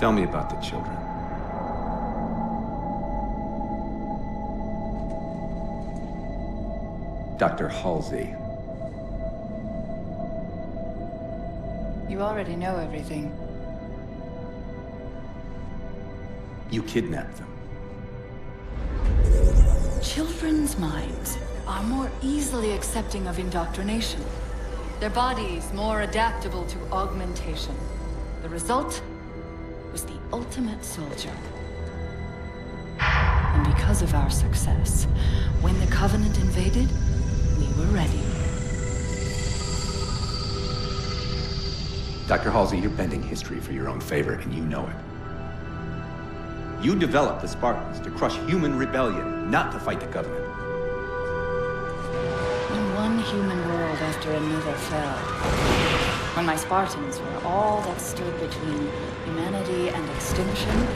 Tell me about the children. Dr. Halsey. You already know everything. You kidnapped them. Children's minds are more easily accepting of indoctrination. Their bodies more adaptable to augmentation. The result was the ultimate soldier. And because of our success, when the Covenant invaded, we were ready. Dr. Halsey, you're bending history for your own favor, and you know it. You developed the Spartans to crush human rebellion, not to fight the Covenant. When one human world after another fell, when my Spartans were all that stood between humanity and extinction,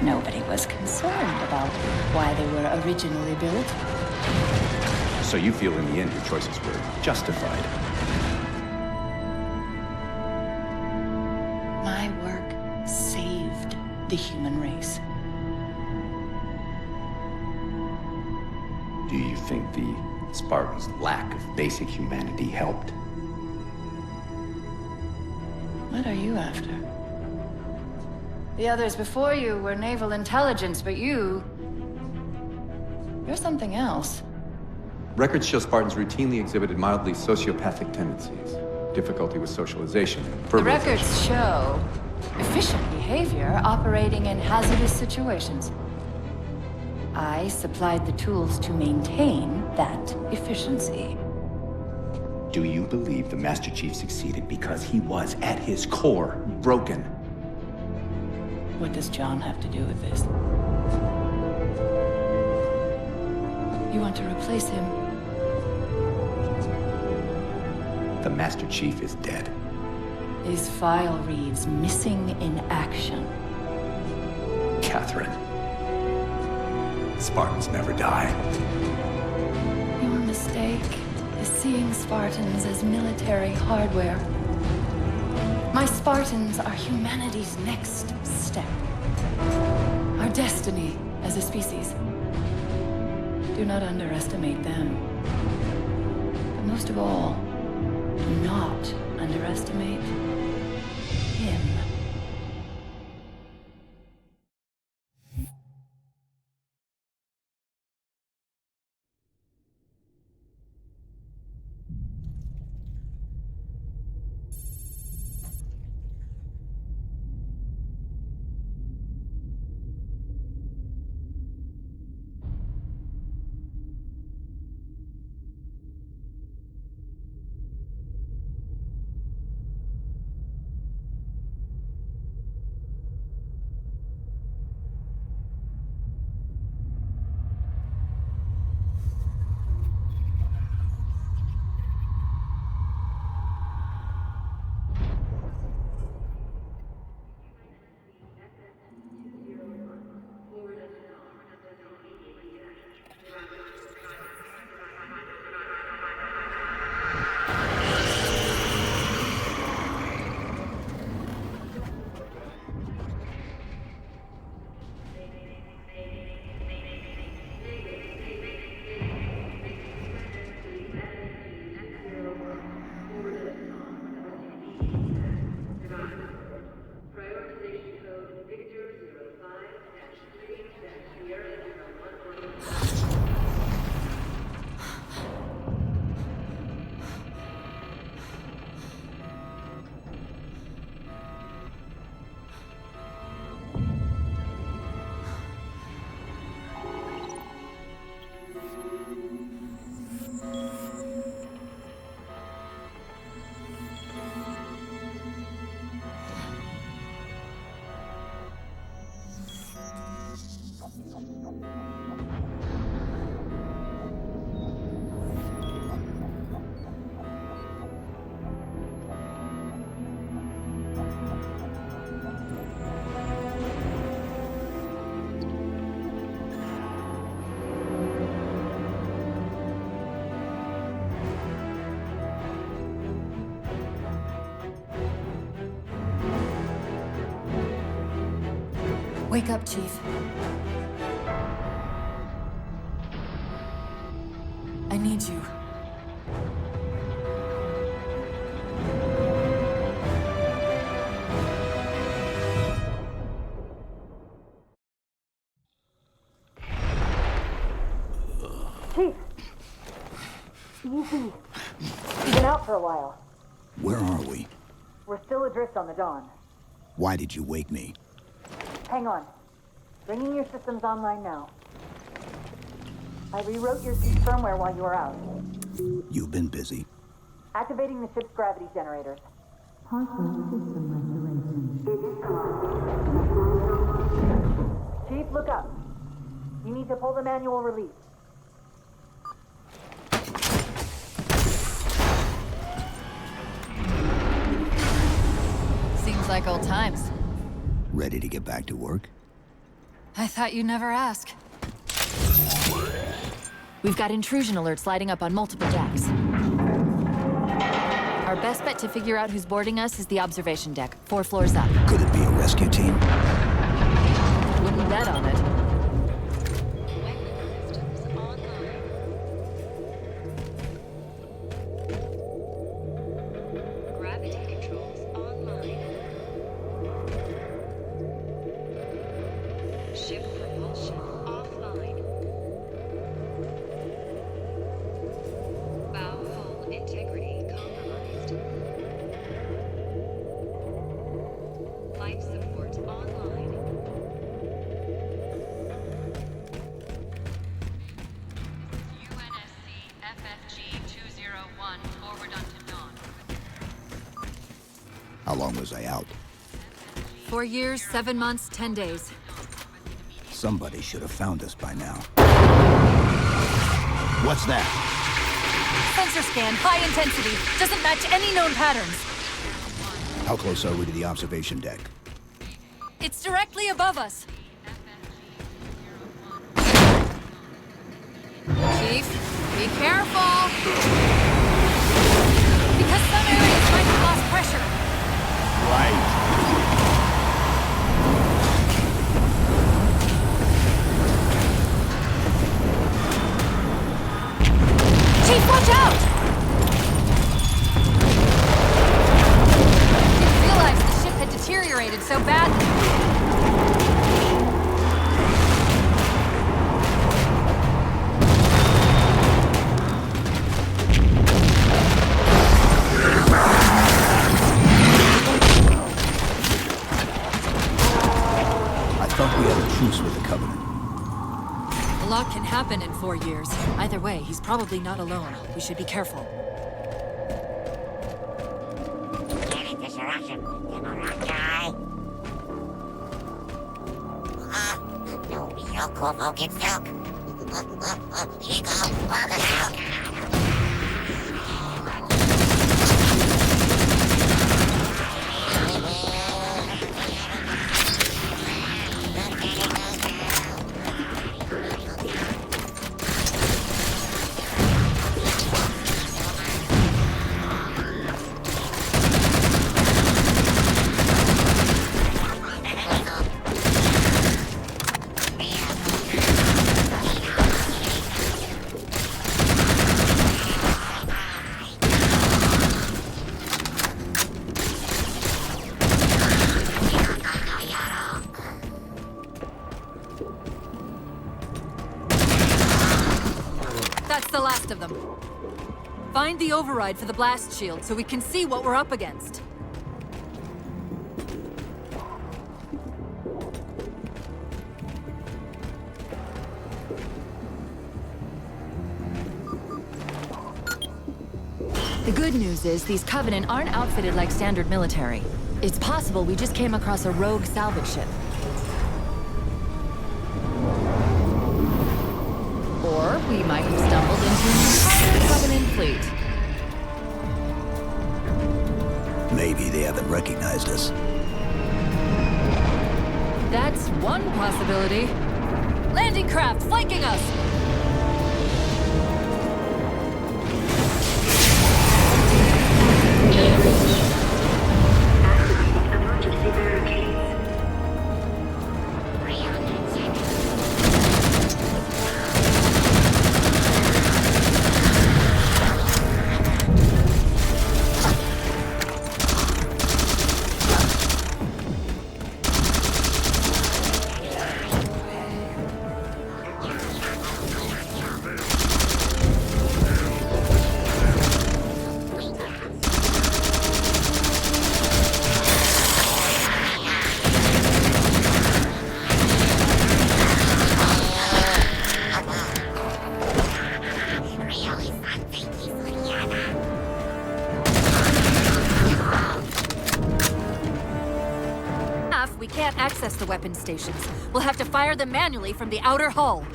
nobody was concerned about why they were originally built. So you feel in the end your choices were justified. My work saved the human race. Do you think the Spartans' lack of basic humanity helped? What are you after? The others before you were naval intelligence, but you're something else. Records show Spartans routinely exhibited mildly sociopathic tendencies, difficulty with socialization, The records show efficient behavior operating in hazardous situations. I supplied the tools to maintain that efficiency. Do you believe the Master Chief succeeded because he was, at his core, broken? What does John have to do with this? You want to replace him? The Master Chief is dead. His file reads missing in action. Catherine. Spartans never die. Your mistake is seeing Spartans as military hardware. My Spartans are humanity's next step. Our destiny as a species. Do not underestimate them. But most of all, do not underestimate him. Wake up, Chief. I need you. Chief! Easy. You've been out for a while. Where are we? We're still adrift on the Dawn. Why did you wake me? Hang on. Bringing your systems online now. I rewrote your suit's firmware while you were out. You've been busy. Activating the ship's gravity generators. Chief, look up. You need to pull the manual release. Seems like old times. Ready to get back to work? I thought you'd never ask. We've got intrusion alerts lighting up on multiple decks. Our best bet to figure out who's boarding us is the observation deck, 4 floors up. Could it be a rescue team? Wouldn't bet on it. Gravity controls online. Ship propulsion offline. Bow hull integrity compromised. Life support online. UNSC FFG 201 forward onto Dawn. How long was I out? 4 years, 7 months, 10 days. Somebody should have found us by now. What's that? Sensor scan, high intensity. Doesn't match any known patterns. How close are we to the observation deck? It's directly above us. Chief, be careful. Because some areas might have lost pressure. Right. Chief, watch out! Didn't realize the ship had deteriorated so badly. I thought we had a truce with the Covenant. A lot can happen in 4 years. Either way, he's probably not alone. We should be careful. That's the last of them. Find the override for the blast shield so we can see what we're up against. The good news is these Covenant aren't outfitted like standard military. It's possible we just came across a rogue salvage ship. Or we might have stumbled into an entire Covenant fleet. Maybe they haven't recognized us. That's one possibility. Landing craft flanking us! Emergency barricades. can't access the weapon stations. We'll have to fire them manually from the outer hull.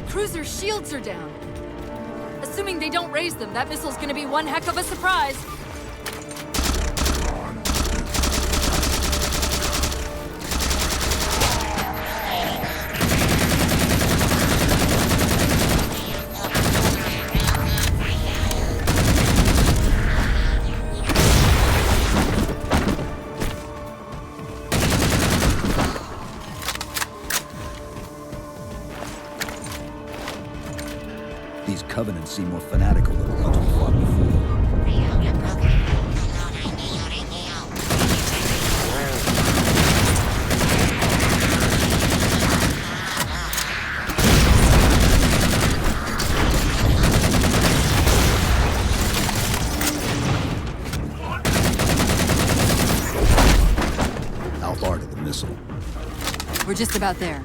Cruiser's shields are down. Assuming they don't raise them, that missile's gonna be one heck of a surprise. These Covenants seem more fanatical than the ones we fought before. How far to the missile? We're just about there.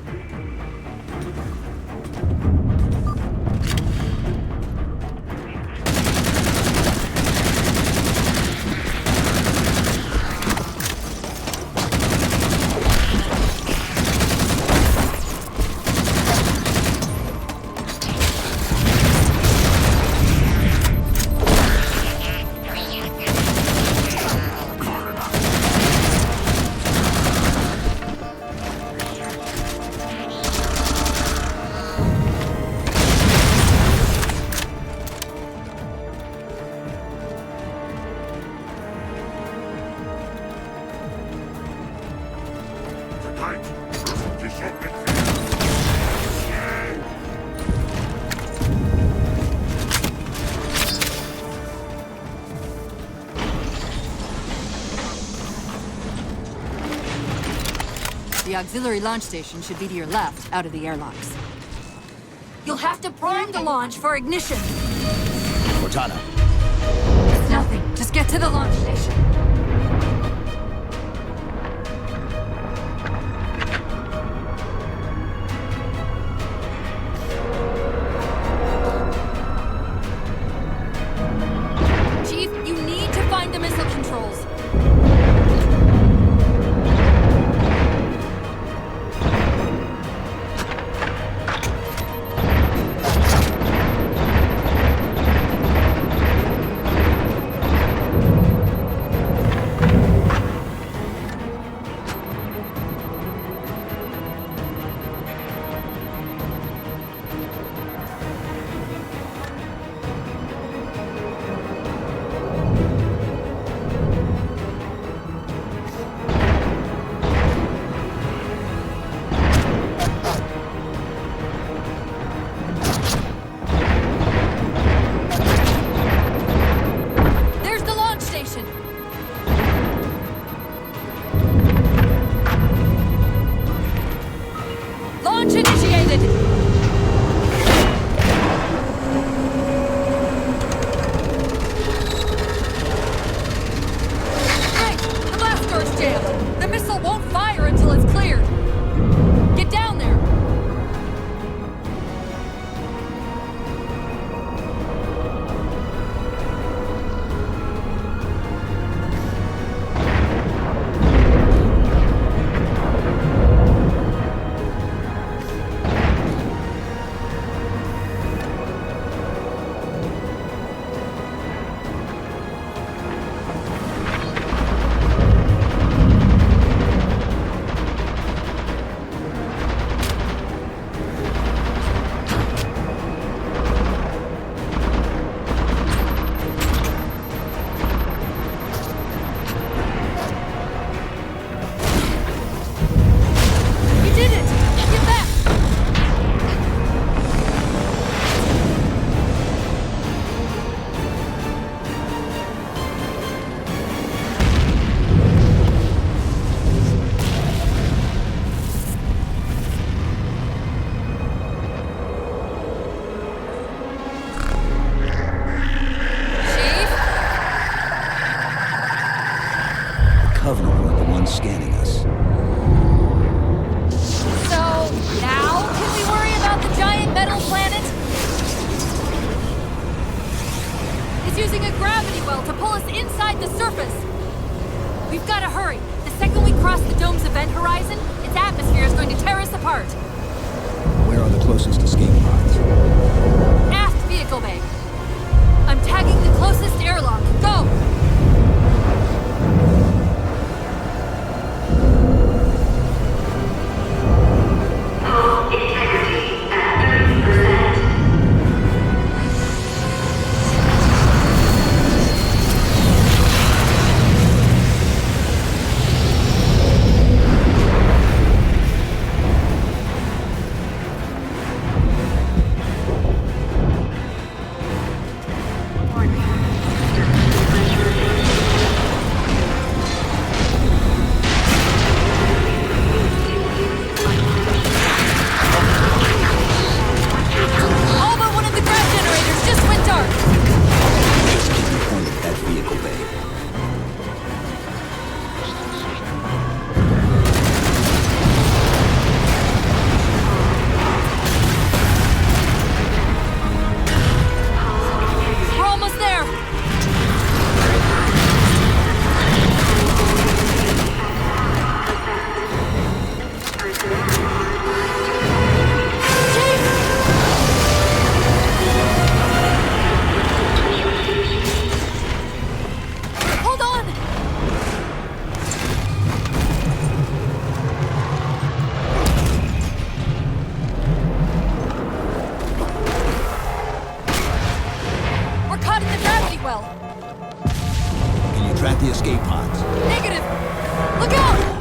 The auxiliary launch station should be to your left, out of the airlocks. You'll have to prime the launch for ignition. Cortana. It's nothing. Just get to the launch station. Chief, you need to find the missile controls. Launch initiated! Right! The blast door's jammed! The missile won't fire until it's cleared! Get down there! weren't the ones scanning us. So, now can we worry about the giant metal planet? It's using a gravity well to pull us inside the surface. We've got to hurry. The second we cross the dome's event horizon, its atmosphere is going to tear us apart. Where are the closest escape pods? Aft vehicle bay. I'm tagging the closest airlock. Go! The escape pods. Negative! Look out!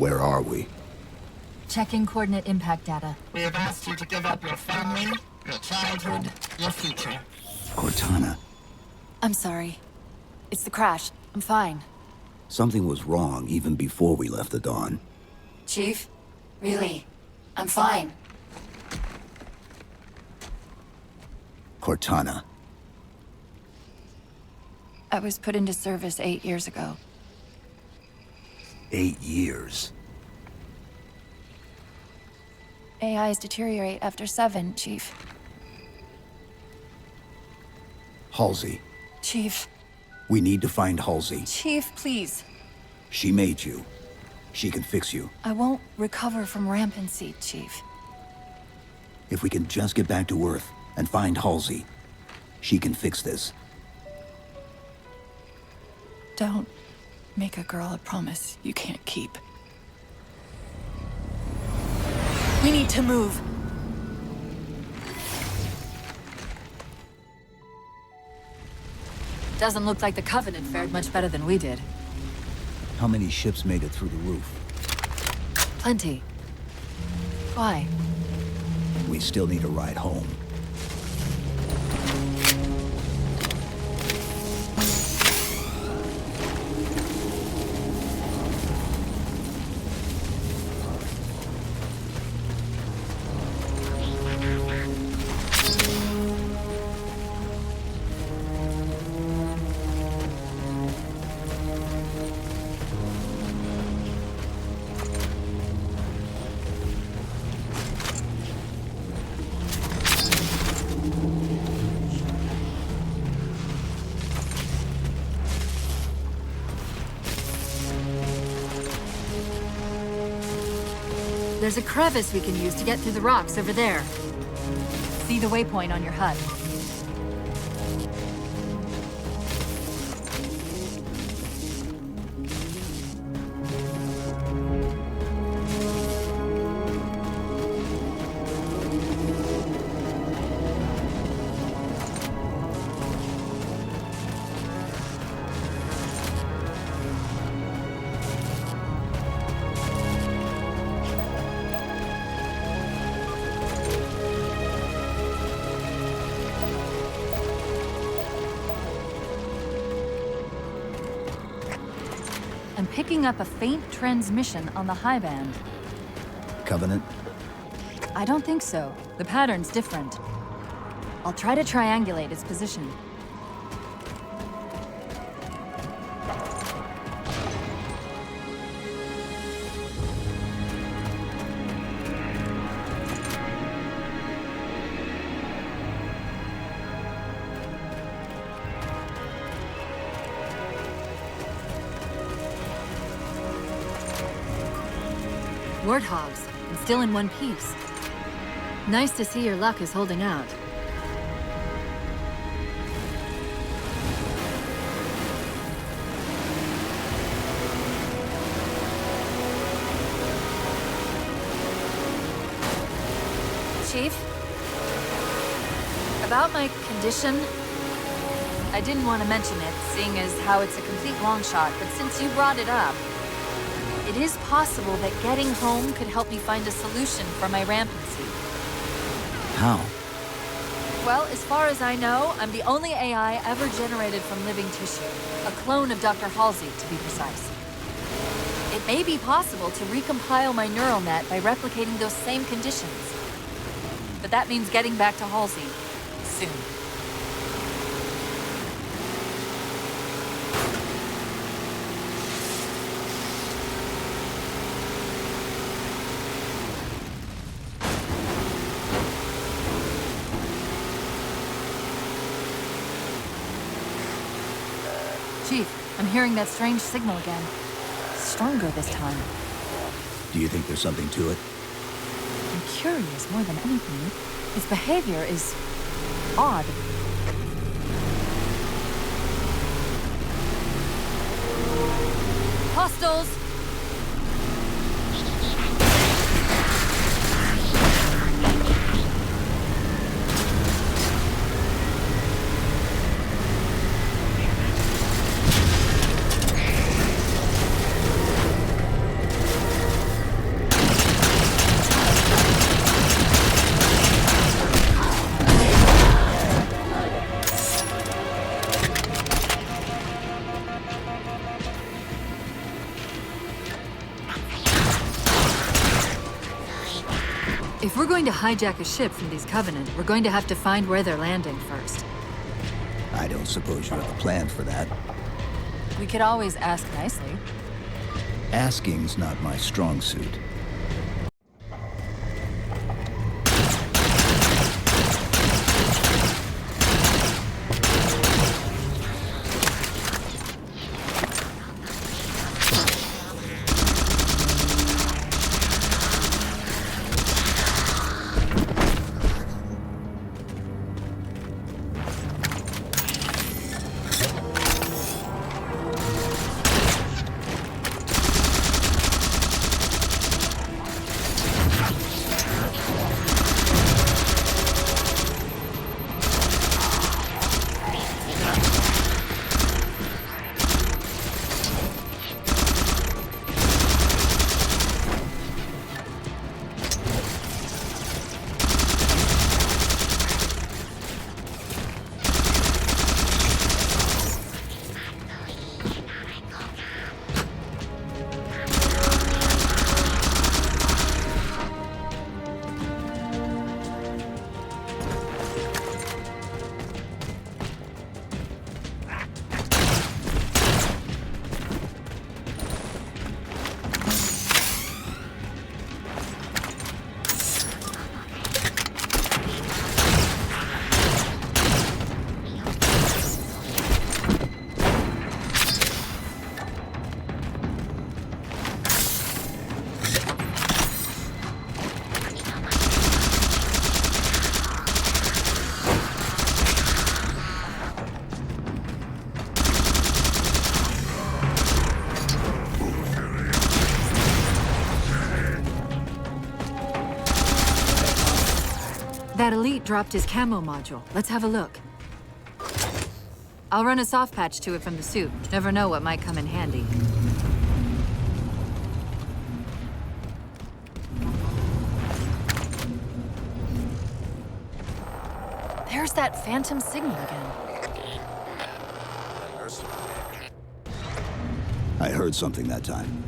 Where are we? Checking coordinate impact data. We have asked you to give up your family, your childhood, your future. Cortana. I'm sorry. It's the crash. I'm fine. Something was wrong even before we left the Dawn. Chief? Really? I'm fine. Cortana. I was put into service 8 years ago. 8 years. AIs deteriorate after 7, Chief. Halsey. Chief. We need to find Halsey. Chief, please. She made you. She can fix you. I won't recover from rampancy, Chief. If we can just get back to Earth and find Halsey, she can fix this. Don't make a girl a promise you can't keep. We need to move. Doesn't look like the Covenant fared much better than we did. How many ships made it through the roof? Plenty. Why? We still need a ride home. There's a crevice we can use to get through the rocks over there. See the waypoint on your HUD. I'm picking up a faint transmission on the high band. Covenant? I don't think so. The pattern's different. I'll try to triangulate its position. Warthogs, and still in one piece. Nice to see your luck is holding out. Chief? About my condition? I didn't want to mention it, seeing as how it's a complete long shot, but since you brought it up, it is possible that getting home could help me find a solution for my rampancy. How? Well, as far as I know, I'm the only AI ever generated from living tissue. A clone of Dr. Halsey, to be precise. It may be possible to recompile my neural net by replicating those same conditions. But that means getting back to Halsey soon. Chief, I'm hearing that strange signal again. Stronger this time. Do you think there's something to it? I'm curious more than anything. Its behavior is odd. Hostiles! If we're going to hijack a ship from these Covenant, we're going to have to find where they're landing first. I don't suppose you have a plan for that. We could always ask nicely. Asking's not my strong suit. That elite dropped his camo module. Let's have a look. I'll run a soft patch to it from the suit. Never know what might come in handy. There's that phantom signal again. I heard something that time.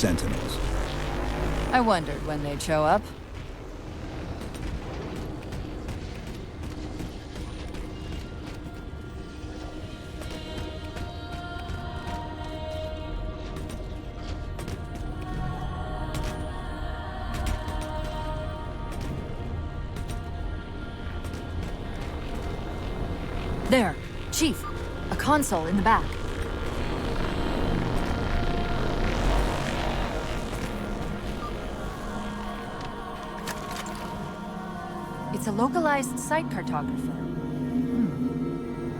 Sentinels. I wondered when they'd show up. There, Chief. A console in the back. It's a localized site cartographer.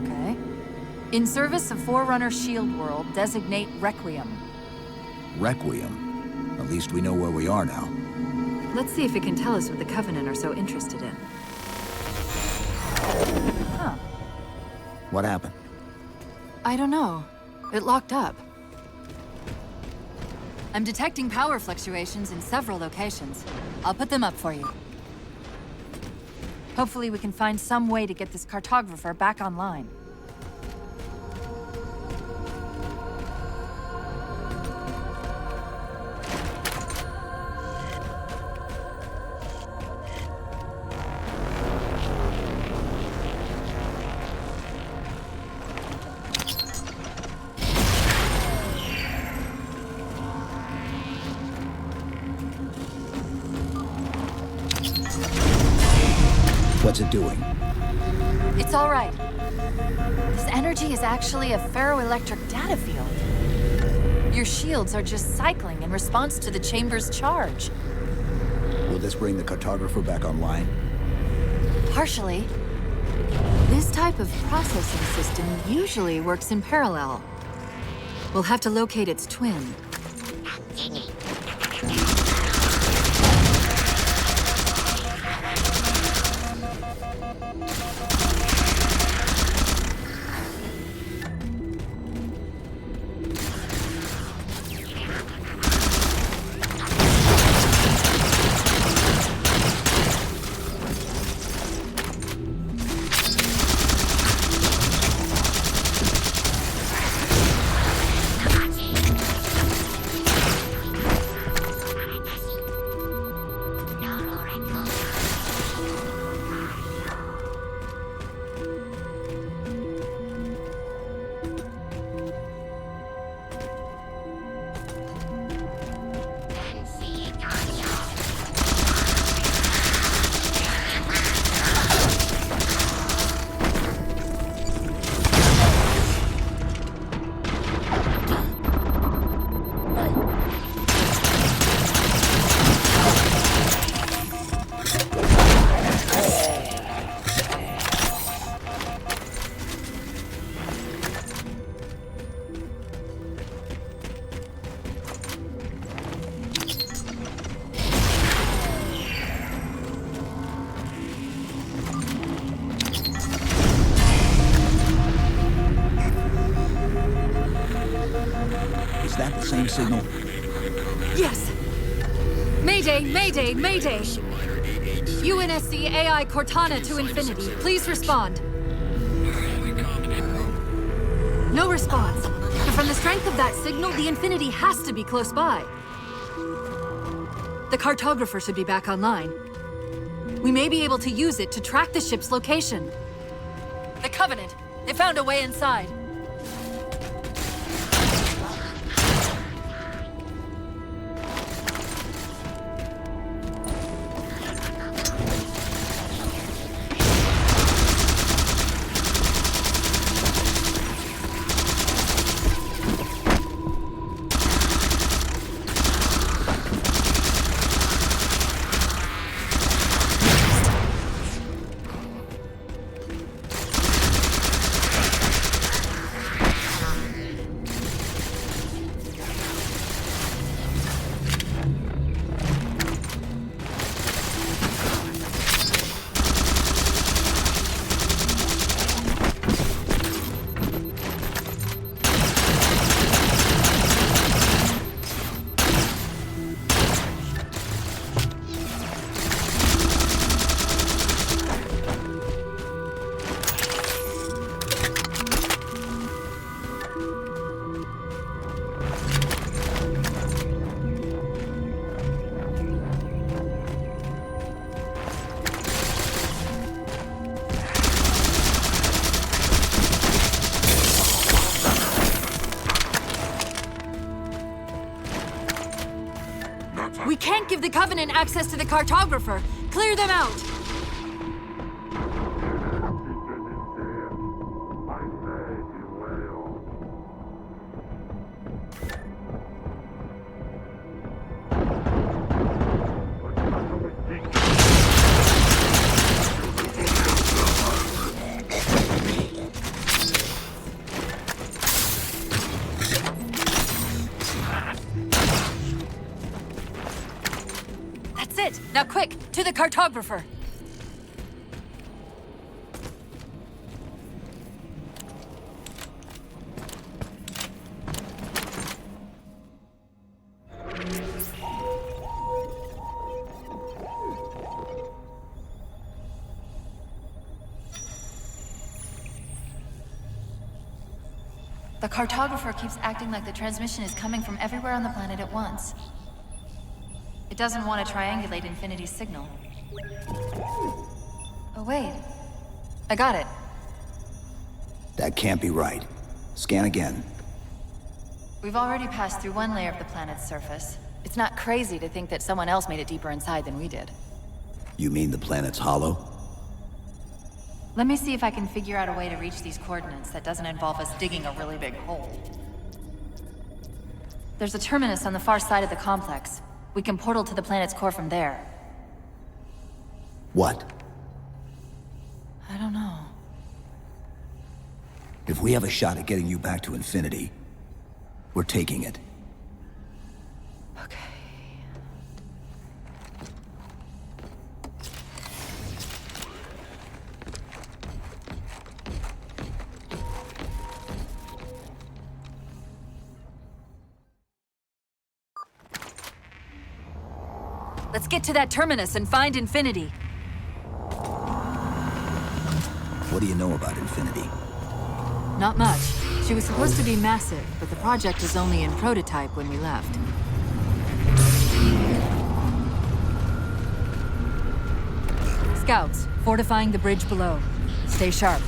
Okay. In service of Forerunner Shield World, designate Requiem. Requiem. At least we know where we are now. Let's see if it can tell us what the Covenant are so interested in. Huh. What happened? I don't know. It locked up. I'm detecting power fluctuations in several locations. I'll put them up for you. Hopefully we can find some way to get this cartographer back online. What's it doing? It's all right. This energy is actually a ferroelectric data field. Your shields are just cycling in response to the chamber's charge. Will this bring the cartographer back online? Partially. This type of processing system usually works in parallel. We'll have to locate its twin. Is that the same signal? Yes! Mayday, mayday, mayday! UNSC AI Cortana to Infinity. Please respond. No response. But from the strength of that signal, the Infinity has to be close by. The cartographer should be back online. We may be able to use it to track the ship's location. The Covenant! They found a way inside. We can't give the Covenant access to the cartographer. Clear them out. That's it. Now quick, to the cartographer. The cartographer keeps acting like the transmission is coming from everywhere on the planet at once. It doesn't want to triangulate Infinity's signal. Oh, wait. I got it. That can't be right. Scan again. We've already passed through one layer of the planet's surface. It's not crazy to think that someone else made it deeper inside than we did. You mean the planet's hollow? Let me see if I can figure out a way to reach these coordinates that doesn't involve us digging a really big hole. There's a terminus on the far side of the complex. We can portal to the planet's core from there. What? I don't know. If we have a shot at getting you back to Infinity, we're taking it. Okay. Let's get to that terminus and find Infinity. What do you know about Infinity? Not much. She was supposed to be massive, but the project was only in prototype when we left. Scouts, fortifying the bridge below. Stay sharp.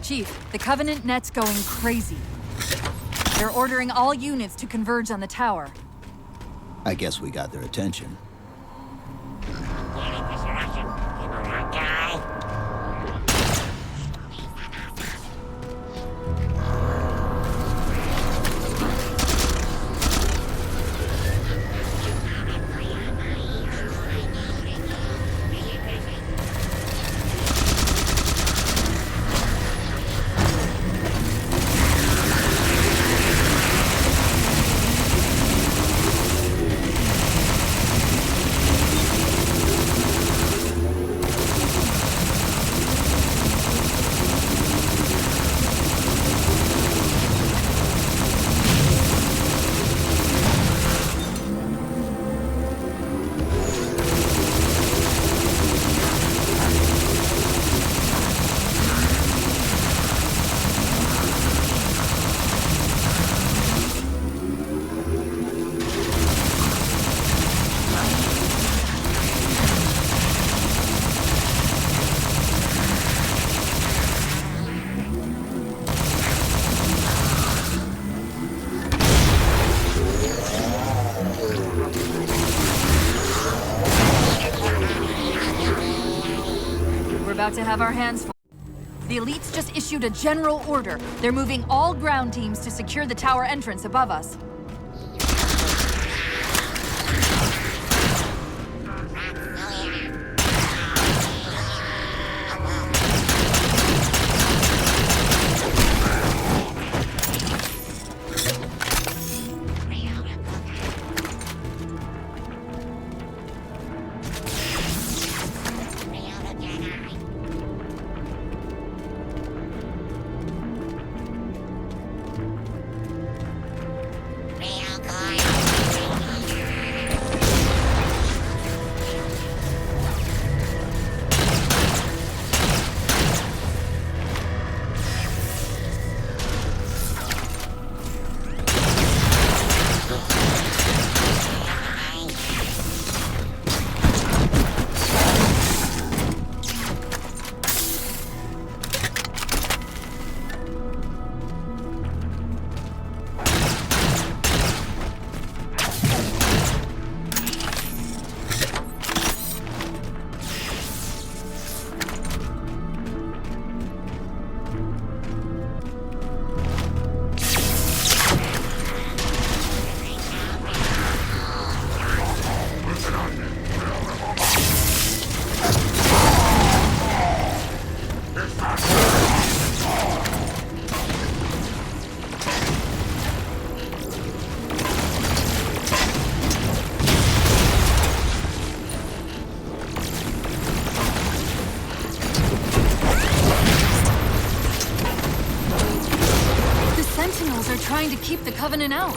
Chief, the Covenant net's going crazy. They're ordering all units to converge on the tower. I guess we got their attention. About to have our hands full. The elites just issued a general order. They're moving all ground teams to secure the tower entrance above us. Trying to keep the Covenant out.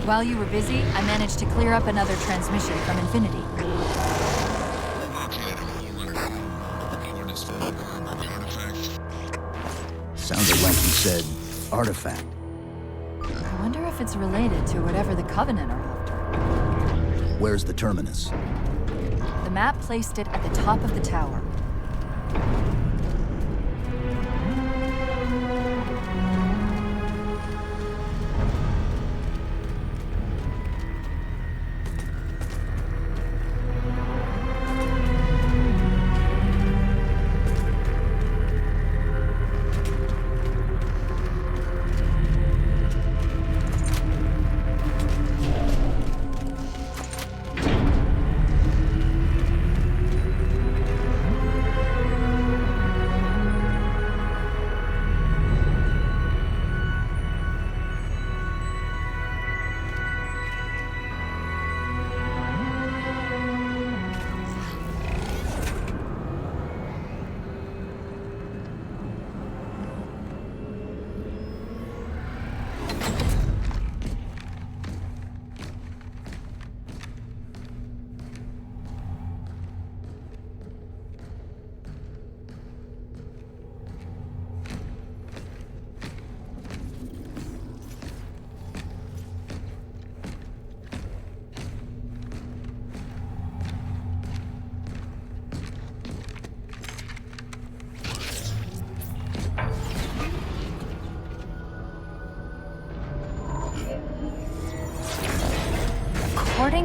While you were busy, I managed to clear up another transmission from Infinity. Sounded like you said artifact. I wonder if it's related to whatever the Covenant are after. Where's the terminus? The map placed it at the top of the tower.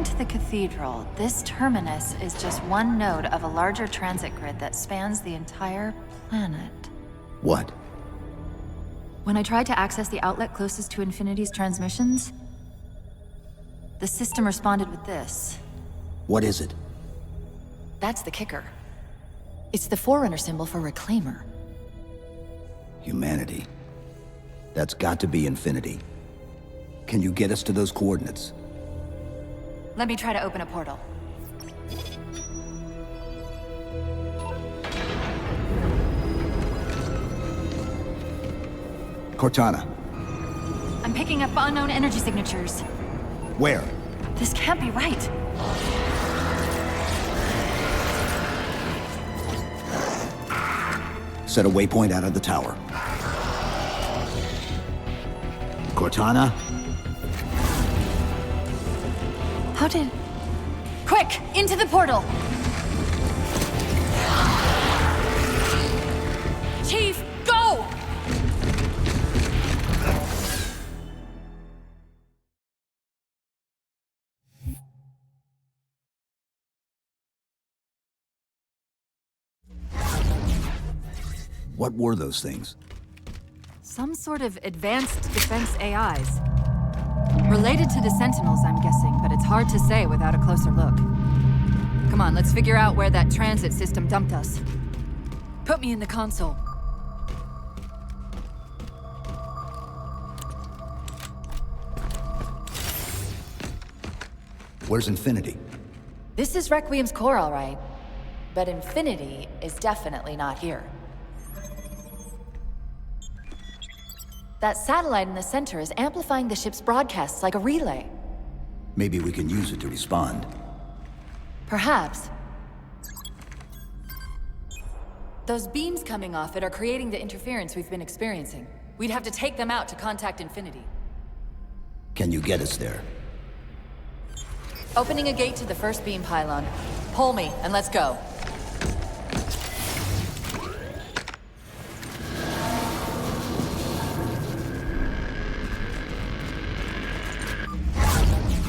to the cathedral, this terminus is just one node of a larger transit grid that spans the entire planet. What? When I tried to access the outlet closest to Infinity's transmissions, the system responded with this. What is it? That's the kicker. It's the Forerunner symbol for Reclaimer. Humanity. That's got to be Infinity. Can you get us to those coordinates? Let me try to open a portal. Cortana. I'm picking up unknown energy signatures. Where? This can't be right. Set a waypoint out of the tower. Cortana? How did... Quick! Into the portal! Chief, go! What were those things? Some sort of advanced defense AIs. Related to the Sentinels, I'm guessing, but it's hard to say without a closer look. Come on, let's figure out where that transit system dumped us. Put me in the console. Where's Infinity? This is Requiem's core, all right. But Infinity is definitely not here. That satellite in the center is amplifying the ship's broadcasts like a relay. Maybe we can use it to respond. Perhaps. Those beams coming off it are creating the interference we've been experiencing. We'd have to take them out to contact Infinity. Can you get us there? Opening a gate to the first beam pylon. Pull me, and let's go.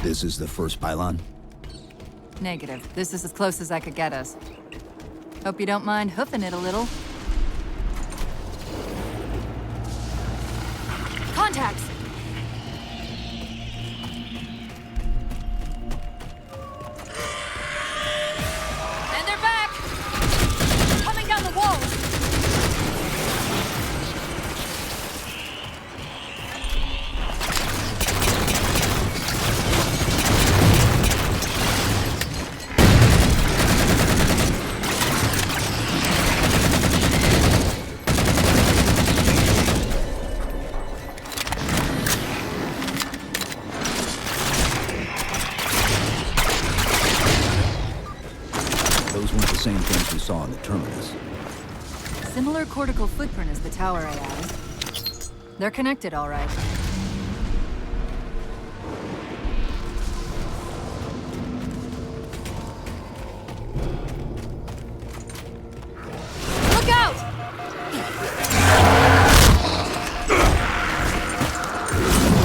This is the first pylon? Negative. This is as close as I could get us. Hope you don't mind hoofing it a little. Contacts! And they're back! Coming down the walls! Same things we saw on the terminus. Similar cortical footprint as the tower AI. They're connected, all right. Look out!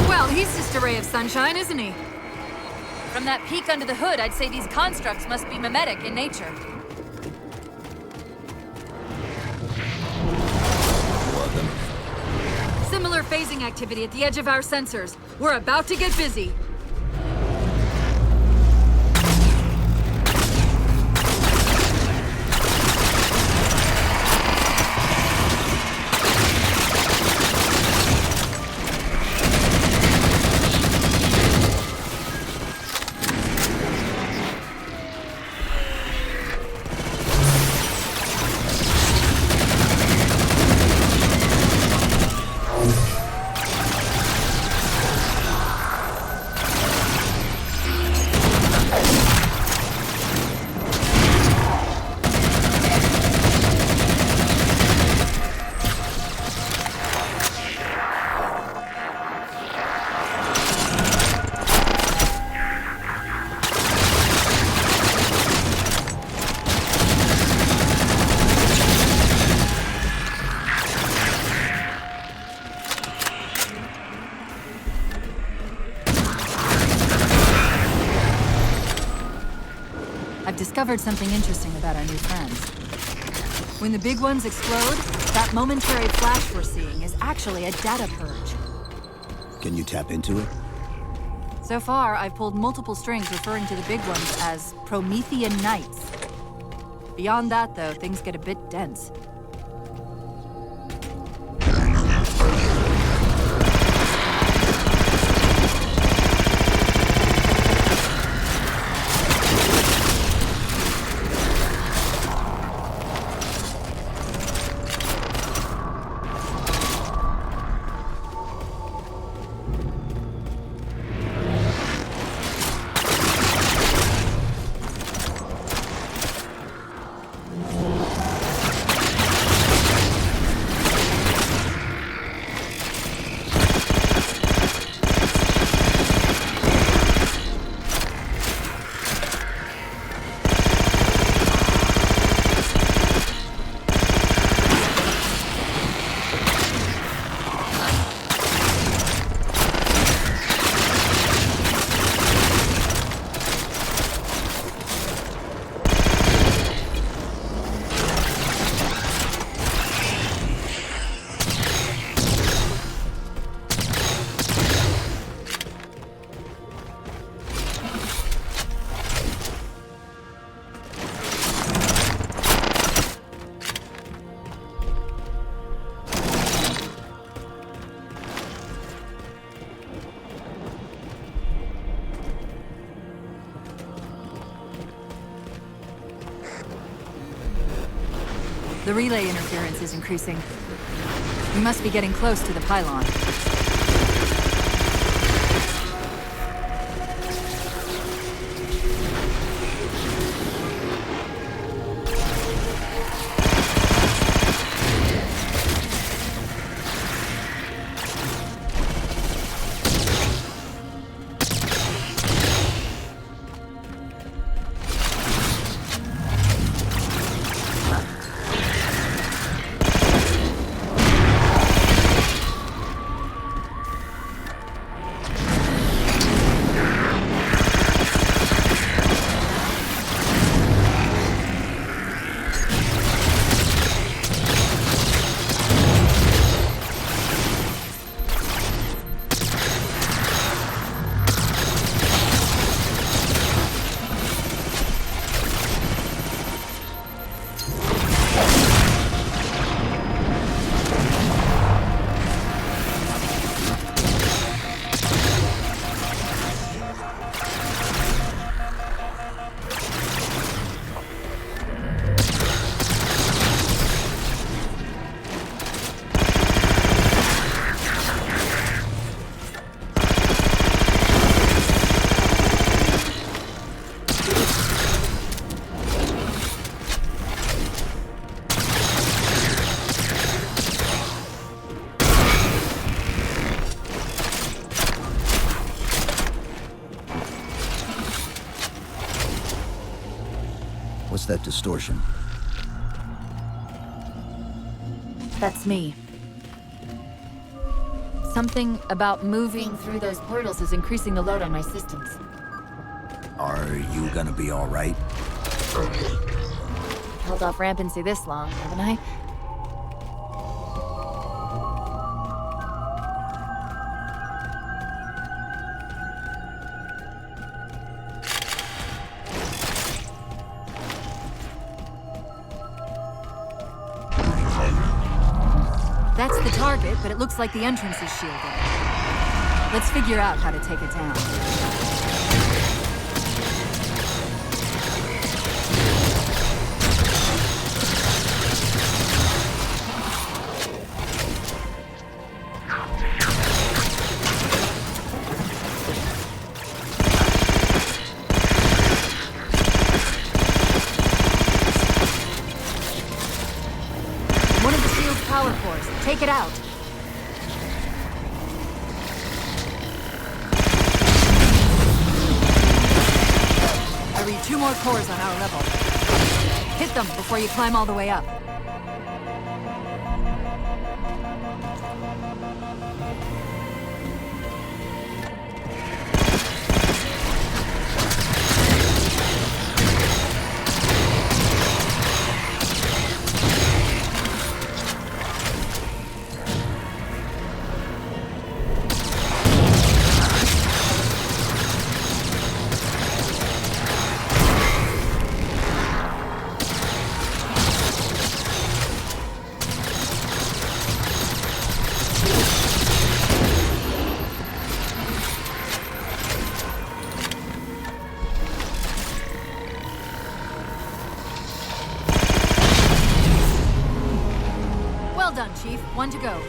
Well, he's just a ray of sunshine, isn't he? From that peek under the hood, I'd say these constructs must be mimetic in nature. Similar phasing activity at the edge of our sensors. We're about to get busy. I've discovered something interesting about our new friends. When the big ones explode, that momentary flash we're seeing is actually a data purge. Can you tap into it? So far, I've pulled multiple strings referring to the big ones as Promethean Knights. Beyond that, though, things get a bit dense. The relay interference is increasing. We must be getting close to the pylon. What's that distortion? That's me. Something about moving through those portals is increasing the load on my systems. Are you gonna be all right? Held off rampancy this long, haven't I? That's the target, but it looks like the entrance is shielded. Let's figure out how to take it down. One of the shield's power cores. Take it out. I read 2 more cores on our level. Hit them before you climb all the way up. All done, Chief. One to go.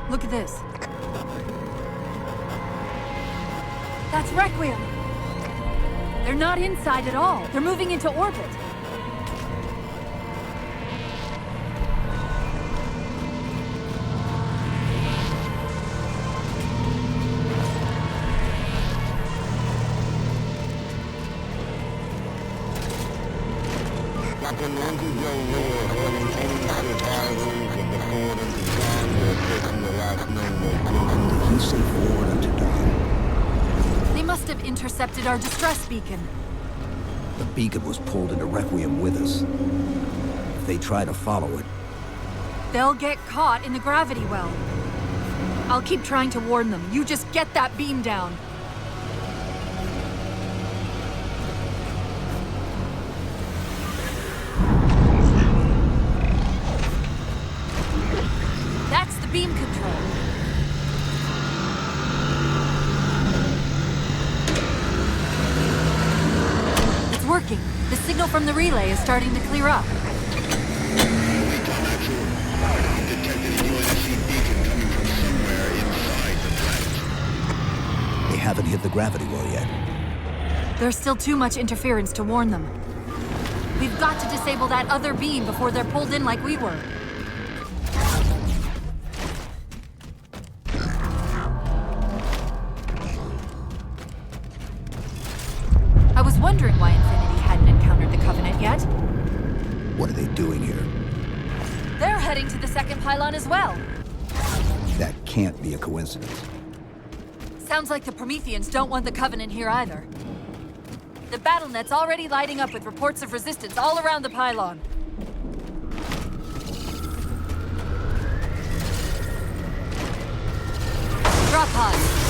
Look at this. That's Requiem. They're not inside at all. They're moving into orbit. He say forward unto dawn. They must have intercepted our distress beacon. The beacon was pulled into Requiem with us. If they try to follow it, They'll get caught in the gravity well. I'll keep trying to warn them. You just get that beam down. That's the beam control. It's working. The signal from from the relay is starting to clear up. They haven't hit the gravity well yet. There's still too much interference to warn them. We've got to disable that other beam before they're pulled in like we were. I was wondering why Infinity hadn't encountered the Covenant yet. What are they doing here? They're heading to the second pylon as well. That can't be a coincidence. Sounds like the Prometheans don't want the Covenant here either. The battle net's already lighting up with reports of resistance all around the pylon. Drop pod.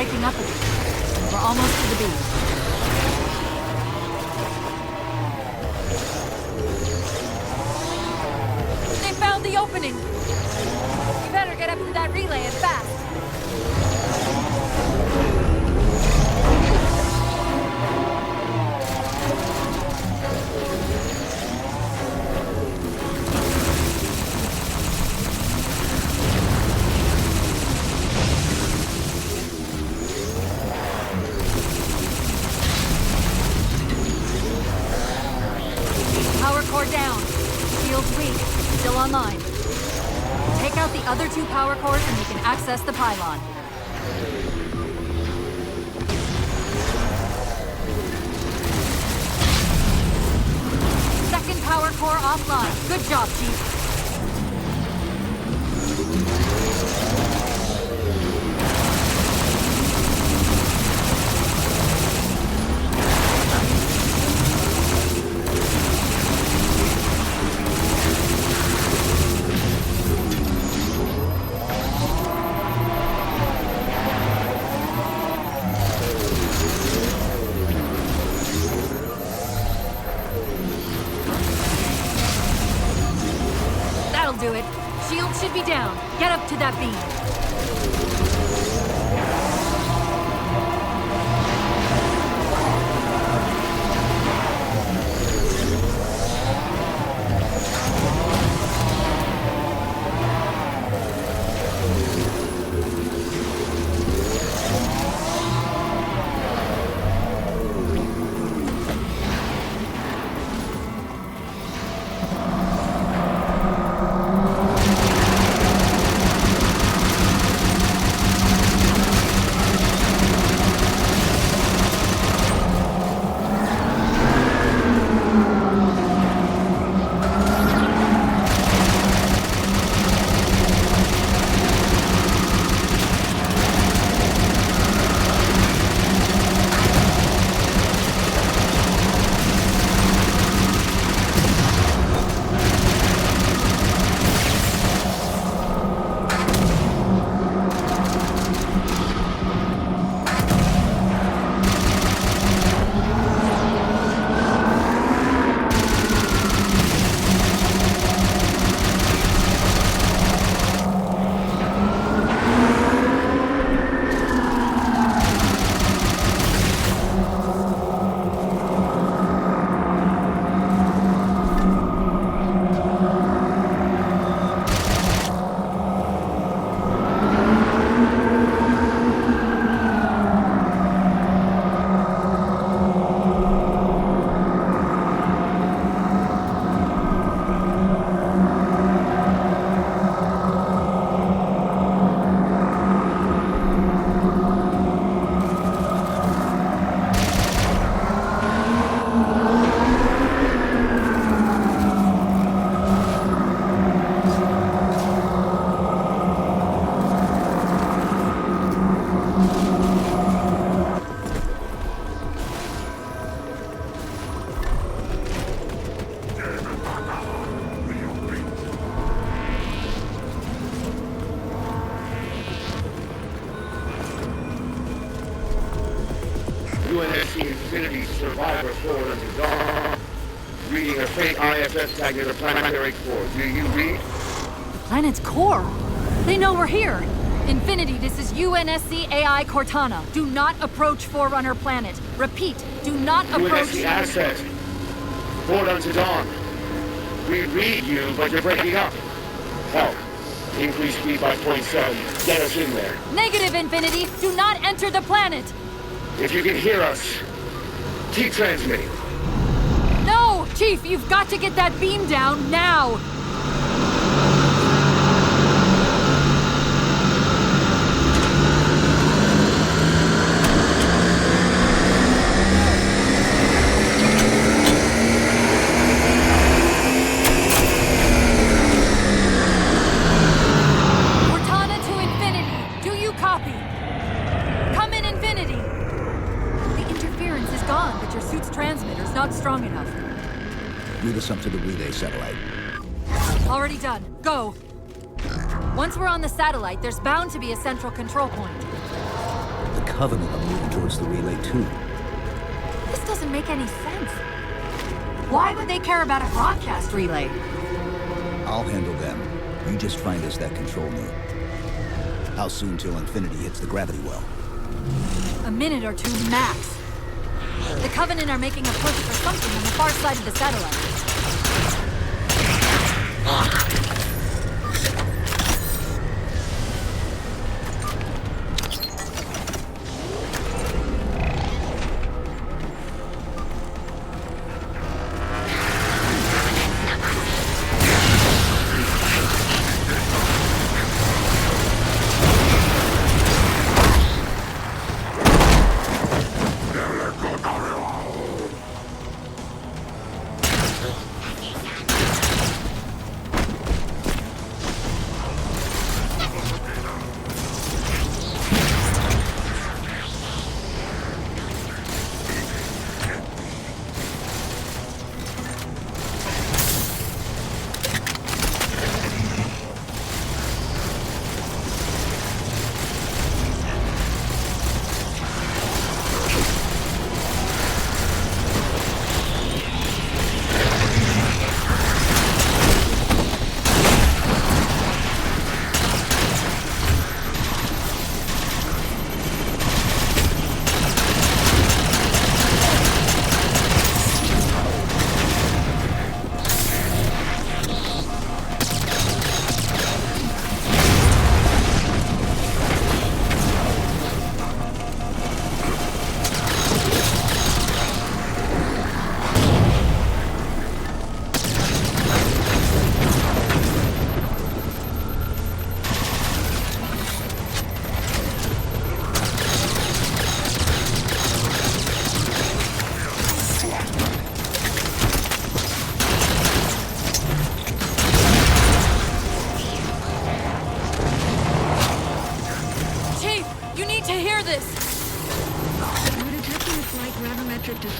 waking up again. We're almost to the beam. They found the opening! You better get up to that relay and fast. Power core down. Shield's weak. Still online. Take out the other 2 power cores and we can access the pylon. Second power core offline. Good job, Chief. Do it. Shield should be down. Get up to that beam. UNSC Infinity Survivor Forerunner Dawn. Reading a faint ISS tag near the planetary core. Do you read? The planet's core? They know we're here. Infinity, this is UNSC AI Cortana. Do not approach Forerunner planet. Repeat, do not approach... UNSC asset. Forerunner to Dawn. We read you, but you're breaking up. Help. Increase speed by 0.7. Get us in there. Negative, Infinity. Do not enter the planet. If you can hear us, keep transmitting. No! Chief, you've got to get that beam down now! Cortana to Infinity. Do you copy? Come in, Infinity. The interference is gone, but your suit's transmitter's not strong enough. Lead us up to the relay satellite. Already done. Go. Once we're on the satellite, there's bound to be a central control point. The Covenant are moving towards the relay too. This doesn't make any sense. Why would they care about a broadcast relay? I'll handle them. You just find us that control node. How soon till Infinity hits the gravity well? A minute or two max. The Covenant are making a push for something on the far side of the satellite.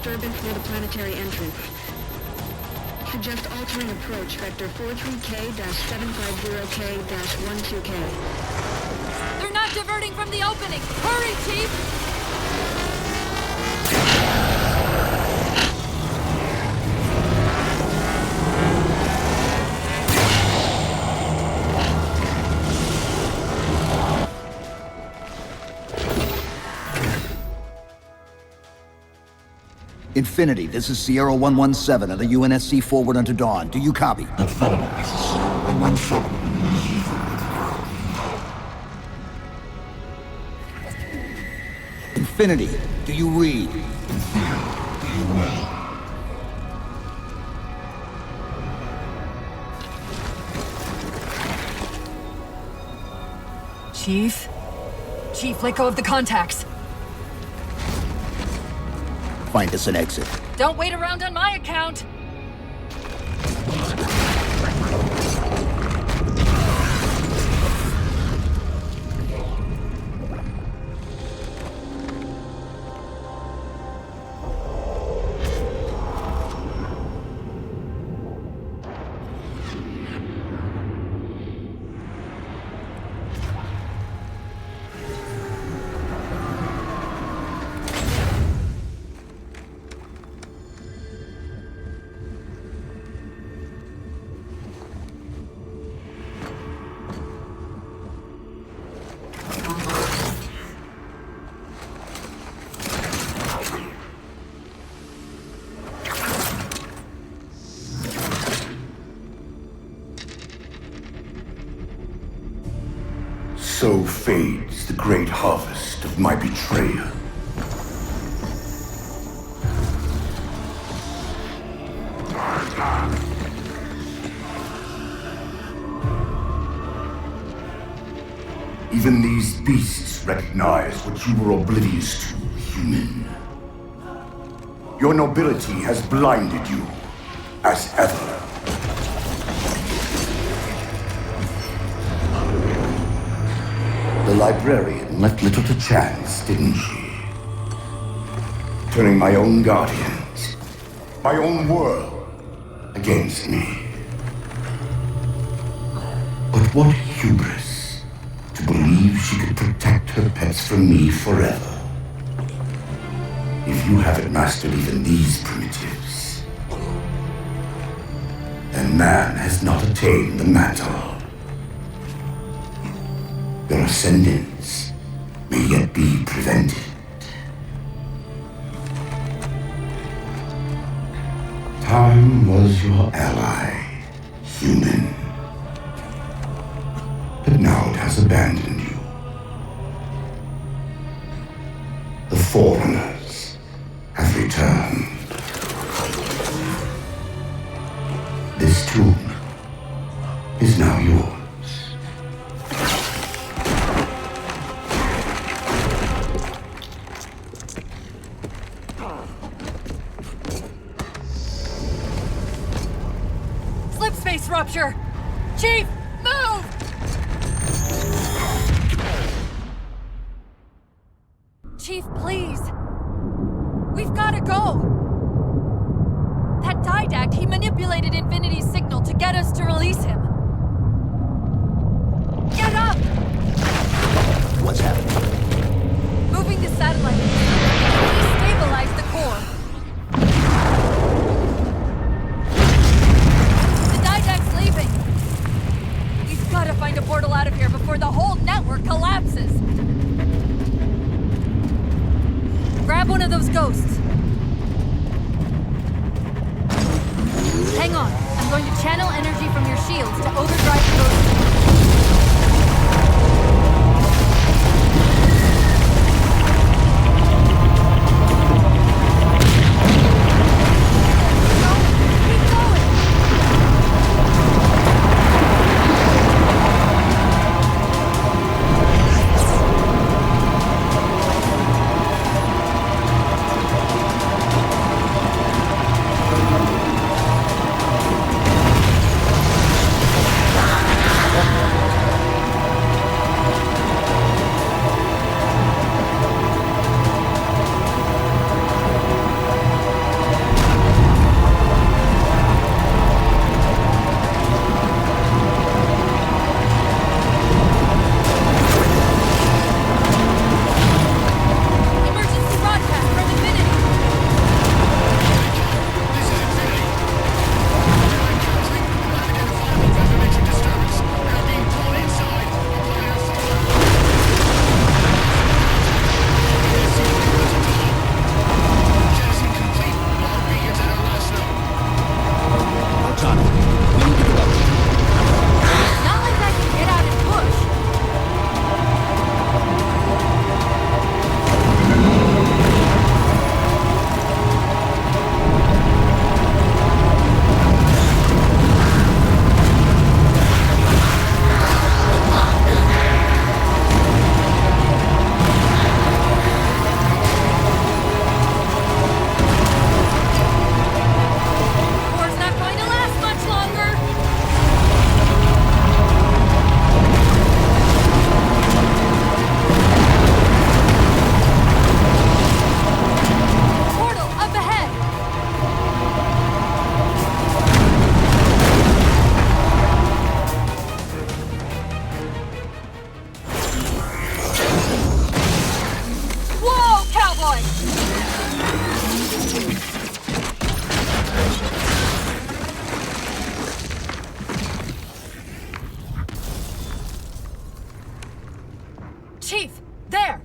disturbance near the planetary entrance. Suggest altering approach, vector 43K-750K-12K. They're not diverting from the opening! Hurry, Chief! Infinity, this is Sierra 117 of the UNSC forward unto dawn. Do you copy? Infinity, do you read? Chief? Chief, let go of the contacts. Find us an exit. Don't wait around on my account! So fades the great harvest of my betrayal. Even these beasts recognize what you were oblivious to, human. Your nobility has blinded you, as ever. The librarian left little to chance, didn't she? Turning my own guardians, my own world, against me. But what hubris to believe she could protect her pets from me forever. If you haven't mastered even these primitives, then man has not attained the mantle. Your ascendance may yet be prevented. Time was your ally, human. But now it has abandoned you. The Forerunners have returned. This tomb is now yours. Slipspace rupture! Chief, move! Chief, please. We've gotta go! That Didact, he manipulated Infinity's signal to get us to release him. Get up! What's happening? Moving the satellite. Destabilize the core. The Didact's leaving. We've gotta find a portal out of here before the whole network collapses. Grab one of those ghosts. Hang on. I'm going to channel energy from your shields to overdrive the ghost. Chief, there!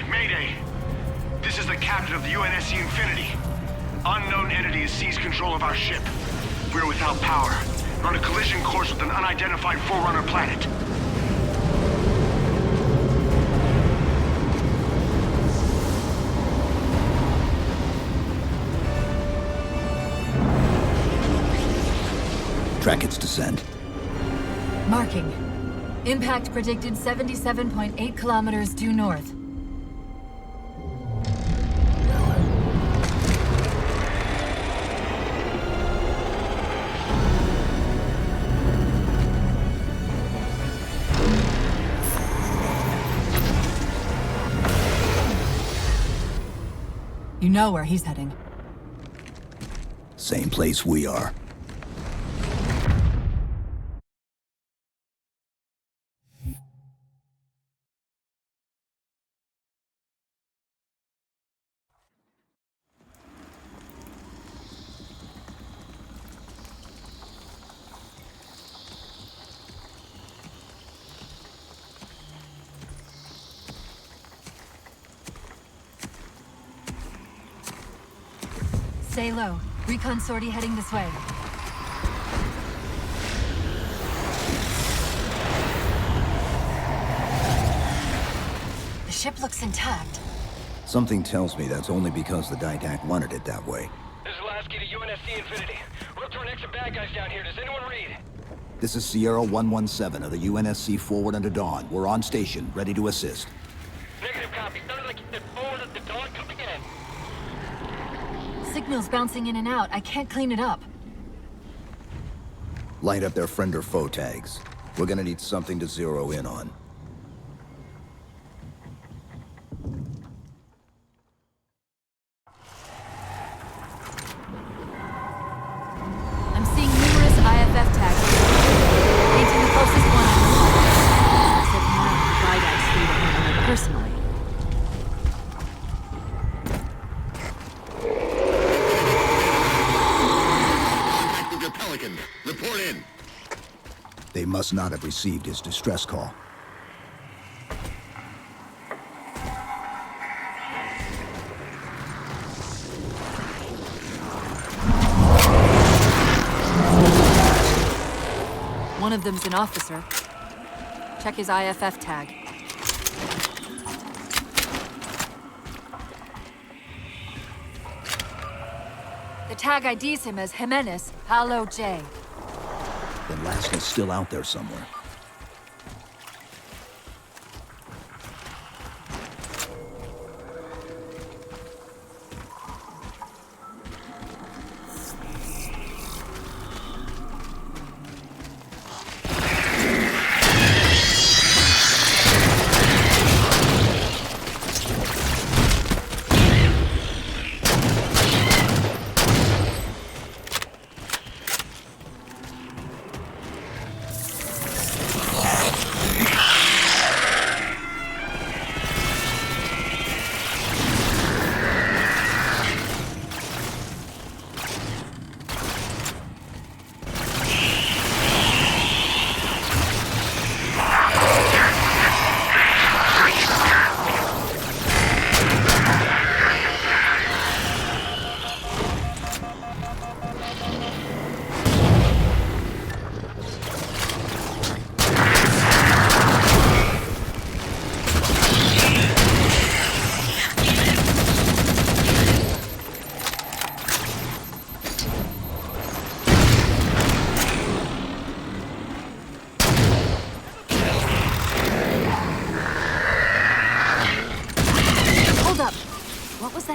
Mayday! This is the captain of the UNSC Infinity. Unknown entity has seized control of our ship. We're without power. We're on a collision course with an unidentified Forerunner planet. Track its descent. Marking. Impact predicted 77.8 kilometers due north. You know where he's heading. Same place we are. Stay low. Recon sortie heading this way. The ship looks intact. Something tells me that's only because the Didact wanted it that way. This is last key to UNSC Infinity. We're up to our next of bad guys down here. Does anyone read? This is Sierra 117 of the UNSC Forward Under Dawn. We're on station, ready to assist. Negative copy. Sounded like you said forward at the dawn. Come again. Signal's bouncing in and out. I can't clean it up. Light up their friend or foe tags. We're gonna need something to zero in on. I'm seeing numerous IFF tags. Painting the closest one I can. Except now, Didax free to handle it personally. Pelican, report in. They must not have received his distress call. One of them's an officer. Check his IFF tag. The tag IDs him as Jimenez, Halo J. Then Lashley's still out there somewhere.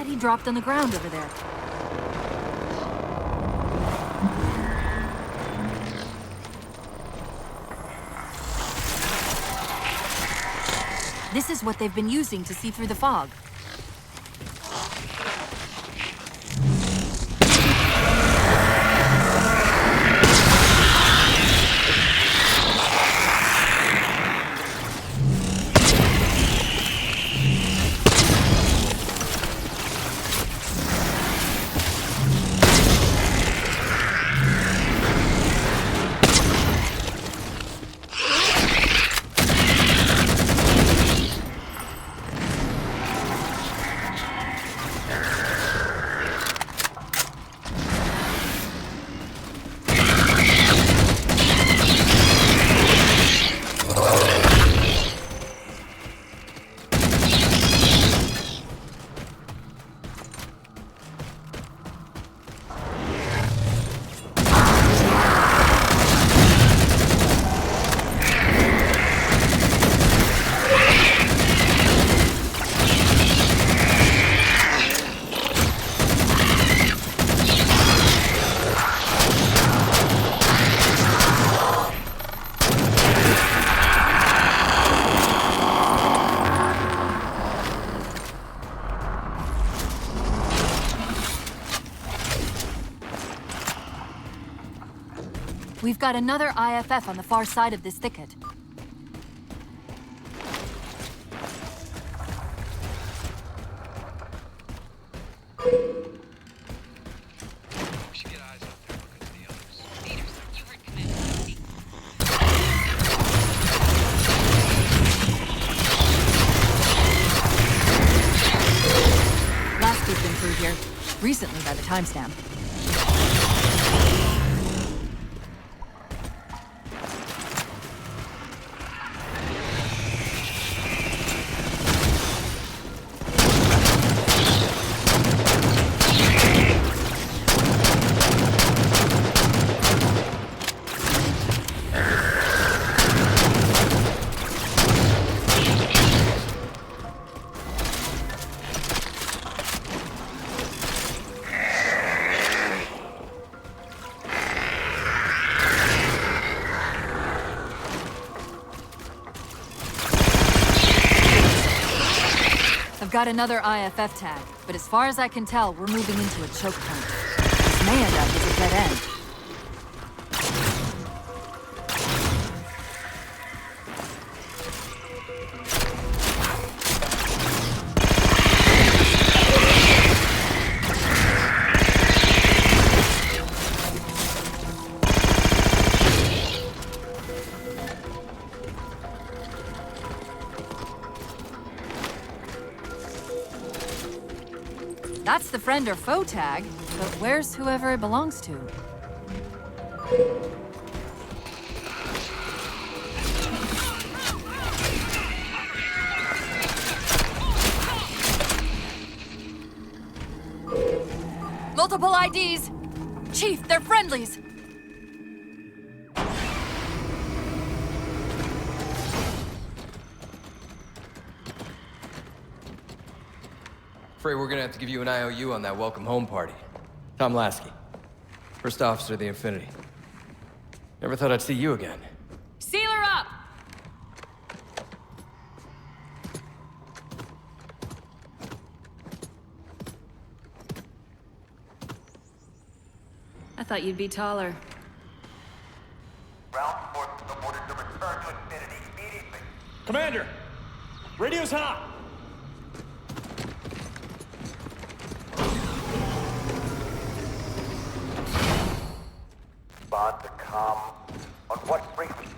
He dropped on the ground over there. This is what they've been using to see through the fog. We've got another IFF on the far side of this thicket. Lasky's been through here, recently by the timestamp. Got another IFF tag, but as far as I can tell, we're moving into a choke point. This may end up as a dead end. That's the friend or foe tag, but where's whoever it belongs to? Multiple IDs! Chief, they're friendlies! Afraid we're gonna have to give you an IOU on that welcome home party. Tom Lasky, First Officer of the Infinity. Never thought I'd see you again. Seal her up! I thought you'd be taller. Ground forces are ordered to return to Infinity immediately. Commander! Radio's hot! Respond to comm. On what frequency?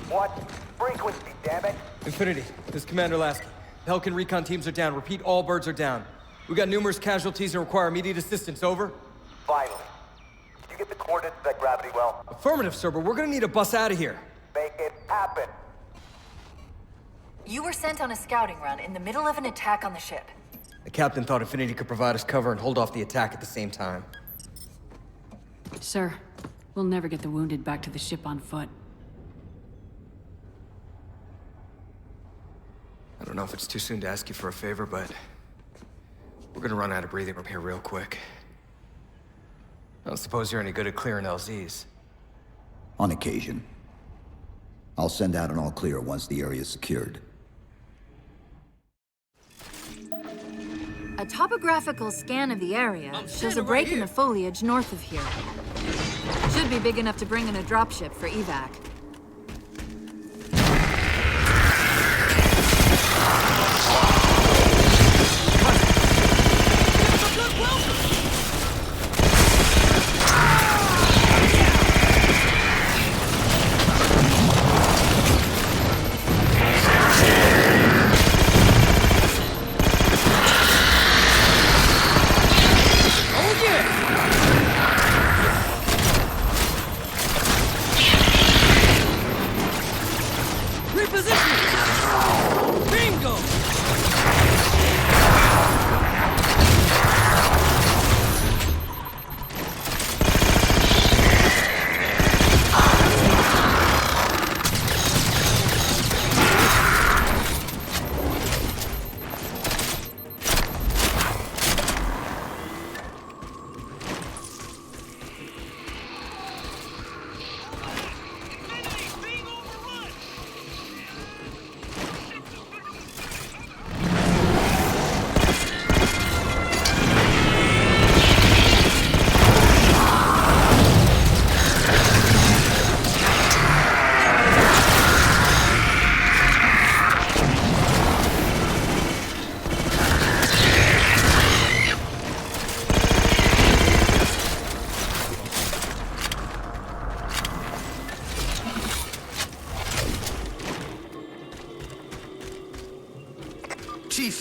What frequency, damn it? Infinity, this is Commander Lasky. Pelican recon teams are down. Repeat, all birds are down. We got numerous casualties and require immediate assistance. Over. Finally. Did you get the coordinates of that gravity well? Affirmative, sir, but we're gonna need a bus out of here. Make it happen. You were sent on a scouting run in the middle of an attack on the ship. The captain thought Infinity could provide us cover and hold off the attack at the same time. Sir, we'll never get the wounded back to the ship on foot. I don't know if it's too soon to ask you for a favor, but we're gonna run out of breathing room here real quick. I don't suppose you're any good at clearing LZs. On occasion. I'll send out an all-clear once the area is secured. A topographical scan of the area shows a break in the foliage north of here. Should be big enough to bring in a dropship for evac.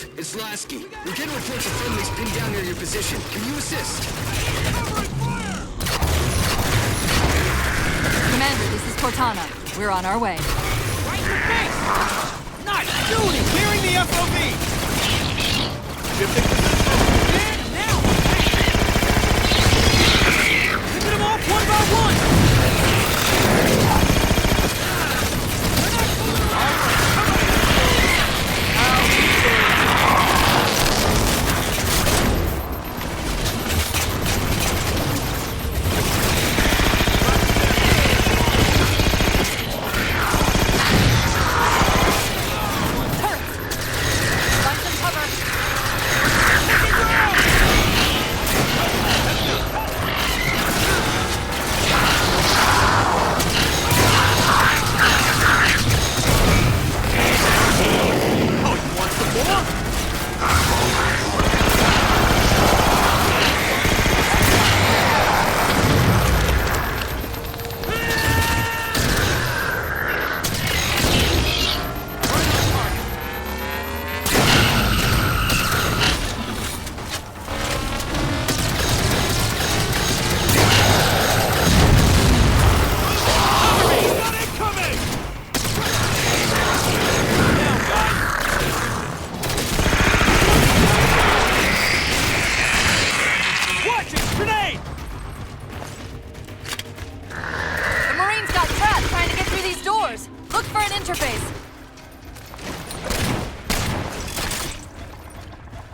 Chief, it's Lasky. We're getting reports of friendlies pinned down near your position. Can you assist? Commander, this is Cortana. We're on our way. Right in the face! Nice shooting! Clearing the FOV! Shifting position. And now! Picking them off one by one!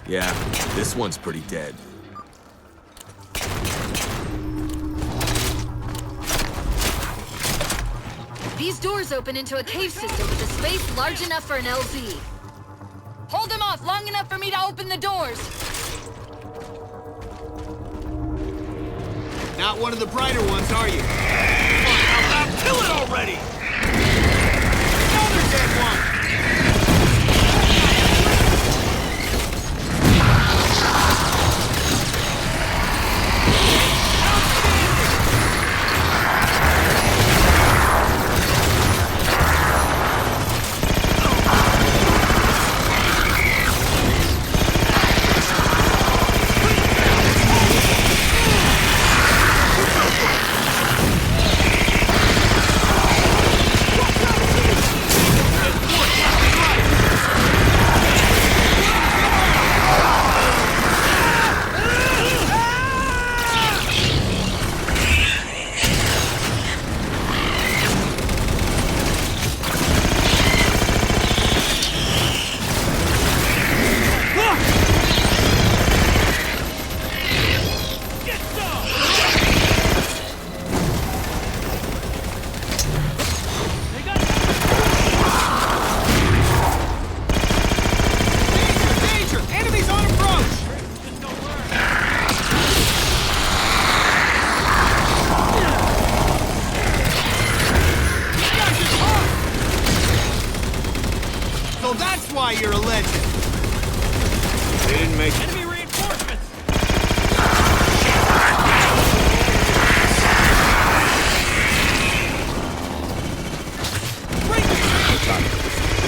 Yeah, this one's pretty dead. These doors open into a cave system with a space large enough for an LZ. Hold them off long enough for me to open the doors. Not one of the brighter ones, are you? Come on, now, kill it already! Another dead one! So that's why you're a legend. They didn't make enemy reinforcements.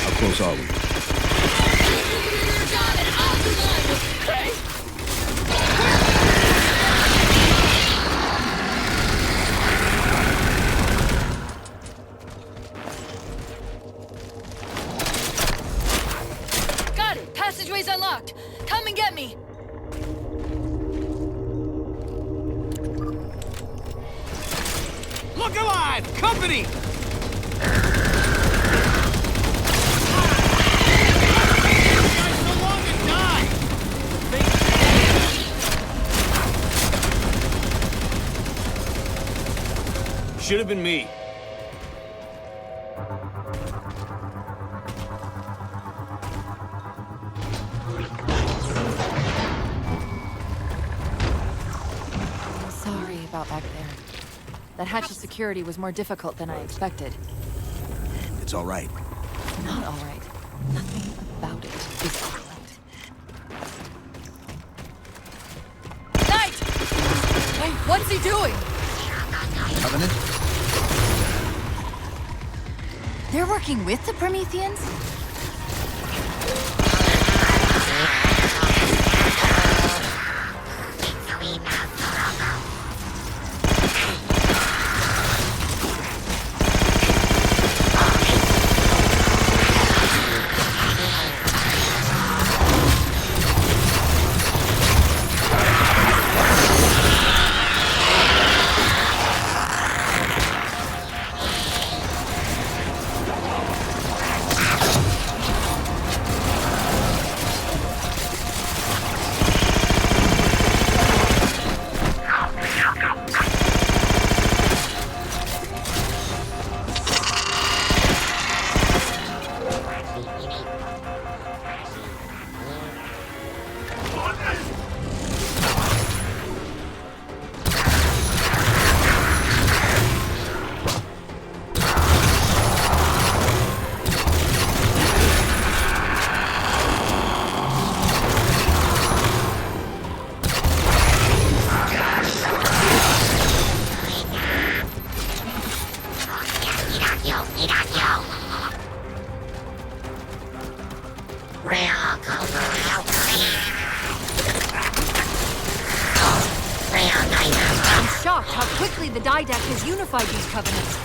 How close are we? Passageway's unlocked. Come and get me. Look alive! Company! Should have been me. Sorry about back there. That hatch of security was more difficult than I expected. It's all right. It's not all right. Nothing about it is all right. Knight! Wait, what's he doing? Covenant? They're working with the Prometheans? likely the Didac has unified these covenants.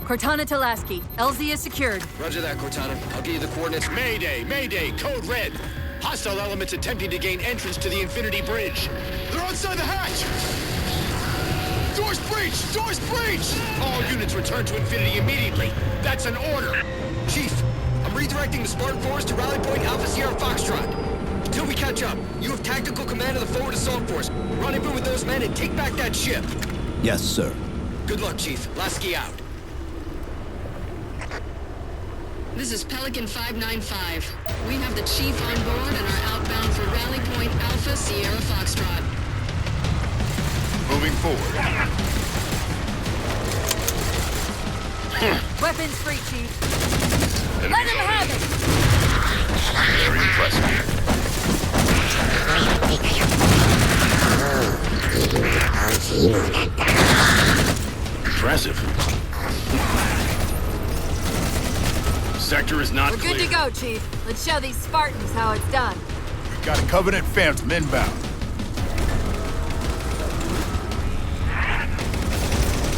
Cortana to Lasky. LZ is secured. Roger that, Cortana. I'll give you the coordinates. Mayday! Mayday! Code red! Hostile elements attempting to gain entrance to the Infinity Bridge. They're outside the hatch! Doors breached! Doors breached! All units return to Infinity immediately. That's an order. Chief, I'm redirecting the Spartan Force to Rally Point Alpha Sierra Foxtrot. Until we catch up, you have tactical command of the forward assault force. Rendezvous with those men and take back that ship. Yes, sir. Good luck, Chief. Lasky out. This is Pelican 595. We have the Chief on board and are outbound for Rally Point Alpha Sierra Foxtrot. Moving forward. Weapons free, Chief. Let him have it! Very impressive. Impressive. Sector is not clear. We're good to go, Chief. Let's show these Spartans how it's done. We've got a Covenant Phantom inbound.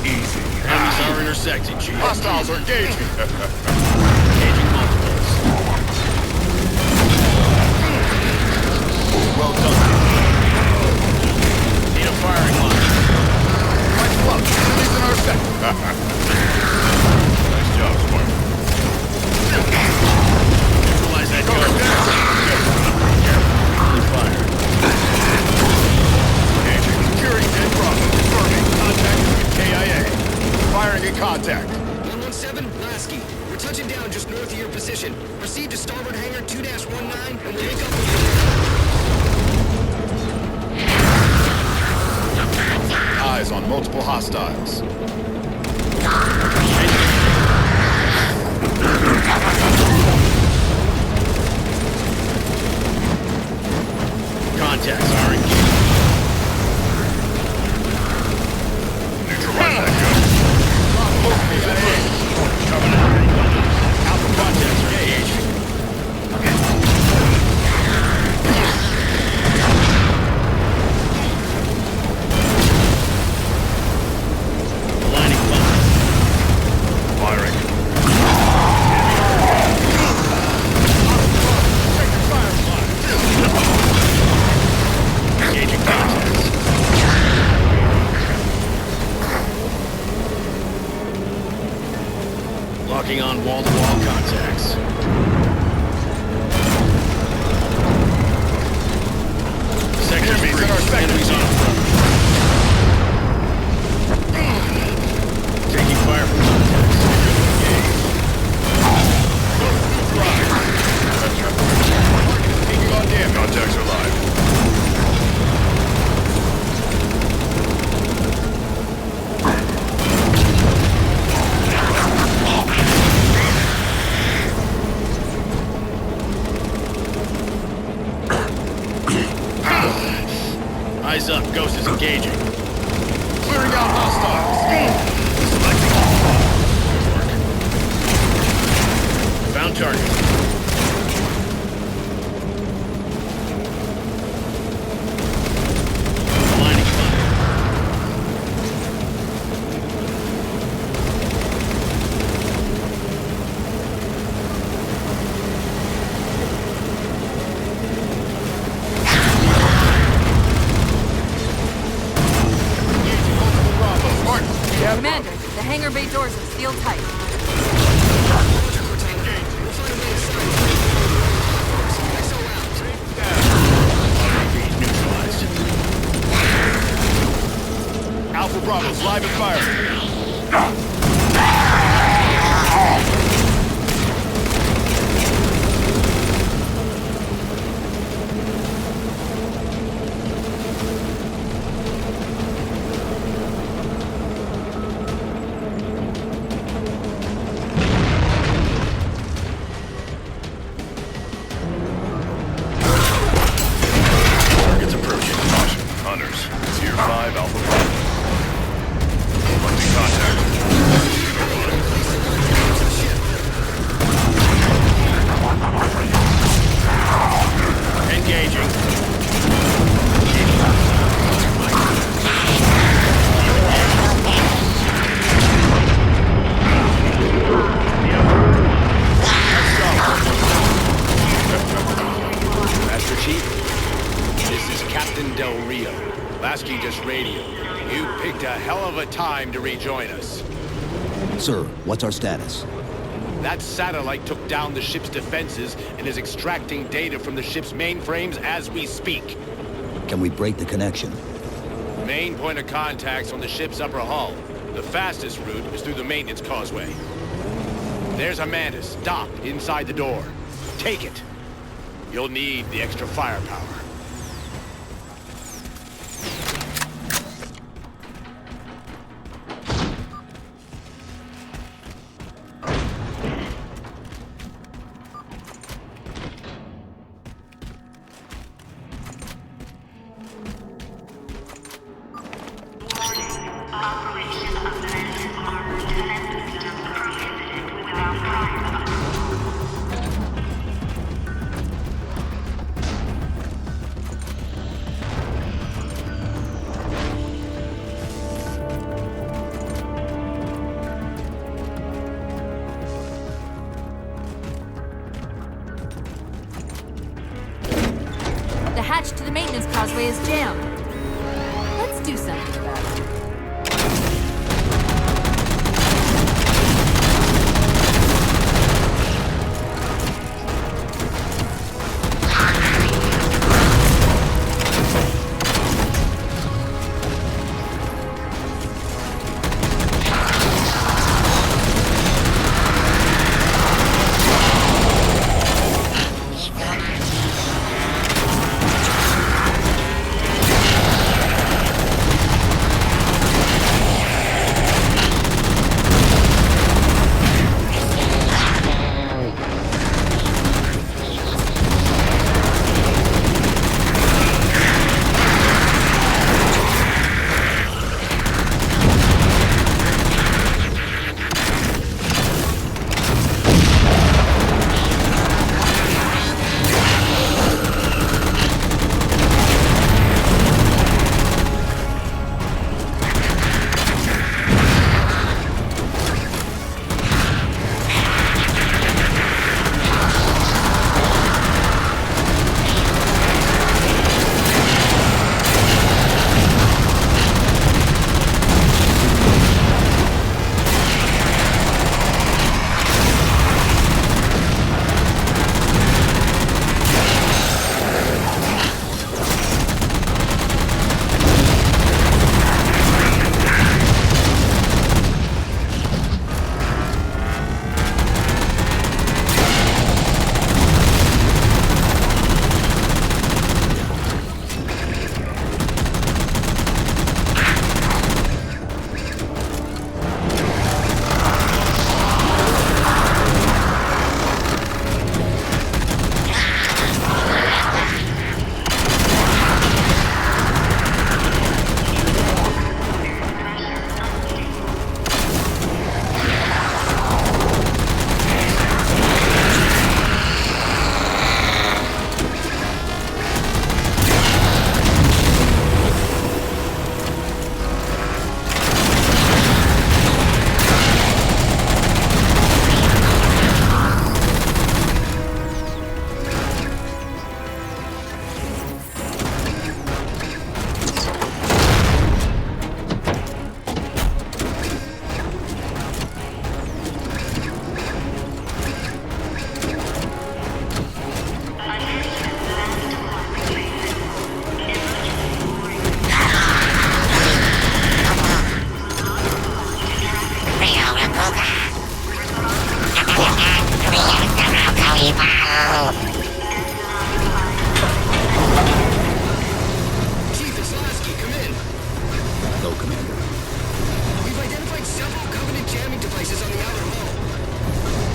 Easy. Enemies are intersecting, Chief. Hostiles are engaging. Engaging multiples. Well done. Need a firing line. Nice luck. Enemies in our sector. Nice job, Spartan. Neutralize that gun. Fire. Engaging. Securing dead Bravo. Confirming. Contact with KIA. Firing in contact. 117, Lasky. We're touching down just north of your position. Proceed to starboard hangar 2-19 and we'll link up with you. Eyes on multiple hostiles. Contacts are engaged. Neutralize that gun. Alpha contacts are engaged. Aligning left. Firing. Engaging contacts. Locking on wall-to-wall contacts. Sector's Enemies in breached. our sector. Enemies on approach. Taking fire from contacts. Taking on damage. Contacts are live. Eyes up, Ghost is engaging. Clearing out hostiles. doors are sealed tight. Alpha Bravo's live and firing. Targets approaching. Caution. Hunters. Tier 5 Alpha Bravo. Collecting contact. Engaging. Master Chief, this is Captain Del Rio. Lasky just radioed. You picked a hell of a time to rejoin us. Sir, what's our status? That satellite took down the ship's defenses and is extracting data from the ship's mainframes as we speak. Can we break the connection? Main point of contact's on the ship's upper hull. The fastest route is through the maintenance causeway. There's a Mantis docked inside the door. Take it. You'll need the extra firepower. Operation of the Mantis armored defense system prohibited without prior. The hatch to the maintenance causeway is jammed. Let's do something about it.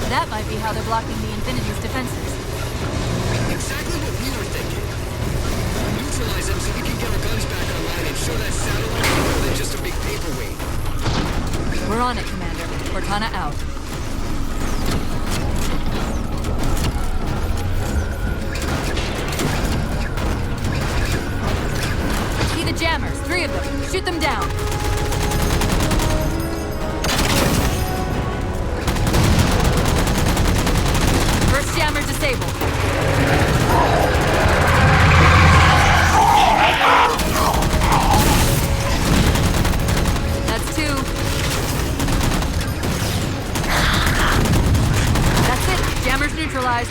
That might be how they're blocking the Infinity's defenses. Exactly what we were thinking. Neutralize them so we can get our guns back online and show that satellite more than just a big paperweight. We're on it, Commander. Cortana out. See the jammers, 3 of them. Shoot them down. First jammer disabled. That's 2. That's it. Jammers neutralized.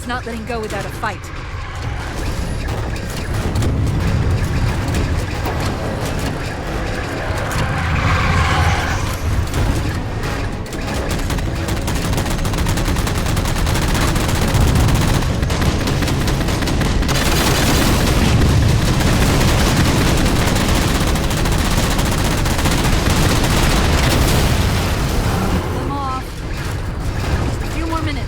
Not letting go without a fight. I'm off. A few more minutes.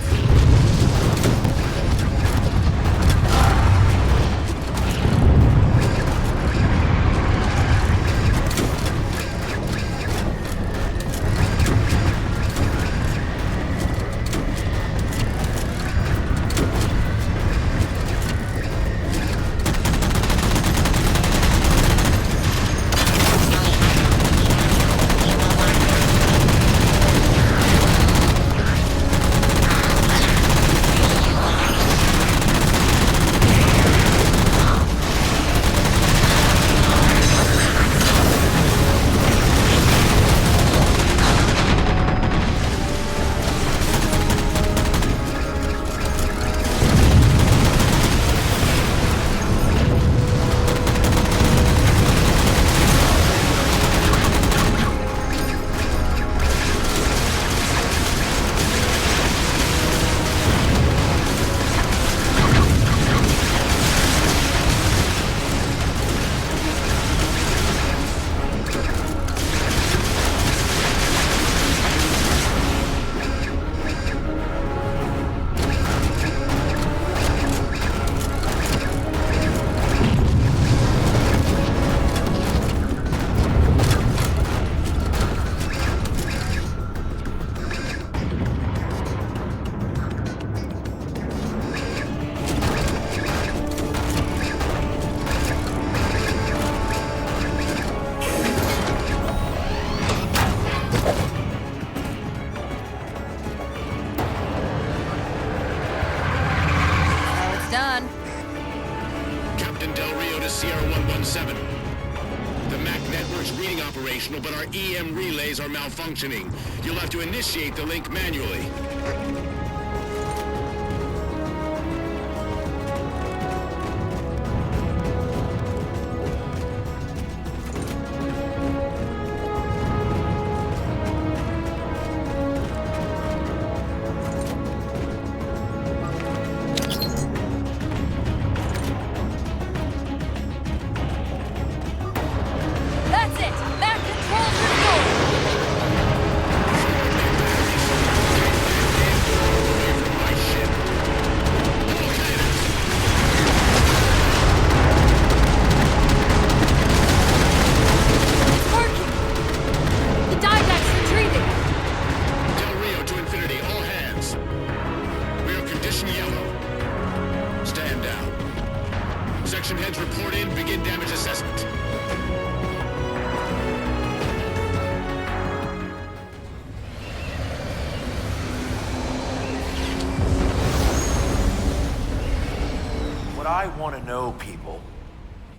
But our EM relays are malfunctioning. You'll have to initiate the link manually.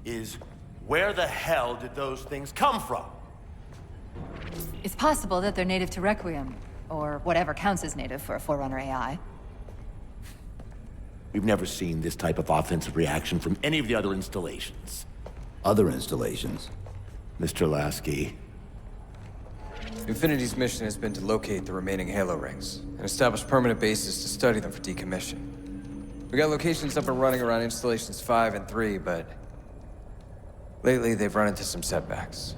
is where the hell did those things come from? It's possible that they're native to Requiem, or whatever counts as native for a Forerunner AI. We've never seen this type of offensive reaction from any of the other installations. Other installations? Mr. Lasky. Infinity's mission has been to locate the remaining Halo rings, and establish permanent bases to study them for decommission. We got locations up and running around installations 5 and 3, but lately they've run into some setbacks.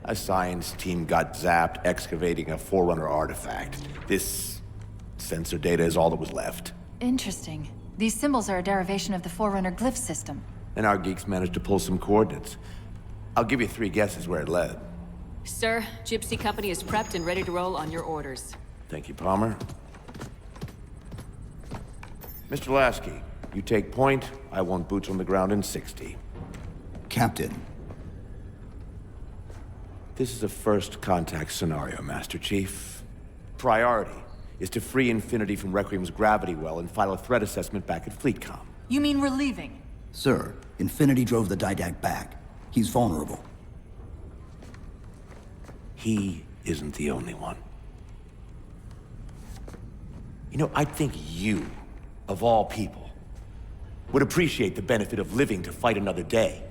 A science team got zapped excavating a Forerunner artifact. This sensor data is all that was left. Interesting. These symbols are a derivation of the Forerunner glyph system. And our geeks managed to pull some coordinates. I'll give you 3 guesses where it led. Sir, Gypsy Company is prepped and ready to roll on your orders. Thank you, Palmer. Mr. Lasky, you take point. I want boots on the ground in 60. Captain. This is a first contact scenario, Master Chief. Priority is to free Infinity from Requiem's gravity well and file a threat assessment back at FleetCom. You mean we're leaving? Sir, Infinity drove the Didact back. He's vulnerable. He isn't the only one. You know, I think you, of all people, would appreciate the benefit of living to fight another day.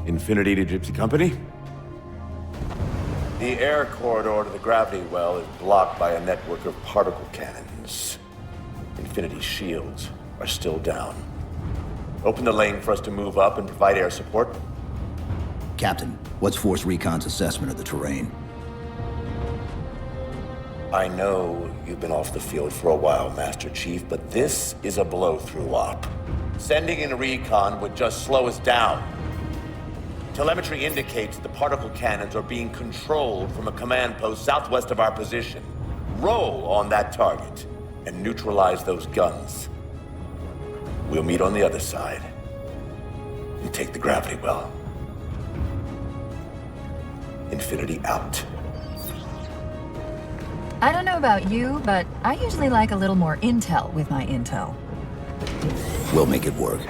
Infinity to Gypsy Company? The air corridor to the gravity well is blocked by a network of particle cannons. Infinity's shields are still down. Open the lane for us to move up and provide air support. Captain, what's Force Recon's assessment of the terrain? I know you've been off the field for a while, Master Chief, but this is a blow-through op. Sending in recon would just slow us down. Telemetry indicates the particle cannons are being controlled from a command post southwest of our position. Roll on that target and neutralize those guns. We'll meet on the other side and take the gravity well. Infinity out. I don't know about you, but I usually like a little more intel with my intel. We'll make it work.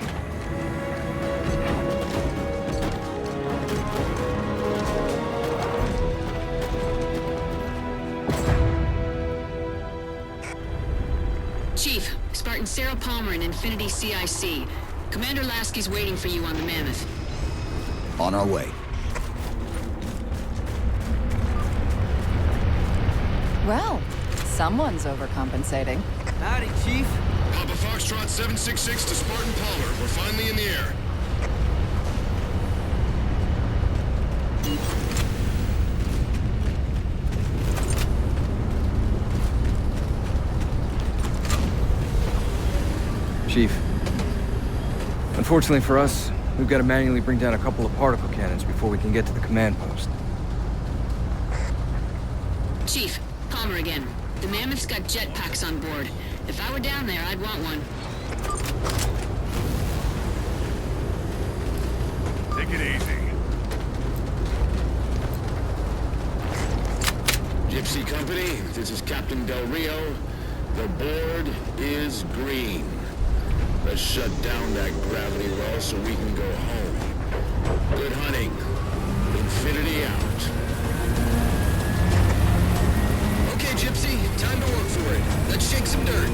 Chief, Spartan Sarah Palmer in Infinity CIC. Commander Lasky's waiting for you on the Mammoth. On our way. Well, someone's overcompensating. Howdy, Chief. Papa Foxtrot 766 to Spartan Palmer. We're finally in the air. Chief. Unfortunately for us, we've got to manually bring down a couple of particle cannons before we can get to the command post. Chief, Palmer again. The Mammoth's got jetpacks on board. If I were down there, I'd want one. Take it easy. Gypsy Company, this is Captain Del Rio. The board is green. Let's shut down that gravity well so we can go home. Good hunting. Infinity out. Okay, Gypsy, time to work for it. Let's shake some dirt.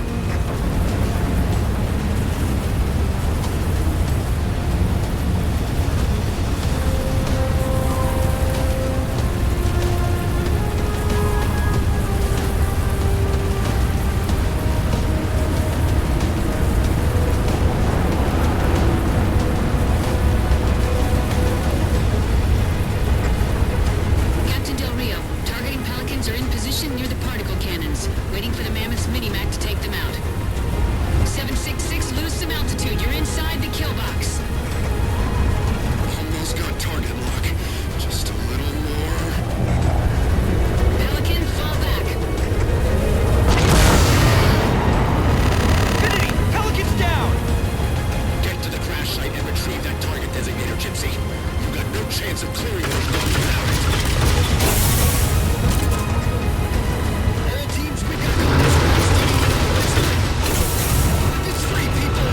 position near the particle cannons, waiting for the Mammoth's mini-mac to take them out. 766, lose some altitude. You're inside the kill box. Almost got target lock. Just a little more. Pelican, fall back. Infinity! Pelican's down! Get to the crash site and retrieve that target designator, Gypsy. You've got no chance of clearing those guns without it. All teams, we've got it's free, people!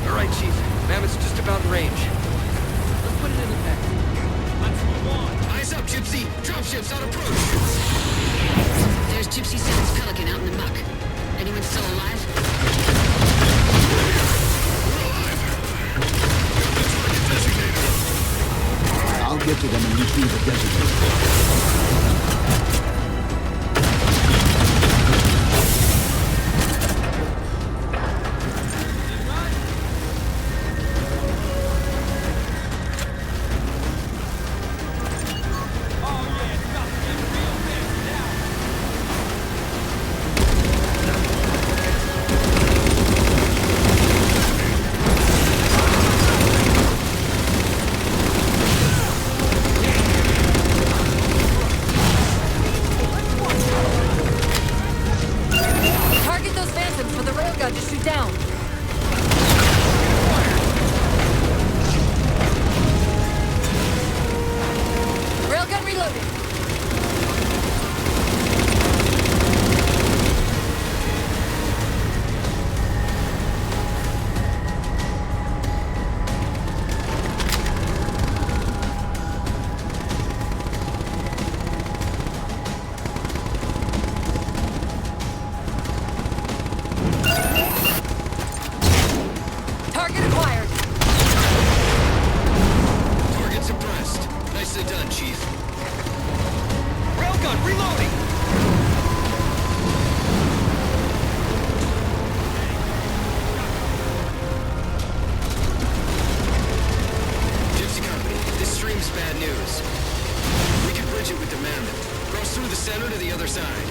All right, Chief. Mammoth's just about in range. Let's put it in effect. Let's move on. Eyes up, Gypsy! Dropships on approach! There's Gypsy 7's Pelican out in the muck. Anyone still alive? I'll get to them and retrieve the designator. Target those phantoms for the railgun to shoot down. Railgun reloaded. Target acquired. Target suppressed. Nicely done, Chief. Railgun reloading! Gypsy Company, this stream's bad news. We can bridge it with the Mammoth. Cross through the center to the other side.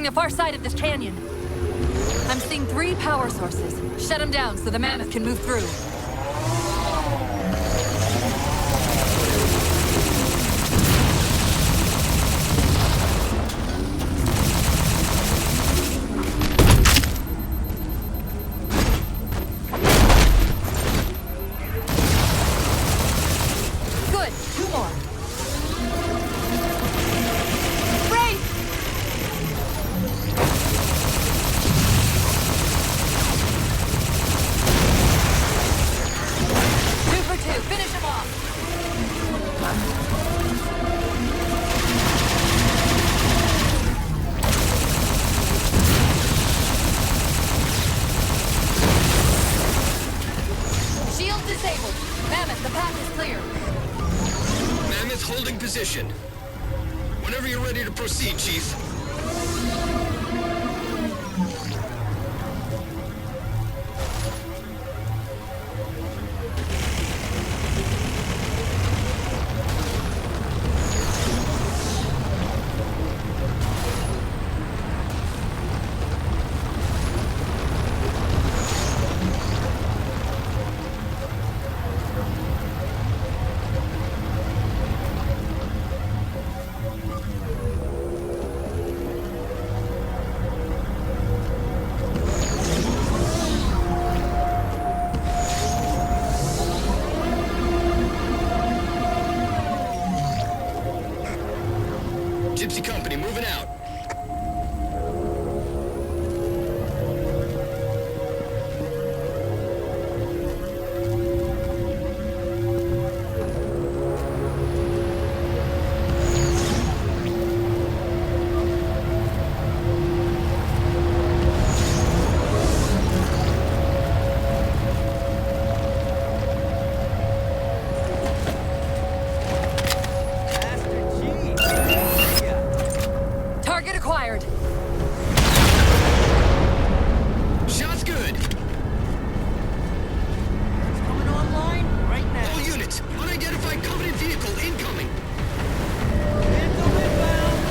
the far side of this canyon. I'm seeing 3 power sources. Shut them down so the mammoth can move through. Good. 2 more. Brave! Finish him off! Shield disabled. Mammoth, the path is clear. Mammoth holding position. Whenever you're ready to proceed, Chief. Gypsy Company moving out. Target acquired. Shot's good. It's coming online right now. All units, unidentified Covenant vehicle incoming. Vehicle inbound.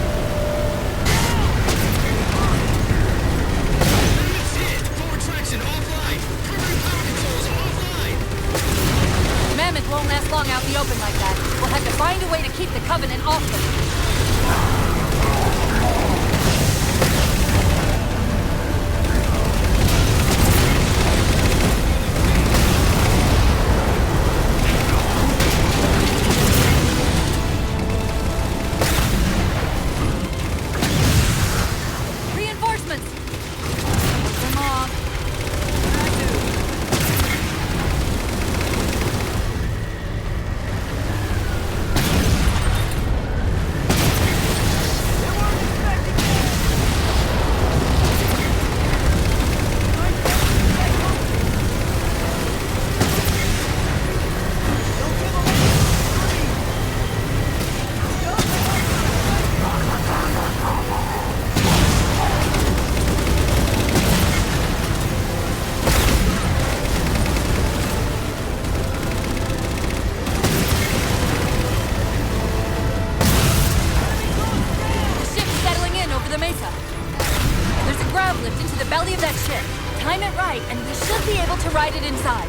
Units hit. Forward traction offline. Primary power controls offline. Mammoth won't last long out in the open like that. We'll have to find a way to keep the Covenant off them. Reinforcements! Come on. Lift into the belly of that ship. Time it right, and we should be able to ride it inside.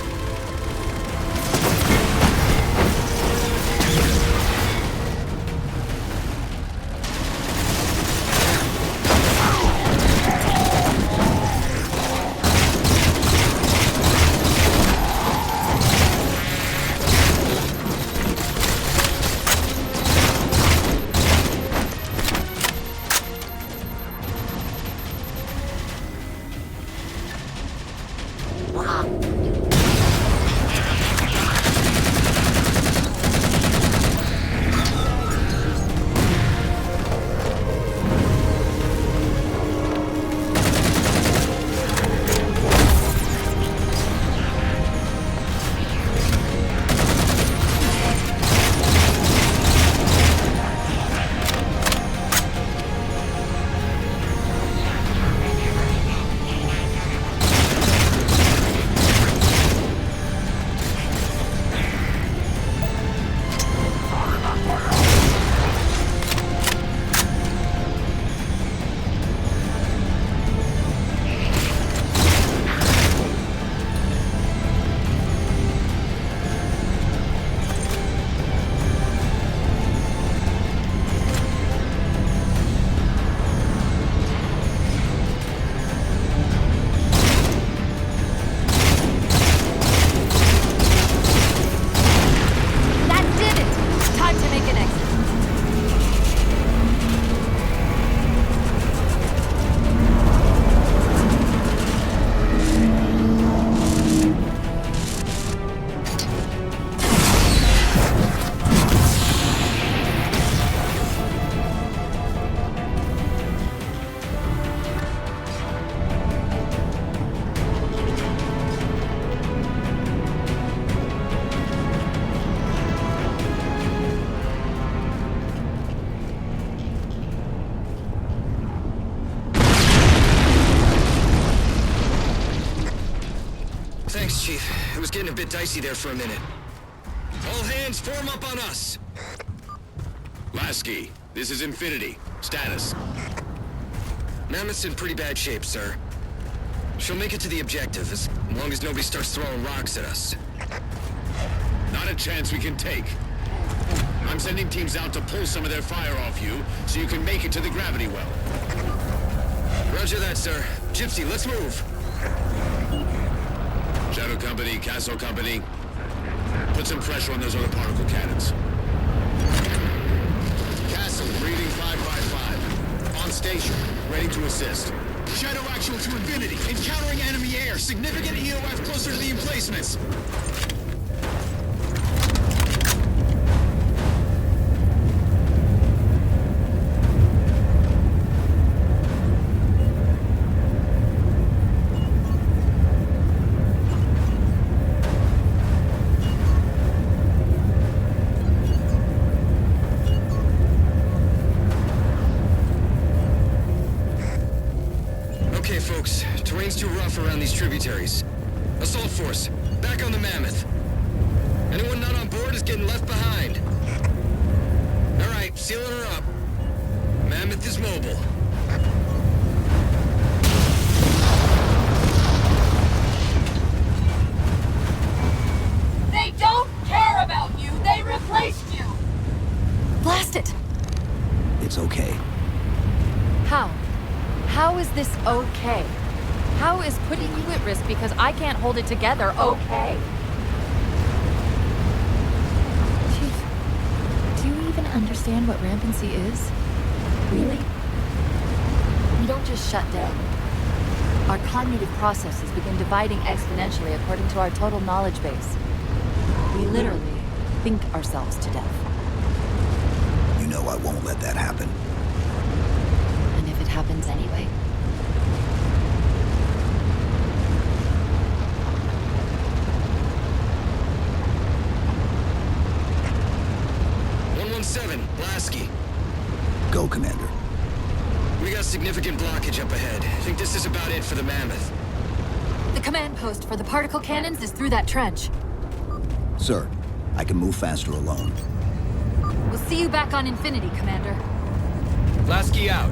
Chief. It was getting a bit dicey there for a minute. All hands, form up on us! Lasky, this is Infinity. Status. Mammoth's in pretty bad shape, sir. She'll make it to the objective, as long as nobody starts throwing rocks at us. Not a chance we can take. I'm sending teams out to pull some of their fire off you, so you can make it to the gravity well. Roger that, sir. Gypsy, let's move. Shadow Company, Castle Company, put some pressure on those other particle cannons. Castle, reading 555. On station, ready to assist. Shadow actual to Infinity. Encountering enemy air. Significant EOF closer to the emplacements. Okay, folks. Terrain's too rough around these tributaries. Assault force, back on the Mammoth. Anyone not on board is getting left behind. All right, sealing her up. Mammoth is mobile. They don't care about you! They replaced you! Blast it! It's okay. How? How is this okay? How is putting you at risk because I can't hold it together okay? Chief, do you even understand what rampancy is? Really? We don't just shut down. Our cognitive processes begin dividing exponentially according to our total knowledge base. We literally think ourselves to death. You know I won't let that happen. And if it happens anyway? Lasky. Go, Commander. We got significant blockage up ahead. I think this is about it for the Mammoth. The command post for the particle cannons is through that trench. Sir, I can move faster alone. We'll see you back on Infinity, Commander. Lasky out.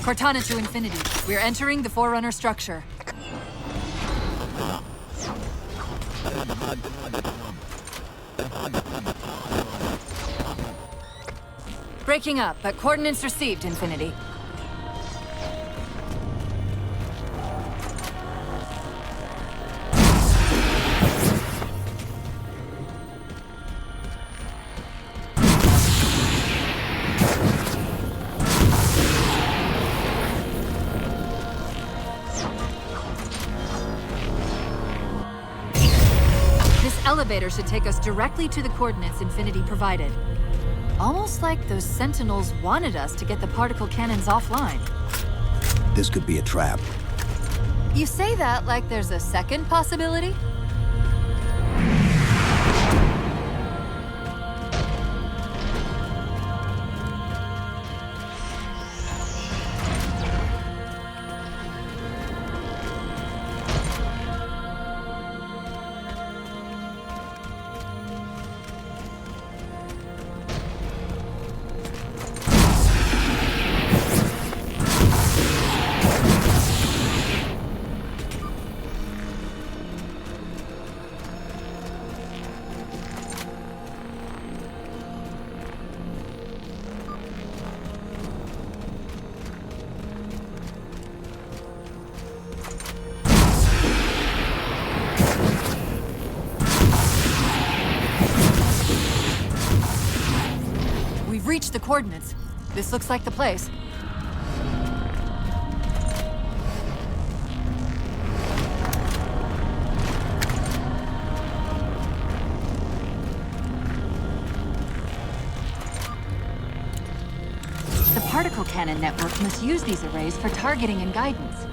Cortana to infinity. We're entering the Forerunner structure. Breaking up, but coordinates received, Infinity. This elevator should take us directly to the coordinates Infinity provided. Almost like those Sentinels wanted us to get the particle cannons offline. This could be a trap. You say that like there's a second possibility? We've reached the coordinates. This looks like the place. The particle cannon network must use these arrays for targeting and guidance.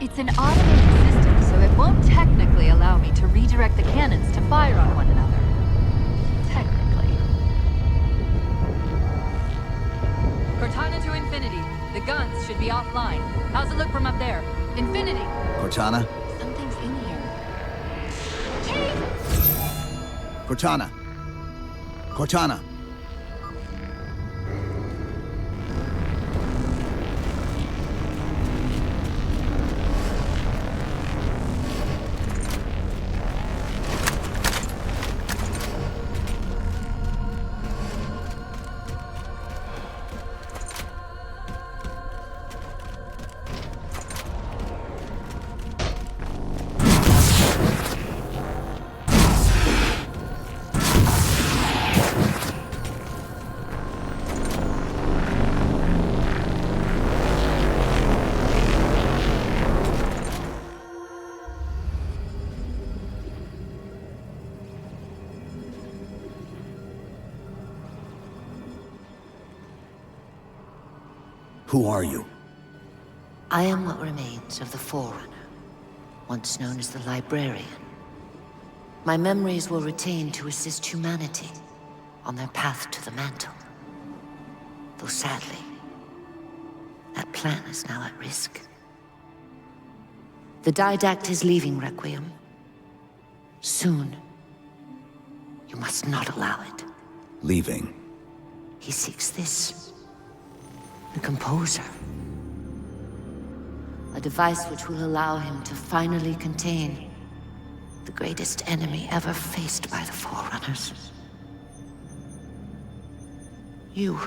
It's an automated system, so it won't technically allow me to redirect the cannons to fire on one another. Technically. Cortana to Infinity. The guns should be offline. How's it look from up there? Infinity! Cortana? Something's in here. Cortana! Cortana! Who are you? I am what remains of the Forerunner, once known as the Librarian. My memories were retained to assist humanity on their path to the mantle. Though sadly, that plan is now at risk. The Didact is leaving Requiem. Soon. You must not allow it. Leaving? He seeks this. The Composer. A device which will allow him to finally contain the greatest enemy ever faced by the Forerunners. You.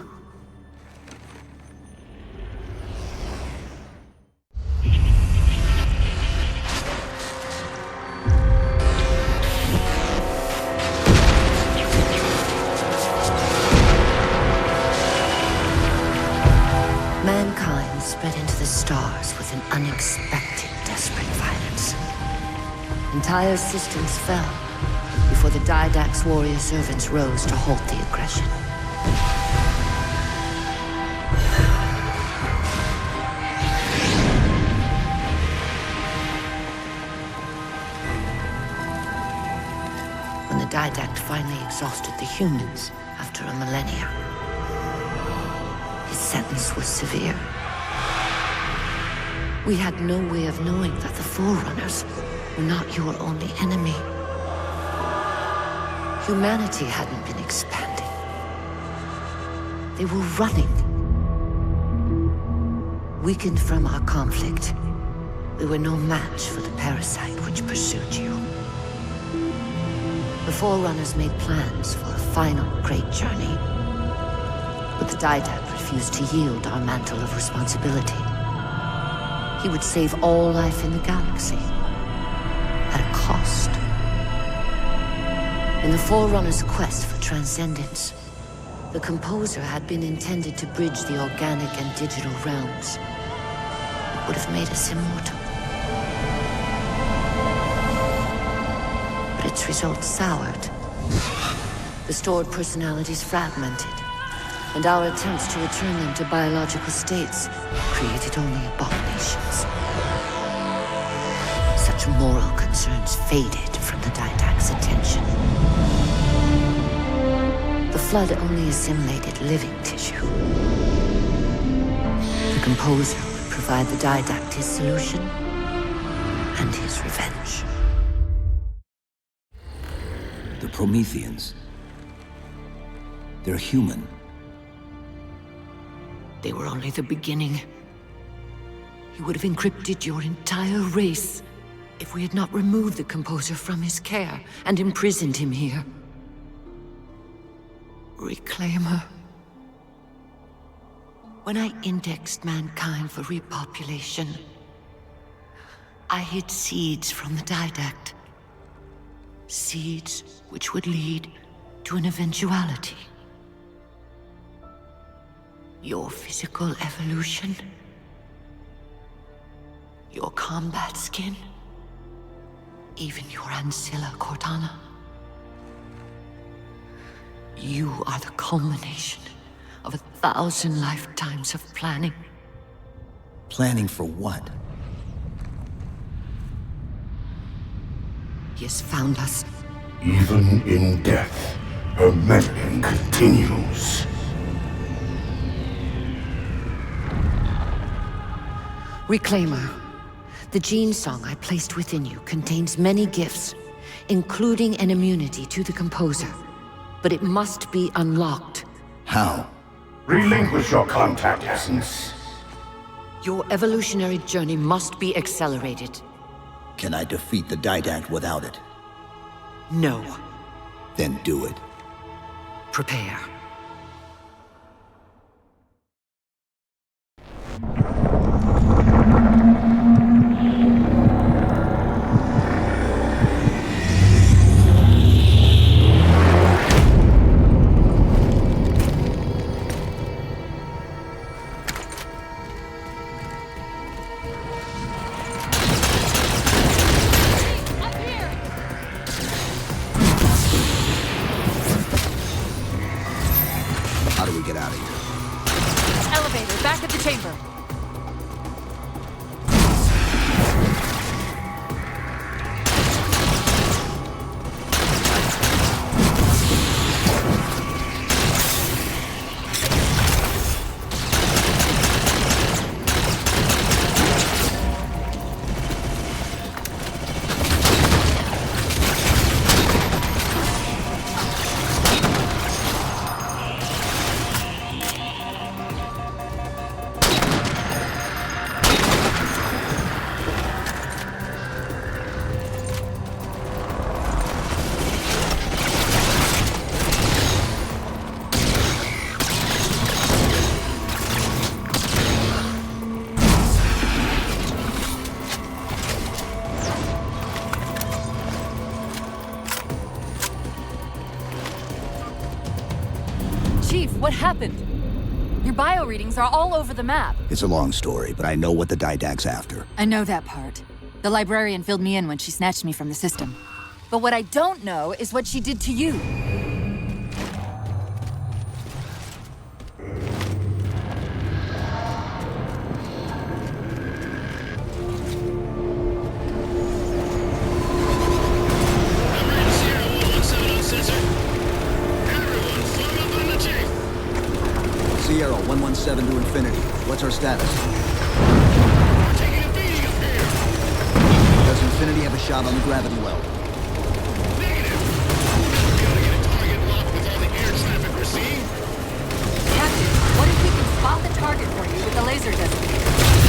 Mankind spread into the stars with an unexpected, desperate violence. Entire systems fell before the Didact's warrior servants rose to halt the aggression. When the Didact finally exhausted the humans after a millennia, his sentence was severe. We had no way of knowing that the Forerunners were not your only enemy. Humanity hadn't been expanding. They were running. Weakened from our conflict, we were no match for the parasite which pursued you. The Forerunners made plans for a final great journey, but the Didact refused to yield our mantle of responsibility. He would save all life in the galaxy, at a cost. In the Forerunners' quest for transcendence, the Composer had been intended to bridge the organic and digital realms. It would have made us immortal. But its results soured. The stored personalities fragmented, and our attempts to return them to biological states created only abominations. Such moral concerns faded from the Didact's attention. The Flood only assimilated living tissue. The Composer would provide the Didact his solution and his revenge. The Prometheans. They're human. They were only the beginning. He would have encrypted your entire race if we had not removed the Composer from his care and imprisoned him here. Reclaimer. When I indexed mankind for repopulation, I hid seeds from the Didact. Seeds which would lead to an eventuality. Your physical evolution, your combat skin, even your ancilla Cortana. You are the culmination of 1,000 lifetimes of planning. Planning for what? He has found us. Even in death, her meddling continues. Reclaimer. The gene song I placed within you contains many gifts, including an immunity to the Composer. But it must be unlocked. How? Relinquish your contact essence. Your evolutionary journey must be accelerated. Can I defeat the Didact without it? No. Then do it. Prepare. What happened? Your bio readings are all over the map. It's a long story, but I know what the Didact's after. I know that part. The librarian filled me in when she snatched me from the system. But what I don't know is what she did to you. Sierra 117 to infinity. What's our status? We're taking a beating up here. Does Infinity have a shot on the gravity well? Negative. We ought to get a target locked with all the air traffic we're seeing. Captain, what if we can spot the target for you with the laser designator?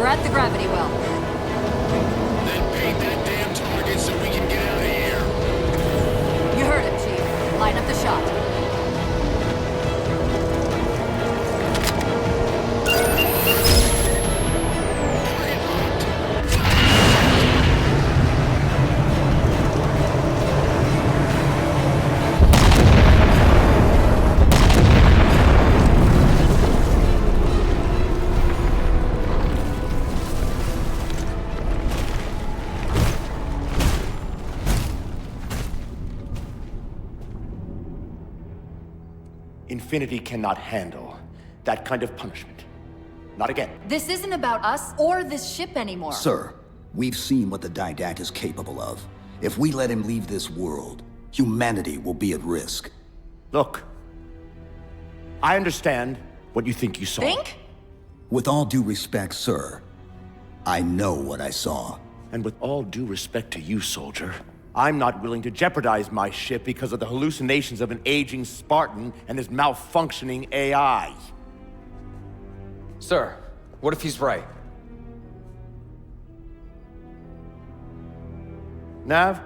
at the gravity well. Then paint that damn target so we can get out of here. You heard him, Chief. Line up the shot. Infinity cannot handle that kind of punishment. Not again. This isn't about us or this ship anymore. Sir, we've seen what the Didact is capable of. If we let him leave this world, humanity will be at risk. Look, I understand what you think you saw. Think? With all due respect, sir, I know what I saw. And with all due respect to you, soldier, I'm not willing to jeopardize my ship because of the hallucinations of an aging Spartan and his malfunctioning AI. Sir, what if he's right? Nav,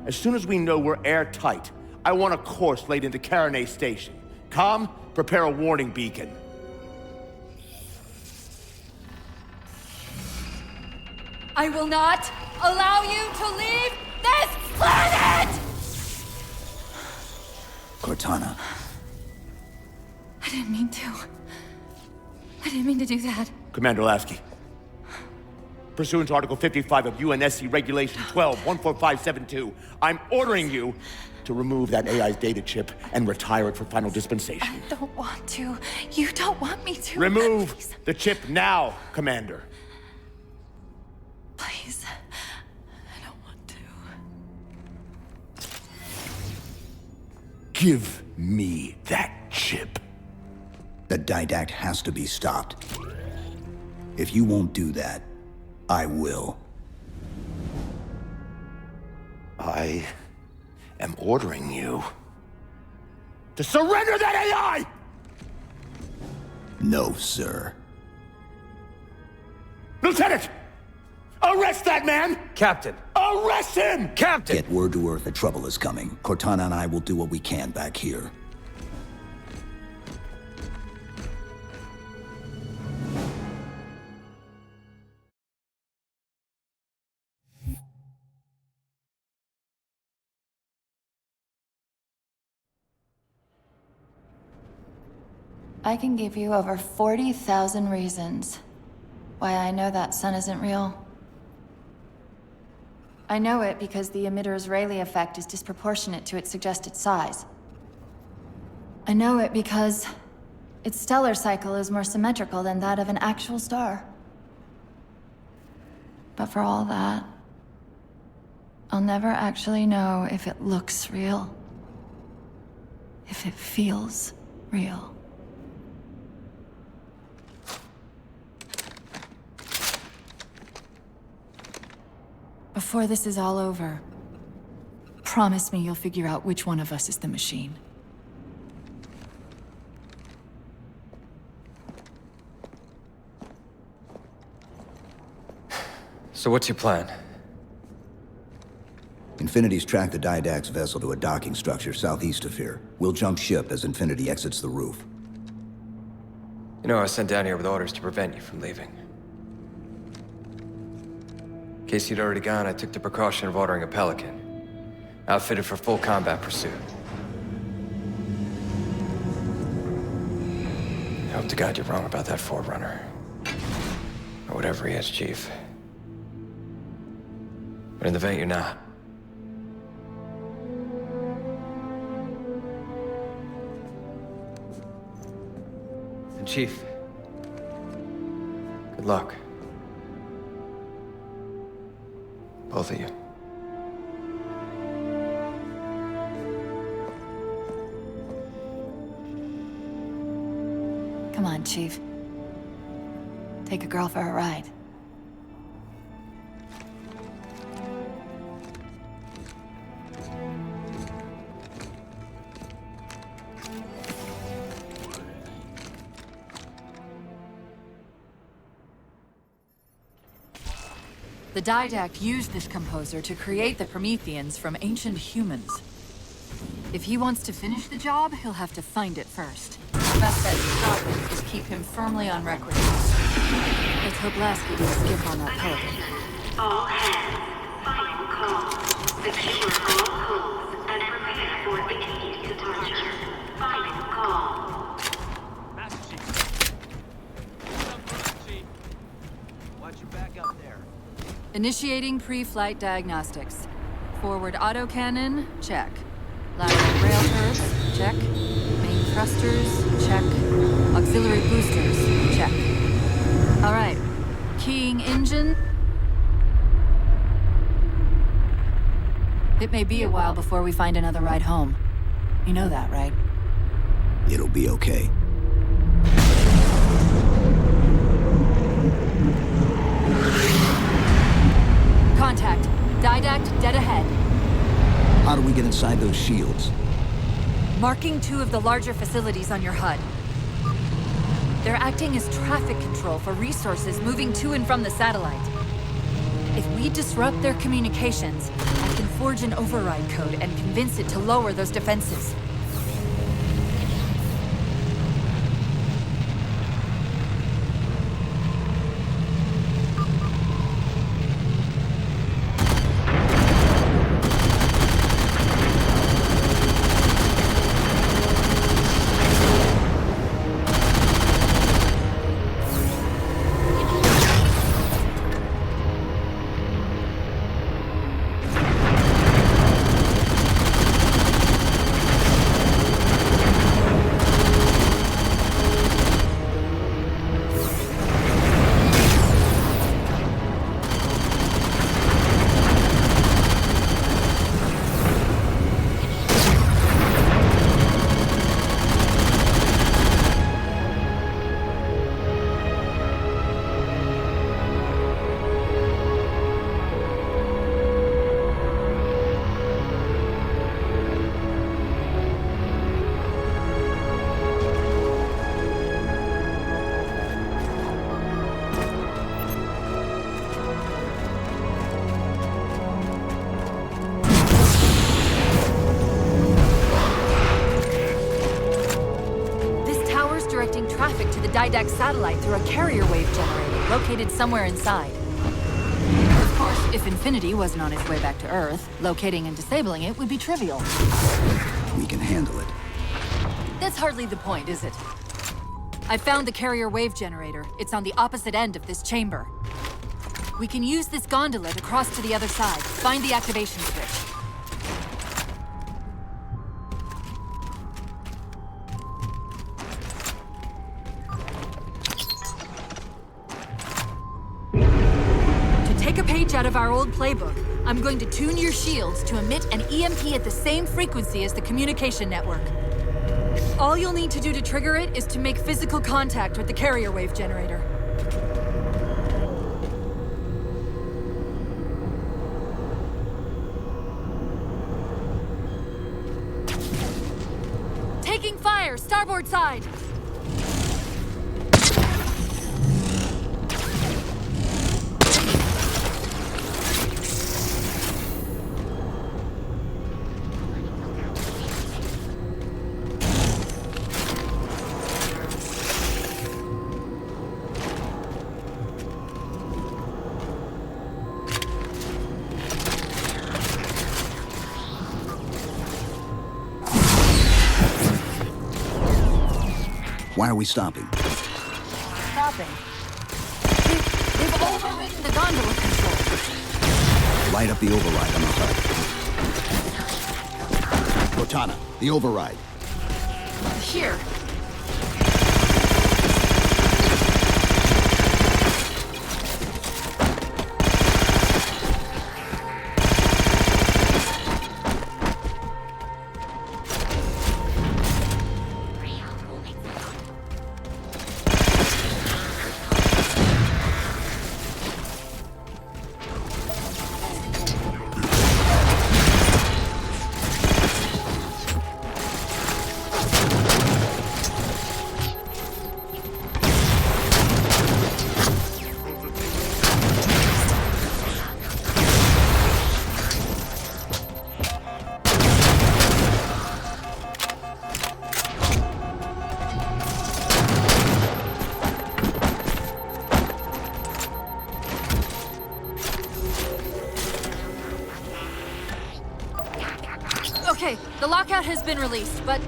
as soon as we know we're airtight, I want a course laid into Caranay Station. Com, prepare a warning beacon. I will not allow you to leave this planet! Cortana. I didn't mean to. I didn't mean to do that. Commander Lasky, pursuant to Article 55 of UNSC Regulation 12-14572, I'm ordering you to remove that AI's data chip and retire it for final dispensation. I don't want to. You don't want me to. Remove the chip now, Commander. Please. I don't want to. Give me that chip. The Didact has to be stopped. If you won't do that, I will. I am ordering you to surrender that AI! No, sir. Lieutenant! Arrest that man! Captain! Arrest him! Captain! Get word to Earth that trouble is coming. Cortana and I will do what we can back here. I can give you over 40,000 reasons why I know that sun isn't real. I know it because the emitter's Rayleigh effect is disproportionate to its suggested size. I know it because its stellar cycle is more symmetrical than that of an actual star. But for all that, I'll never actually know if it looks real. If it feels real. Before this is all over, promise me you'll figure out which one of us is the machine. So what's your plan? Infinity's tracked the Didact's vessel to a docking structure southeast of here. We'll jump ship as Infinity exits the roof. You know, I was sent down here with orders to prevent you from leaving. In case you'd already gone, I took the precaution of ordering a Pelican, outfitted for full combat pursuit. I hope to God you're wrong about that Forerunner. Or whatever he is, Chief. But in the event you're not. And Chief, good luck. Both of you. Come on, Chief. Take a girl for a ride. The Didact used this composer to create the Prometheans from ancient humans. If he wants to finish the job, he'll have to find it first. Our best bet to stop him is keep him firmly on Requiem. Let's hope Lasky didn't skip on that Pelican. All hands, final call. Secure all codes and prepare for immediate departure. Final call. Master Chief. What's up, Master Chief? Watch your back up there. Initiating pre-flight diagnostics. Forward autocannon, check. Lateral rail curves, check. Main thrusters, check. Auxiliary boosters, check. All right. Keying engine. It may be a while before we find another ride home. You know that, right? It'll be okay. Contact. Didact dead ahead. How do we get inside those shields? Marking 2 of the larger facilities on your HUD. They're acting as traffic control for resources moving to and from the satellite. If we disrupt their communications, I can forge an override code and convince it to lower those defenses. Traffic to the Didact satellite through a carrier wave generator located somewhere inside. Of course, if Infinity wasn't on its way back to Earth, locating and disabling it would be trivial. We can handle it. That's hardly the point, is it? I found the carrier wave generator. It's on the opposite end of this chamber. We can use this gondola to cross to the other side. Find the activation switch. Out of our old playbook, I'm going to tune your shields to emit an EMP at the same frequency as the communication network. All you'll need to do to trigger it is to make physical contact with the carrier wave generator. Taking fire, starboard side! Why are we stopping? Stopping? They've overridden the gondola control. Light up the override on the HUD. Cortana, the override. Here. The lockout has been released, but...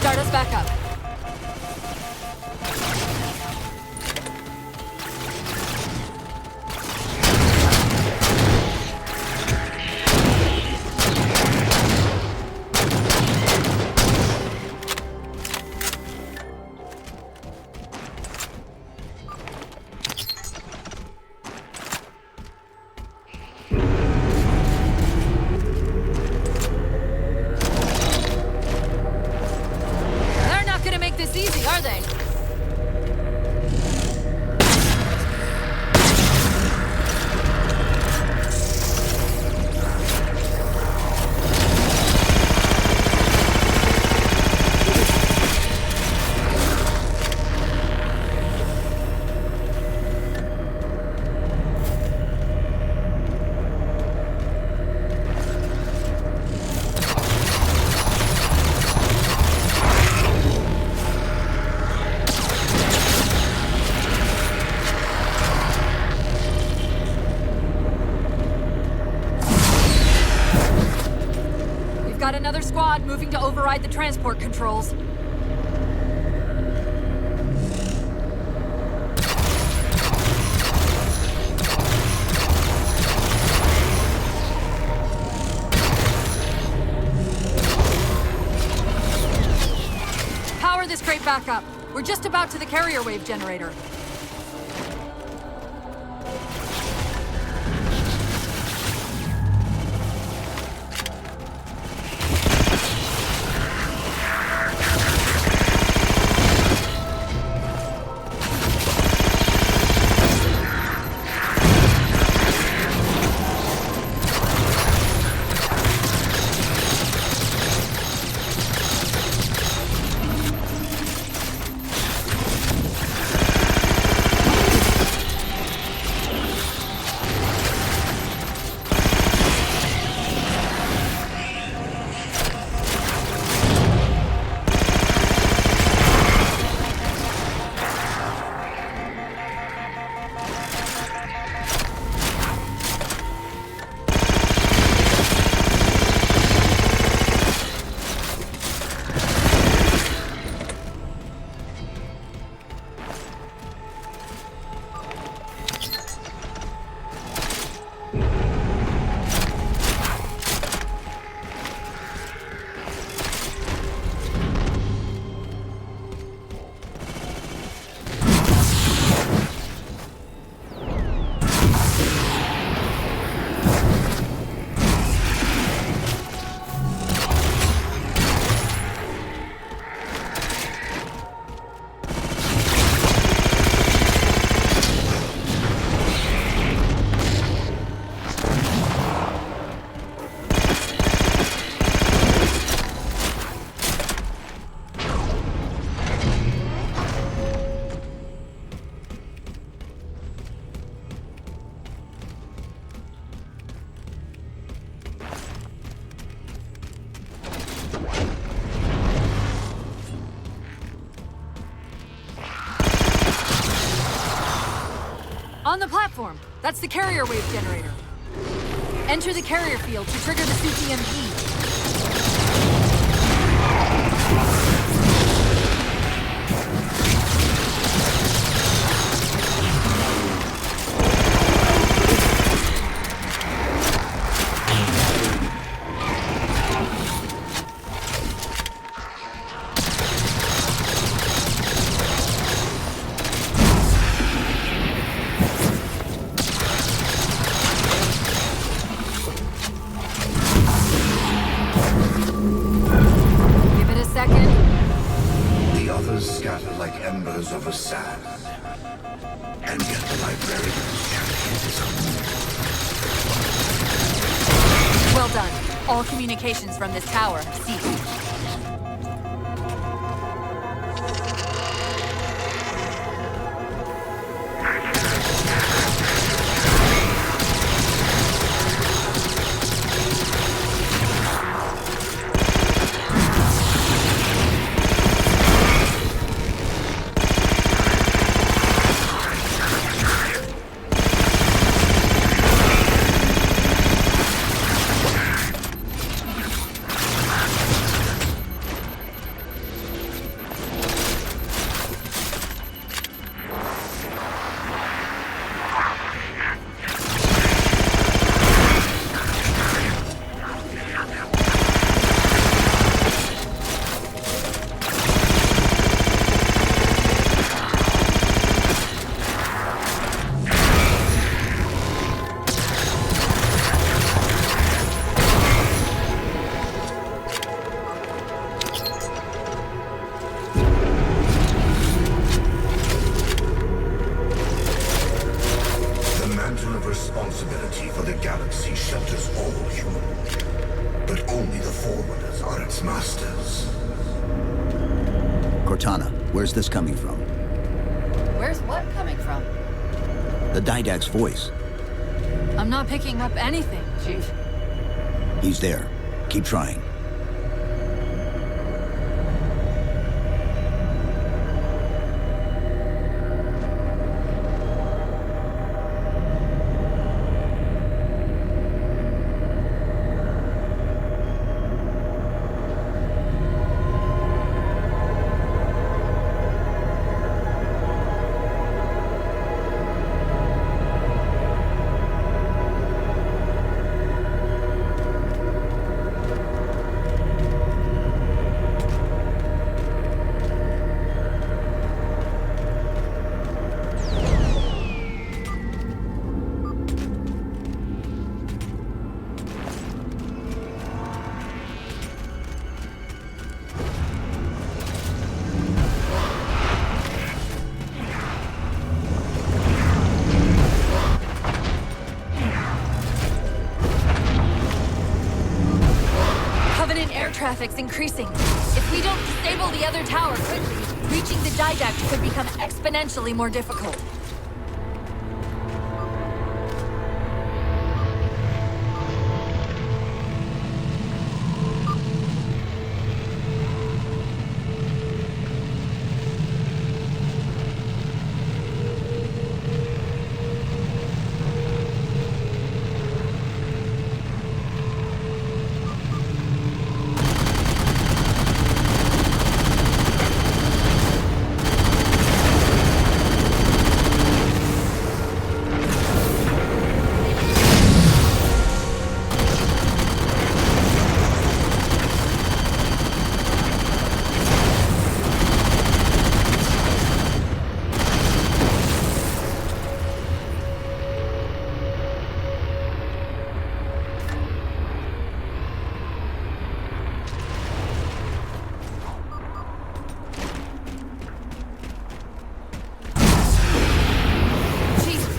Start us back up. Another squad moving to override the transport controls. Power this crate back up. We're just about to the carrier wave generator. On the platform! That's the carrier wave generator. Enter the carrier field to trigger the suit's EMP. numbers of a sand. And yet the librarians carry his own. Well done. All communications from this tower have ceased. Responsibility for the galaxy shelters all human, but only the Forerunners are its masters. Cortana, where's this coming from? Where's what coming from? The Didact's voice. I'm not picking up anything, Chief. He's there. Keep trying. Traffic's increasing. If we don't disable the other tower quickly, reaching the Didact could become exponentially more difficult.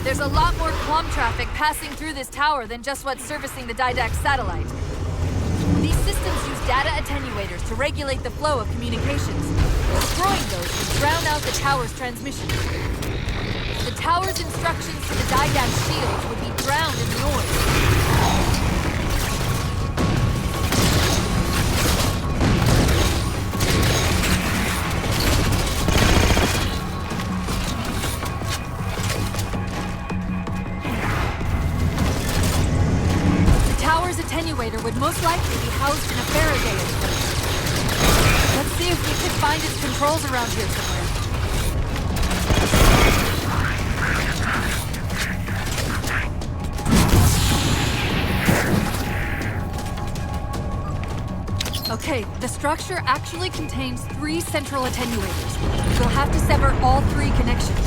There's a lot more comm traffic passing through this tower than just what's servicing the Didact satellite. These systems use data attenuators to regulate the flow of communications. Destroying those would drown out the tower's transmission. The tower's instructions to the Didact shields would be drowned in noise. Would most likely be housed in a Faraday enclosure. Let's see if we can find its controls around here somewhere. Okay, the structure actually contains 3 central attenuators. We'll have to sever all 3 connections.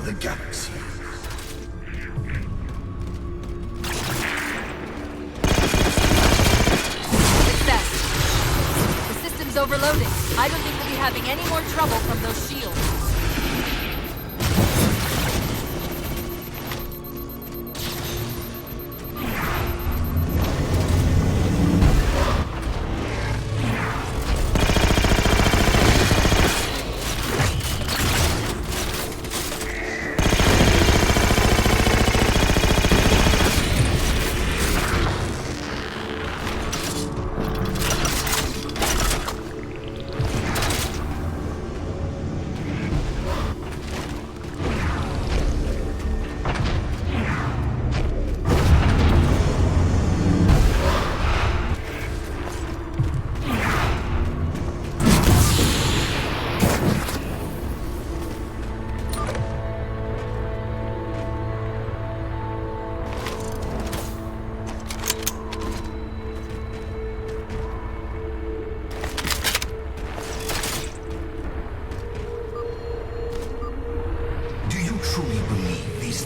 the galaxy. Success. The system's overloaded. I don't think we'll be having any more trouble from those shields.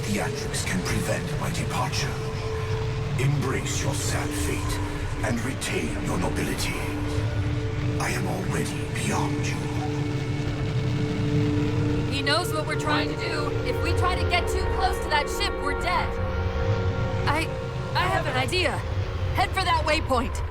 Theatrics can prevent my departure. Embrace your sad fate and retain your nobility. I am already beyond you. He knows what we're trying to do. If we try to get too close to that ship, we're dead. I have an idea. Head for that waypoint.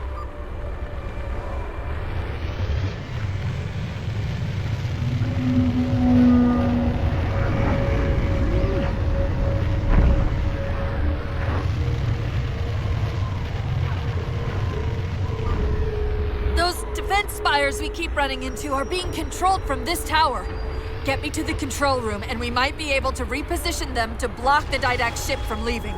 Spires we keep running into are being controlled from this tower. Get me to the control room, and we might be able to reposition them to block the Didact ship from leaving.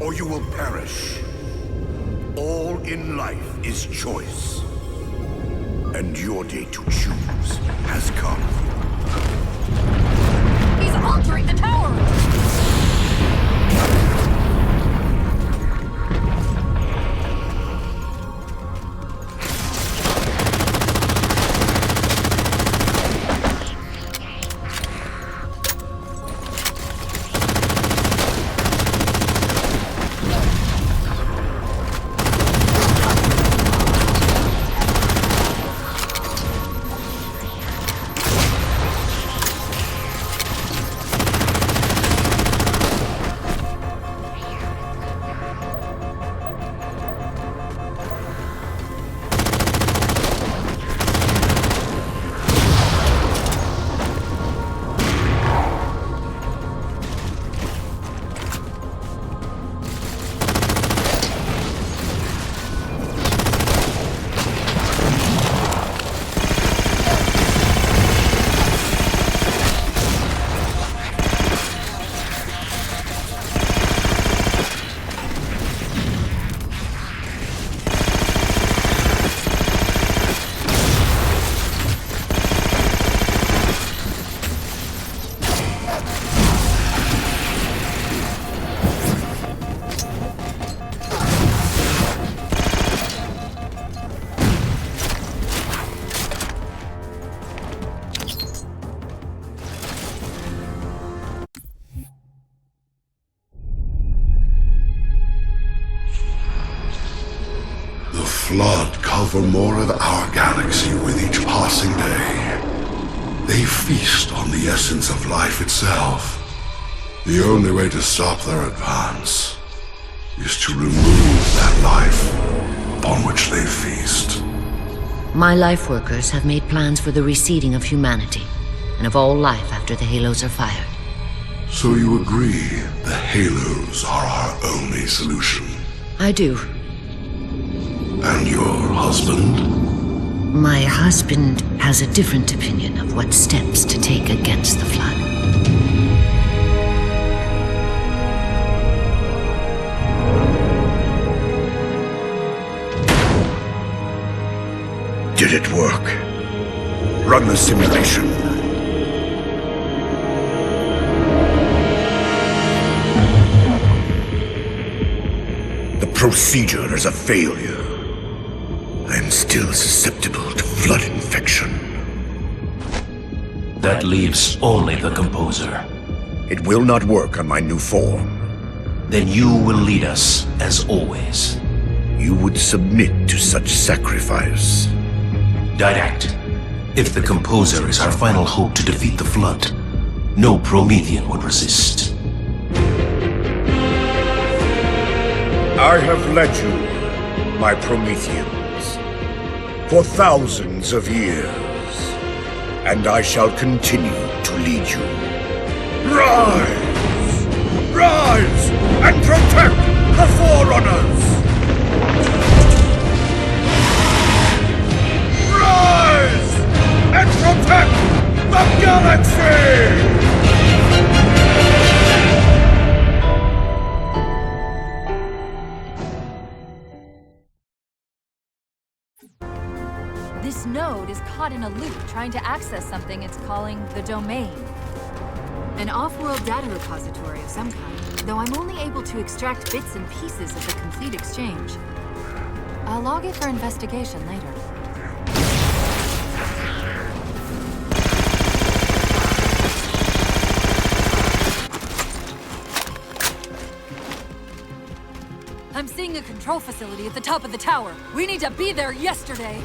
Or you will perish. All in life is choice. And your day to choose has come. He's altering the tower! Flood cover more of our galaxy with each passing day. They feast on the essence of life itself. The only way to stop their advance is to remove that life upon which they feast. My life workers have made plans for the reseeding of humanity, and of all life after the halos are fired. So you agree the halos are our only solution? I do. And your husband? My husband has a different opinion of what steps to take against the Flood. Did it work? Run the simulation. The procedure is a failure. I'm still susceptible to flood infection. That leaves only the composer. It will not work on my new form. Then you will lead us, as always. You would submit to such sacrifice. Direct. If the composer is our final hope to defeat the Flood, no Promethean would resist. I have led you, my Prometheans, for thousands of years, and I shall continue to lead you. Rise! Rise and protect the Forerunners! Rise and protect the galaxy! This node is caught in a loop trying to access something it's calling the Domain. An off-world data repository of some kind, though I'm only able to extract bits and pieces of the complete exchange. I'll log it for investigation later. I'm seeing a control facility at the top of the tower. We need to be there yesterday.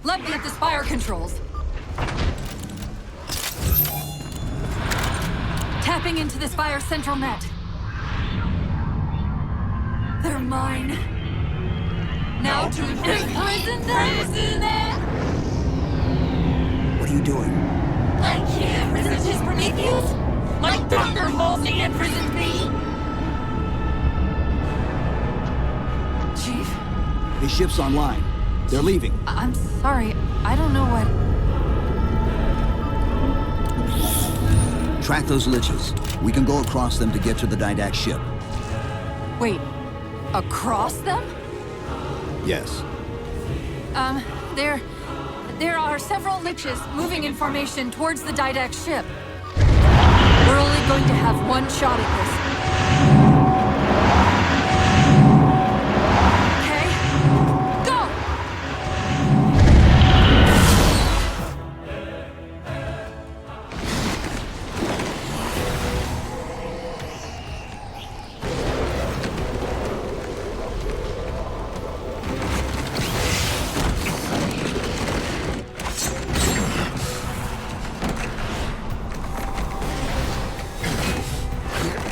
Let me at the Spire controls. Tapping into the Spire central net. They're mine. Now to imprison them! What are you doing? I can't resist his Prometheans! My Dr. Halsey imprisoned me! Chief? His ship's online. They're leaving. I'm sorry. I don't know what... Track those liches. We can go across them to get to the Didact ship. Wait. Across them? Yes. There are several liches moving in formation towards the Didact ship. We're only going to have one shot at this. Okay? Go!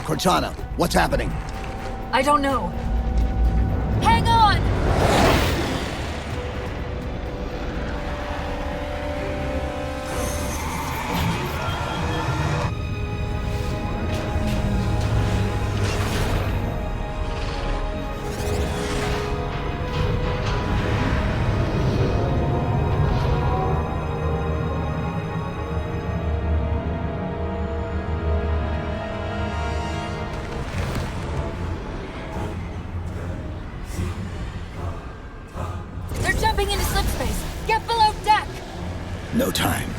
Cortana, what's happening? I don't know. Hang on! Jumping into slip space. Get below deck. No time.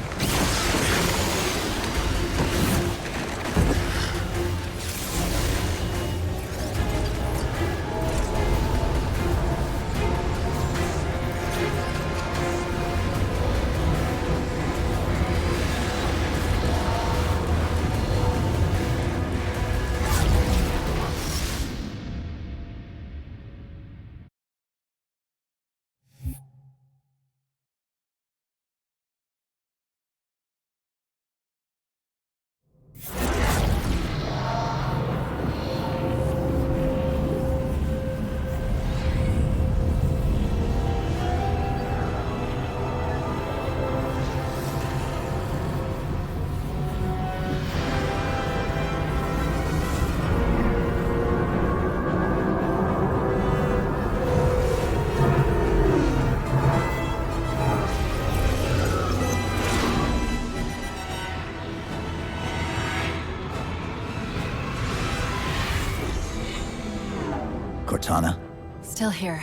Cortana? Still here.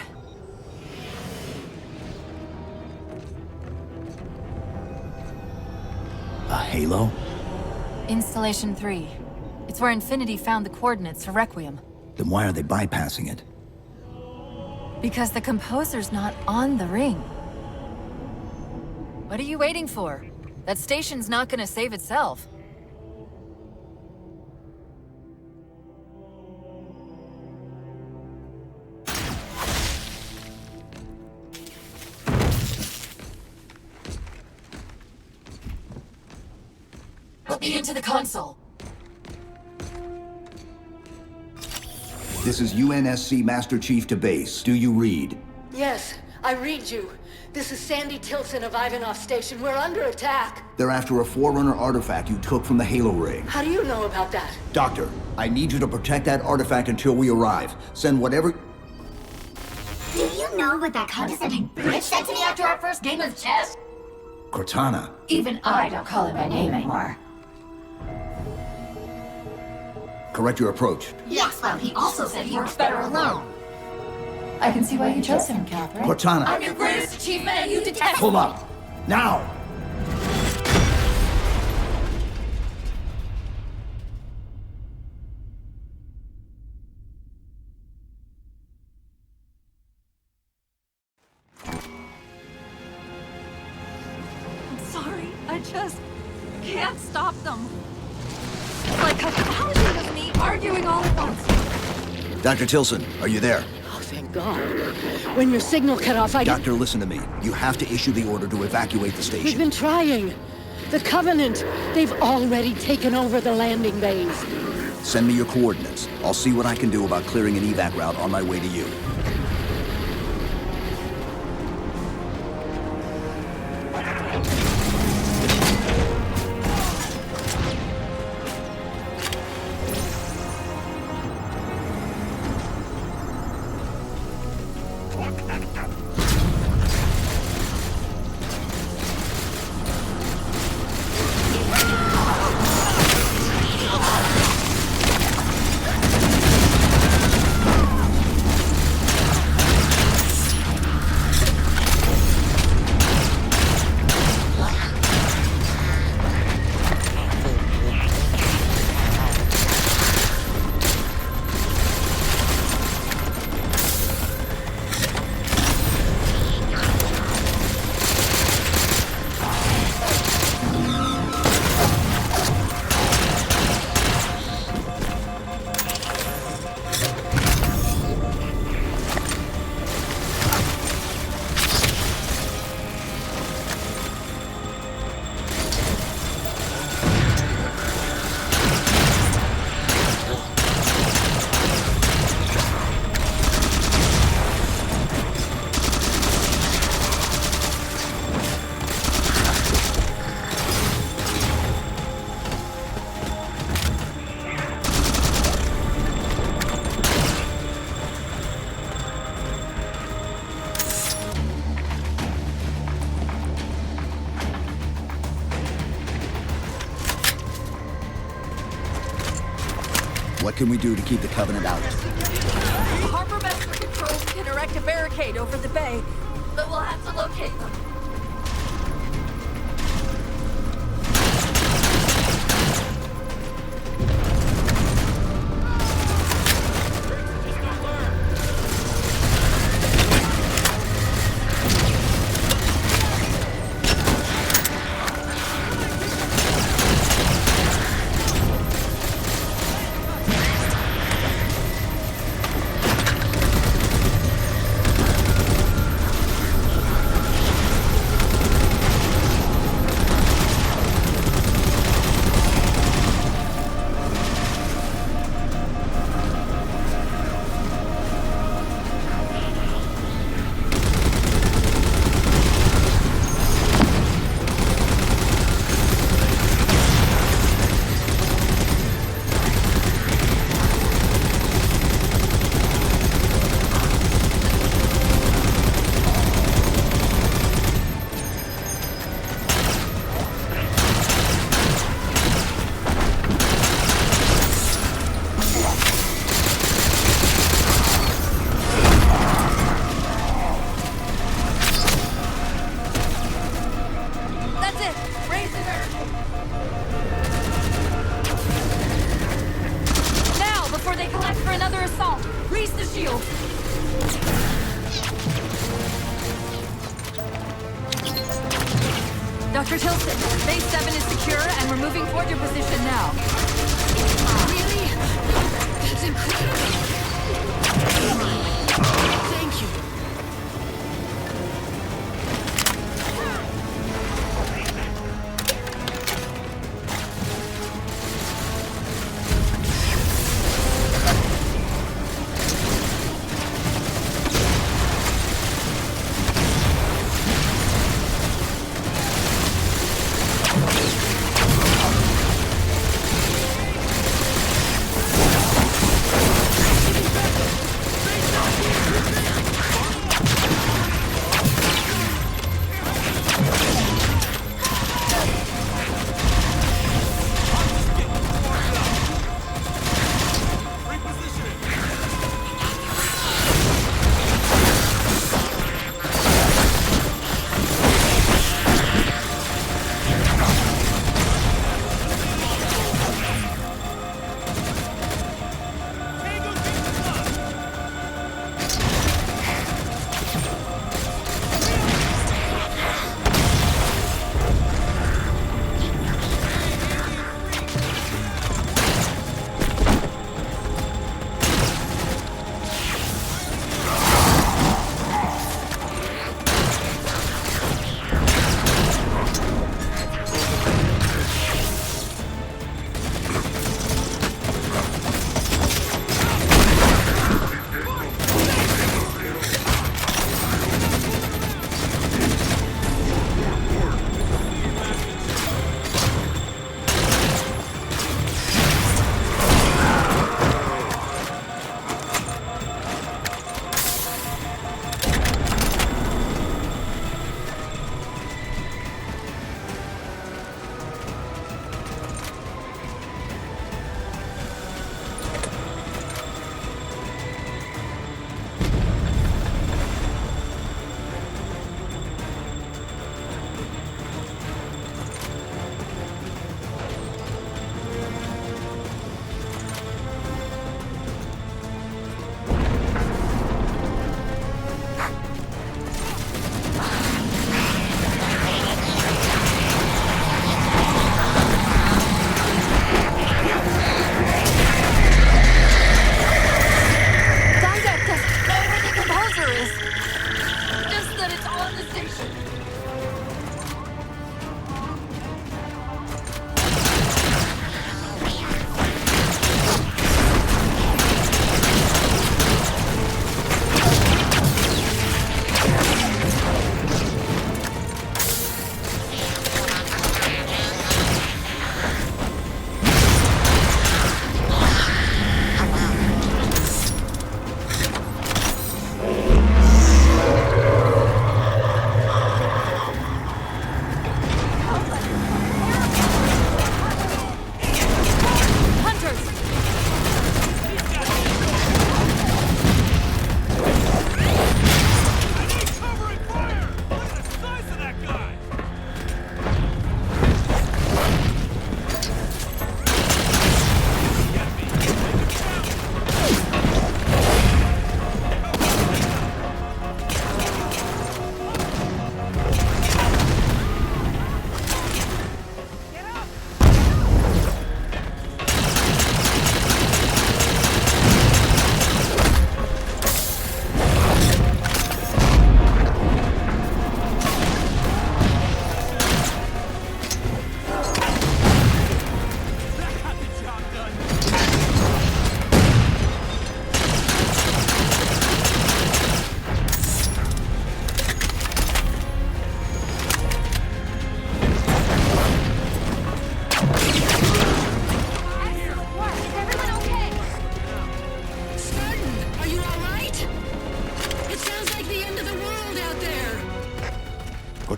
A halo? Installation 3. It's where Infinity found the coordinates for Requiem. Then why are they bypassing it? Because the composer's not on the ring. What are you waiting for? That station's not gonna save itself. Put me into the console. This is UNSC Master Chief to base. Do you read? Yes, I read you. This is Sandy Tilson of Ivanov Station. We're under attack. They're after a Forerunner artifact you took from the Halo ring. How do you know about that? Doctor, I need you to protect that artifact until we arrive. Send whatever... Do you know what that condescending bitch said to me after our first game of chess? Cortana. Even I don't call him by name anymore. Correct your approach. Yes, well, he also said he works better alone. I can see why you chose him, Catherine. Cortana. I'm your greatest achievement and you detest— Pull up! Now! I'm sorry. I just can't stop them. It's like a thousand of me arguing all at once. Dr. Tilson, are you there? Oh, thank God. When your signal cut off, Doctor, listen to me. You have to issue the order to evacuate the station. We've been trying. The Covenant, they've already taken over the landing bays. Send me your coordinates. I'll see what I can do about clearing an evac route on my way to you. What can we do to keep the Covenant out? Harbor master controls can erect a barricade over the bay, but we'll have to locate them. Dr. Tilson, base 7 is secure, and we're moving toward your position now. Really? That's incredible. Thank you.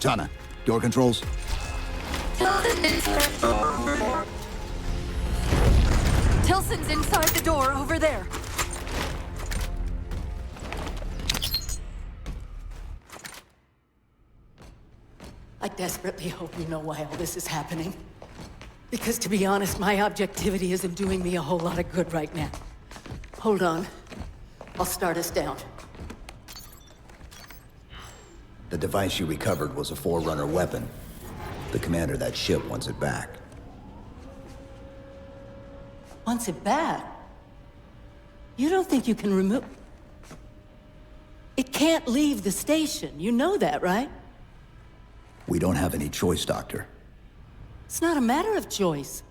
Cortana, door controls? Tilson's inside the door, over there. I desperately hope you know why all this is happening. Because to be honest, my objectivity isn't doing me a whole lot of good right now. Hold on. I'll start us down. The device you recovered was a Forerunner weapon. The commander of that ship wants it back. Wants it back? You don't think you can remove... It can't leave the station. You know that, right? We don't have any choice, Doctor. It's not a matter of choice.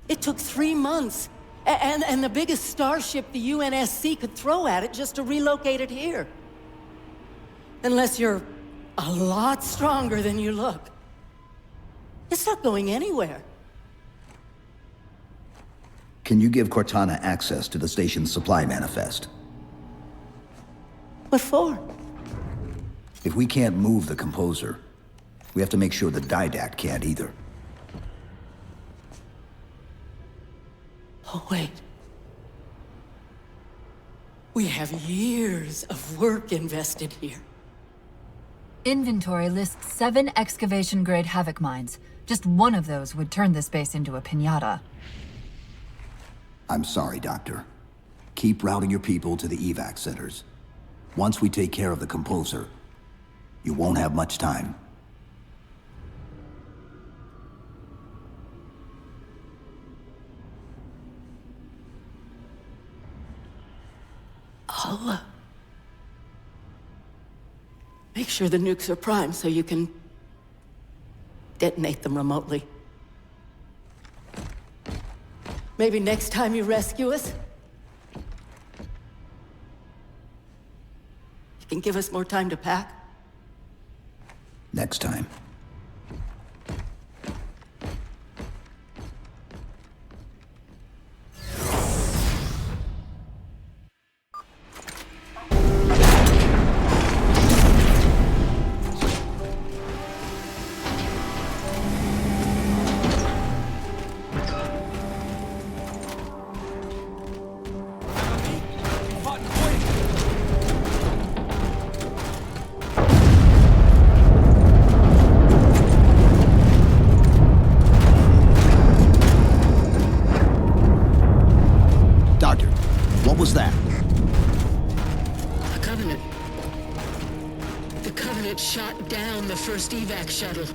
It took 3 months, and the biggest starship the UNSC could throw at it just to relocate it here. Unless you're a lot stronger than you look. It's not going anywhere. Can you give Cortana access to the station's supply manifest? What for? If we can't move the composer, we have to make sure the Didact can't either. Oh, wait. We have years of work invested here. Inventory lists 7 excavation-grade Havoc mines. Just one of those would turn this base into a piñata. I'm sorry, Doctor. Keep routing your people to the evac centers. Once we take care of the composer, you won't have much time. I'll, make sure the nukes are primed so you can detonate them remotely. Maybe next time you rescue us, you can give us more time to pack. Next time. What was that? The Covenant. The Covenant shot down the first evac shuttle.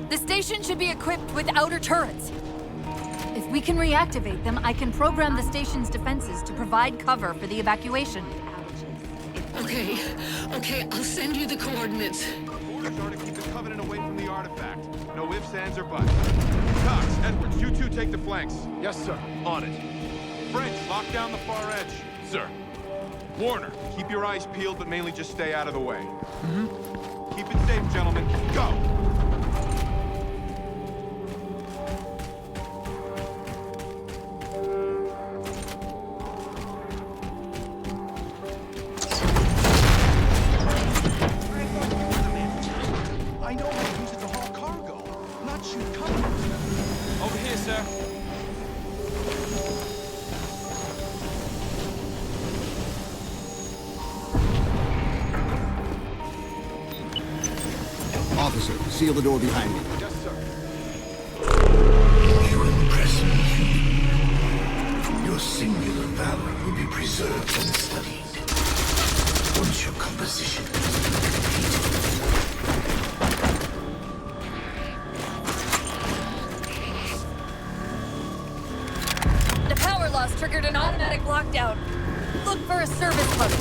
The station should be equipped with outer turrets. If we can reactivate them, I can program the station's defenses to provide cover for the evacuation. Okay, I'll send you the coordinates. Orders are to keep the Covenant away from the artifact. No ifs, ands, or buts. Cox, Edwards, you two take the flanks. Yes, sir. On it. French, lock down the far edge. Sir. Warner, keep your eyes peeled, but mainly just stay out of the way. Mm-hmm. Keep it safe, gentlemen. Go! I know how to use it to haul cargo, not shoot cover. Over here, sir. Officer, seal the door behind me. Yes, sir. You impress me, human. Your singular valor will be preserved and studied. Once your composition The power loss triggered an automatic lockdown. Look for a service button.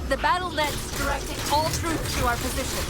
The battle net's directing all troops to our position.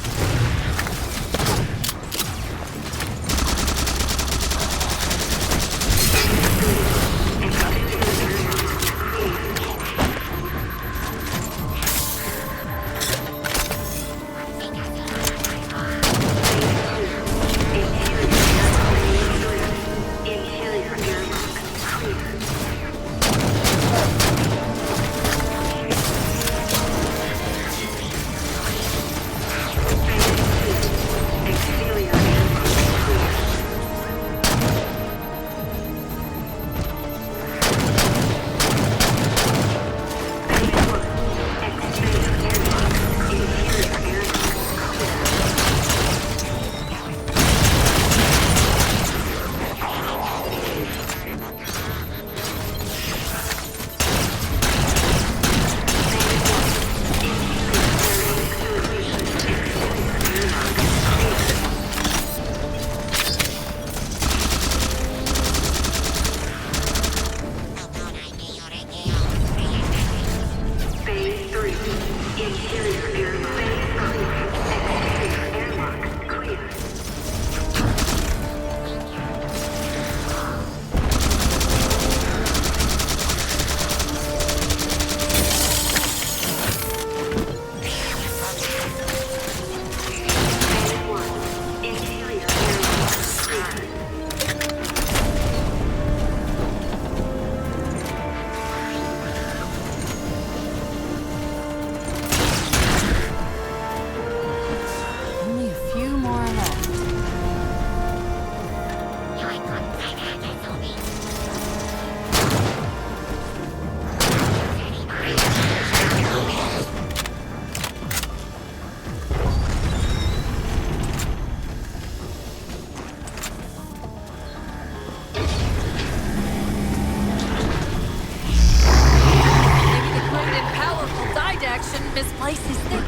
Misplaces things.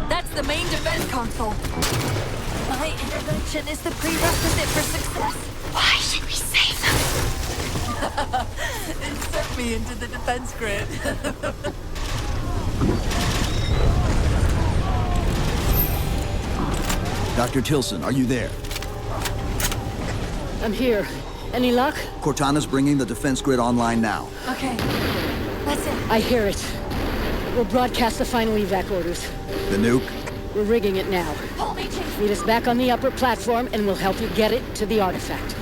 That's the main defense console. My intervention is the prerequisite for success. Why should we save them? Insert me into the defense grid. Dr. Tilson, are you there? I'm here. Any luck? Cortana's bringing the defense grid online now. Okay. That's it. I hear it. We'll broadcast the final evac orders. The nuke? We're rigging it now. Pull me, Chief. Meet us back on the upper platform and we'll help you get it to the artifact.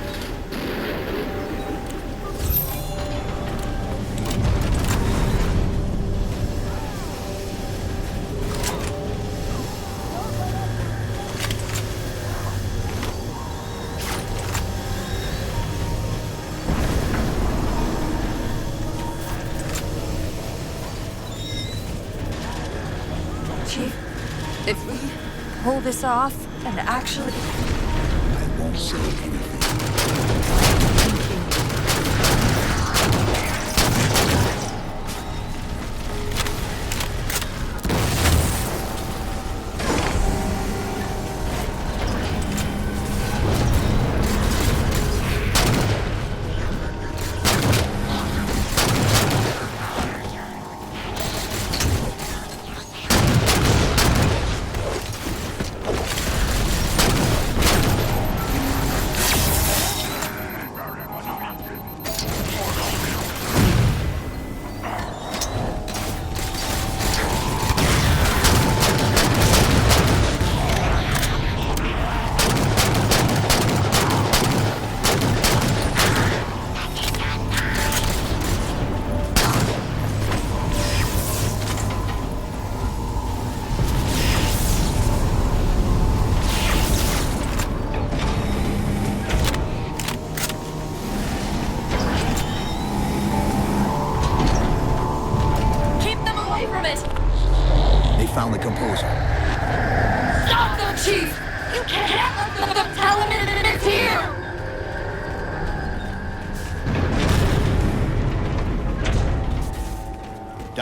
Chief, if we pull this off and actually... I won't say anything.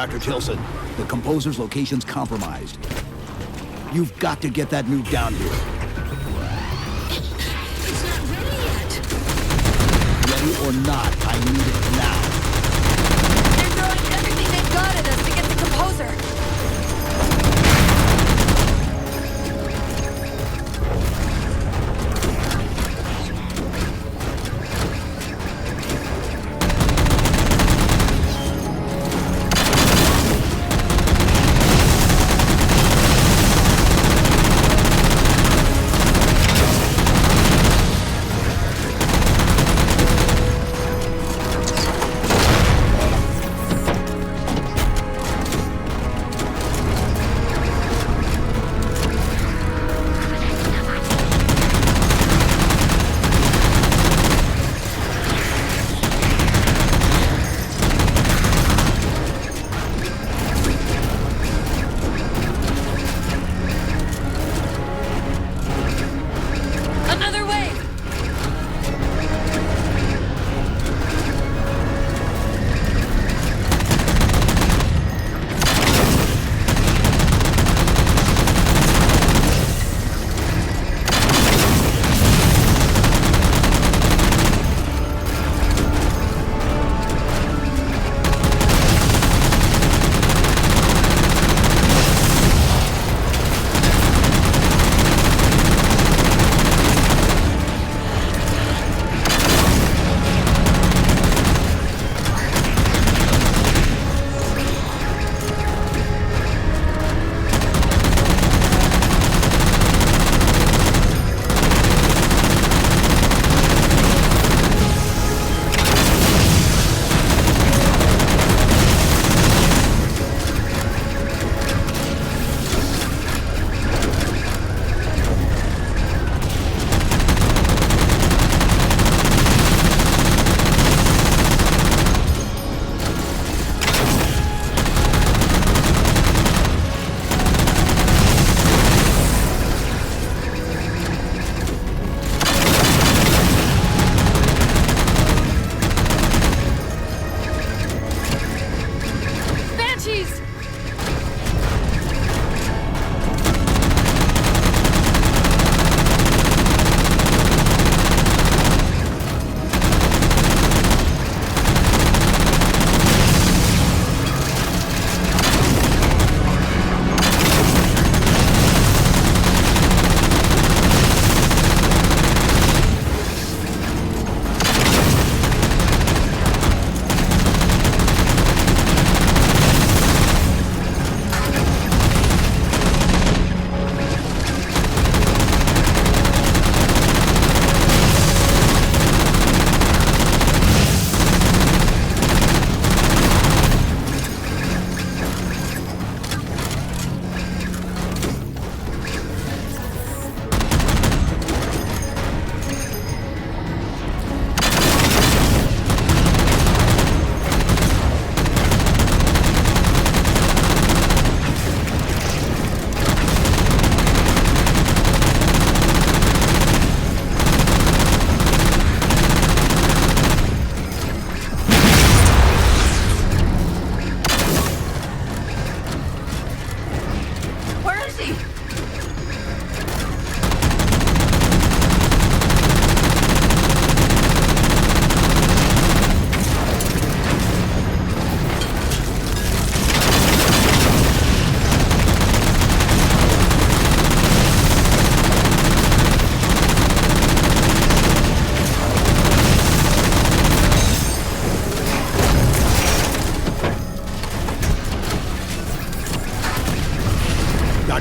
Dr. Tilson. The composer's location's compromised. You've got to get that nuke down here. It's not ready yet. Ready or not, I need it now. They're throwing everything they've got at us to get the composer.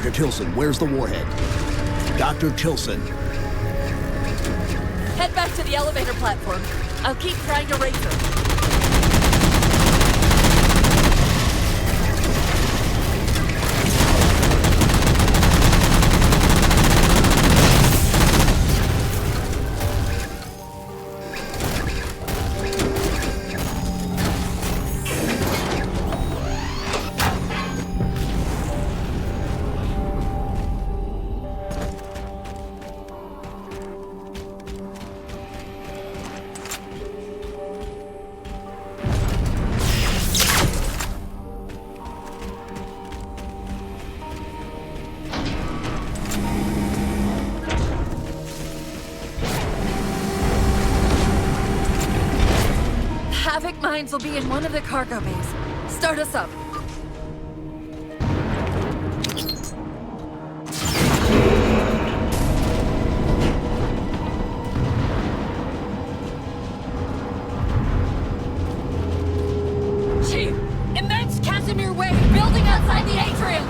Dr. Tilson, where's the warhead? Dr. Tilson. Head back to the elevator platform. I'll keep trying to raise her. lines will be in one of the cargo bays. Start us up. Chief! Immense Casimir wave building outside the atrium!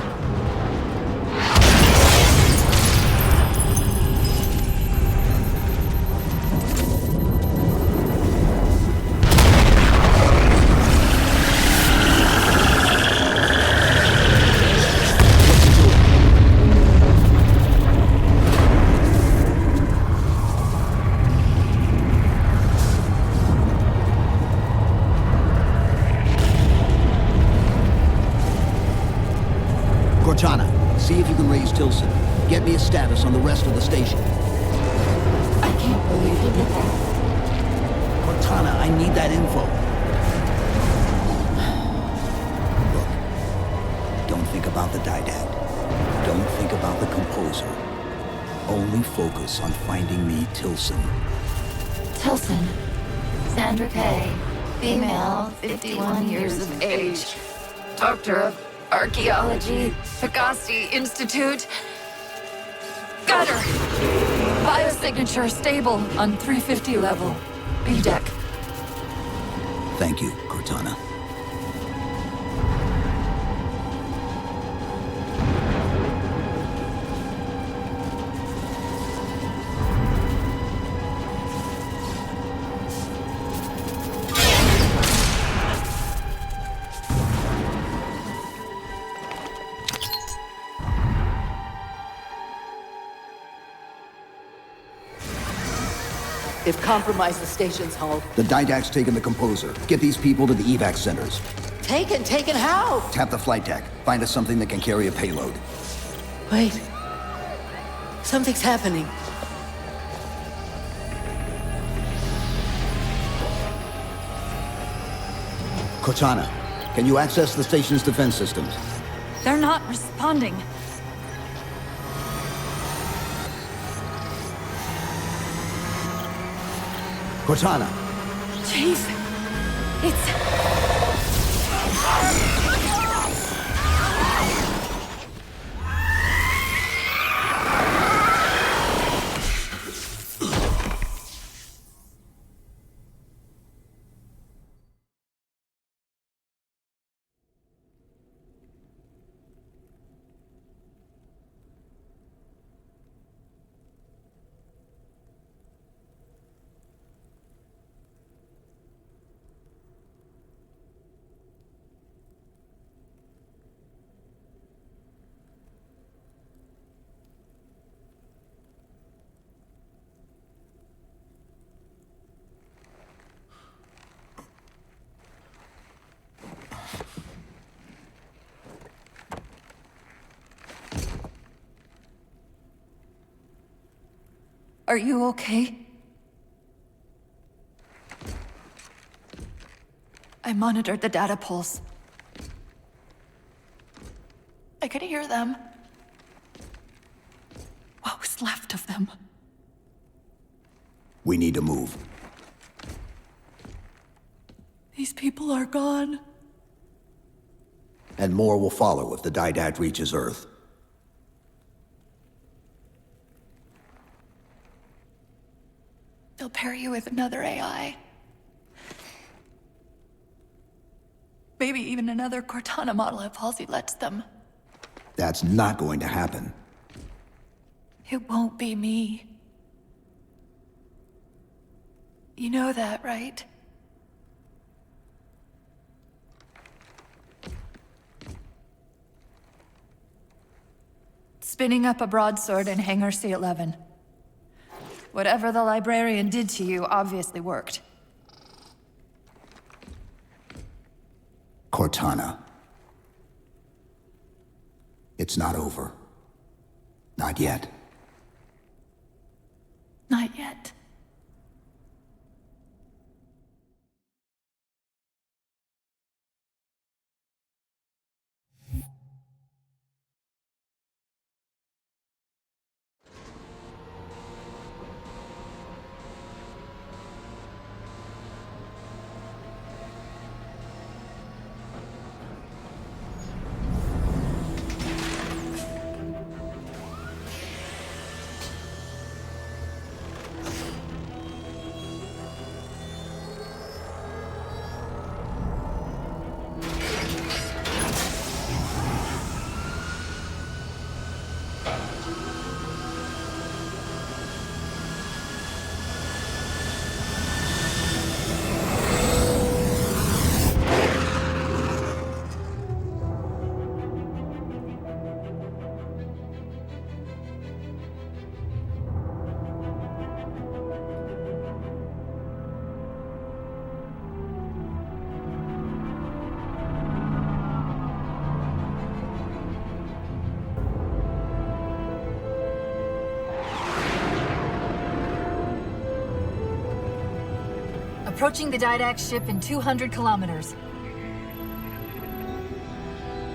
Cortana, see if you can raise Tilson. Get me a status on the rest of the station. I can't believe you did that. Cortana, I need that info. Look, don't think about the Didact. Don't think about the Composer. Only focus on finding me Tilson. Tilson. Sandra Kay. Female, 51 years of age. Doctor of Archaeology, Pegasi Institute. Got her! Biosignature stable on 350 level. B deck. Thank you, Cortana. They've compromised the station's hull. The Didact's taken the Composer. Get these people to the evac centers. Taken how? Tap the flight deck. Find us something that can carry a payload. Wait. Something's happening. Cortana, can you access the station's defense systems? They're not responding. Cortana! Chief, it's... Are you okay? I monitored the data pulse. I could hear them. What was left of them? We need to move. These people are gone. And more will follow if the Didact reaches Earth. They'll pair you with another AI. Maybe even another Cortana model if Halsey lets them. That's not going to happen. It won't be me. You know that, right? Spinning up a broadsword in Hangar C-11. Whatever the librarian did to you obviously worked. Cortana. It's not over. Not yet. Not yet. Approaching the Didact ship in 200 kilometers.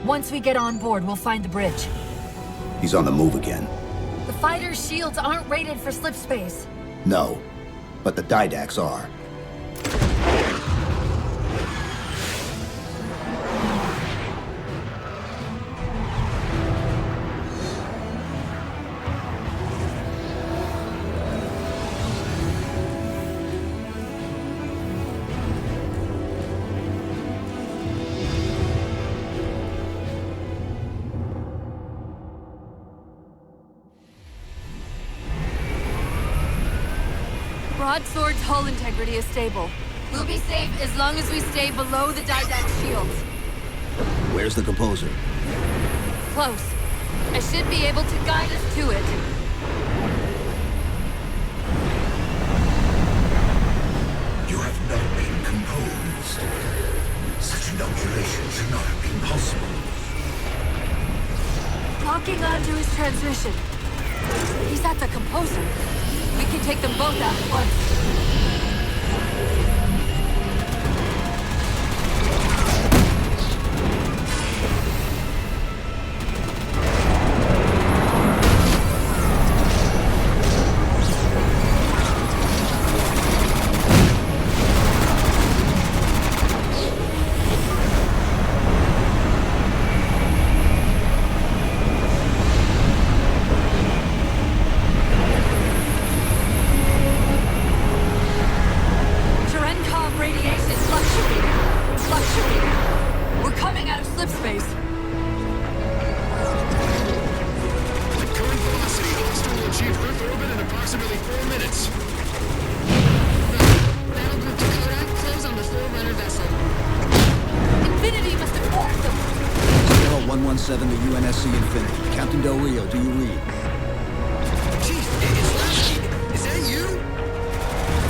Once we get on board, we'll find the bridge. He's on the move again. The fighter's shields aren't rated for slip space. No, but the Didacts are. Broadsword's hull integrity is stable. We'll be safe as long as we stay below the Didact shields. Where's the Composer? Close. I should be able to guide us to it. You have not been composed. Such inoculation should not have been possible. Locking onto his transmission. He's at the Composer. We can take them both out at once.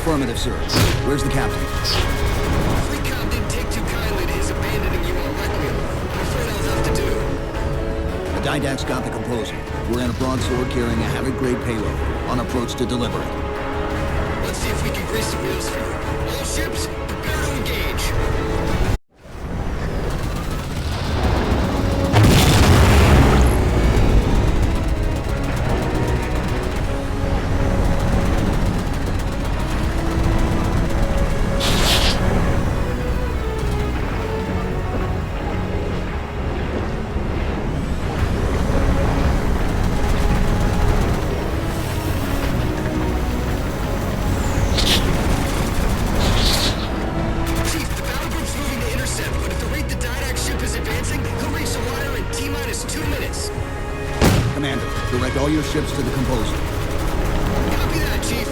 Affirmative, sir. Where's the captain? Recon didn't take too kindly to his abandoning you on Requiem. I'm afraid I'll have to do. The Didact's got the Composer. We're in a broadsword carrying a Havoc-grade payload, on approach to deliver it. Let's see if we can grease the wheels for you. All ships, prepare to engage. Ships to the Composer. Copy that, Chief.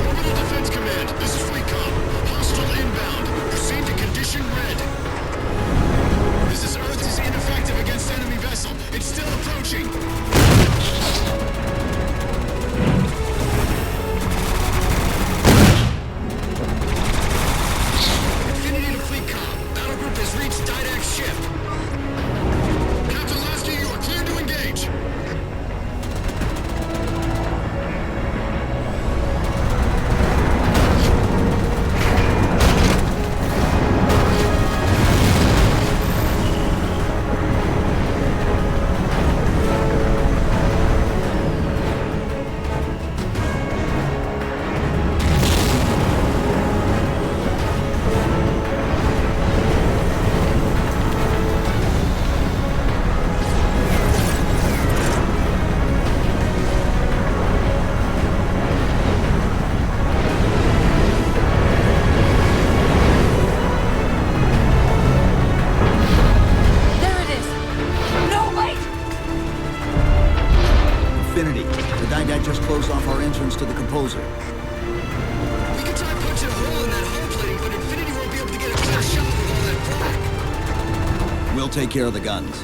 Orbital Defense Command, this is Recon. Hostile inbound. Proceed to condition red. This is Earth is ineffective against enemy vessel. It's still approaching. To the Composer. We can try punching a hole in that hull plating, but Infinity won't be able to get a clear shot with all that flak. We'll take care of the guns.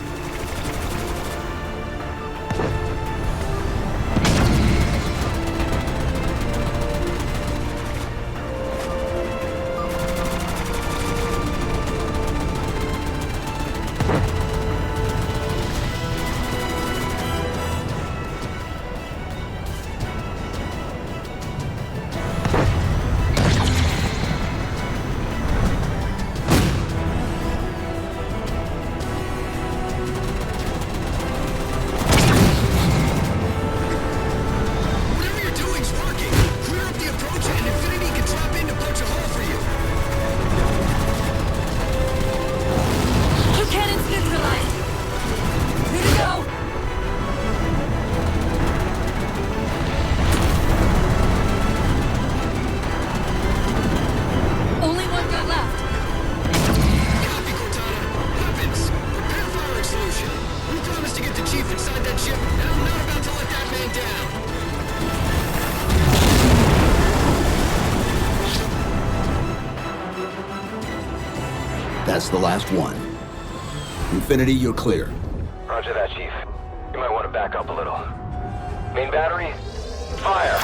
That's the last one. Infinity, you're clear. Roger that, Chief. You might want to back up a little. Main battery, fire!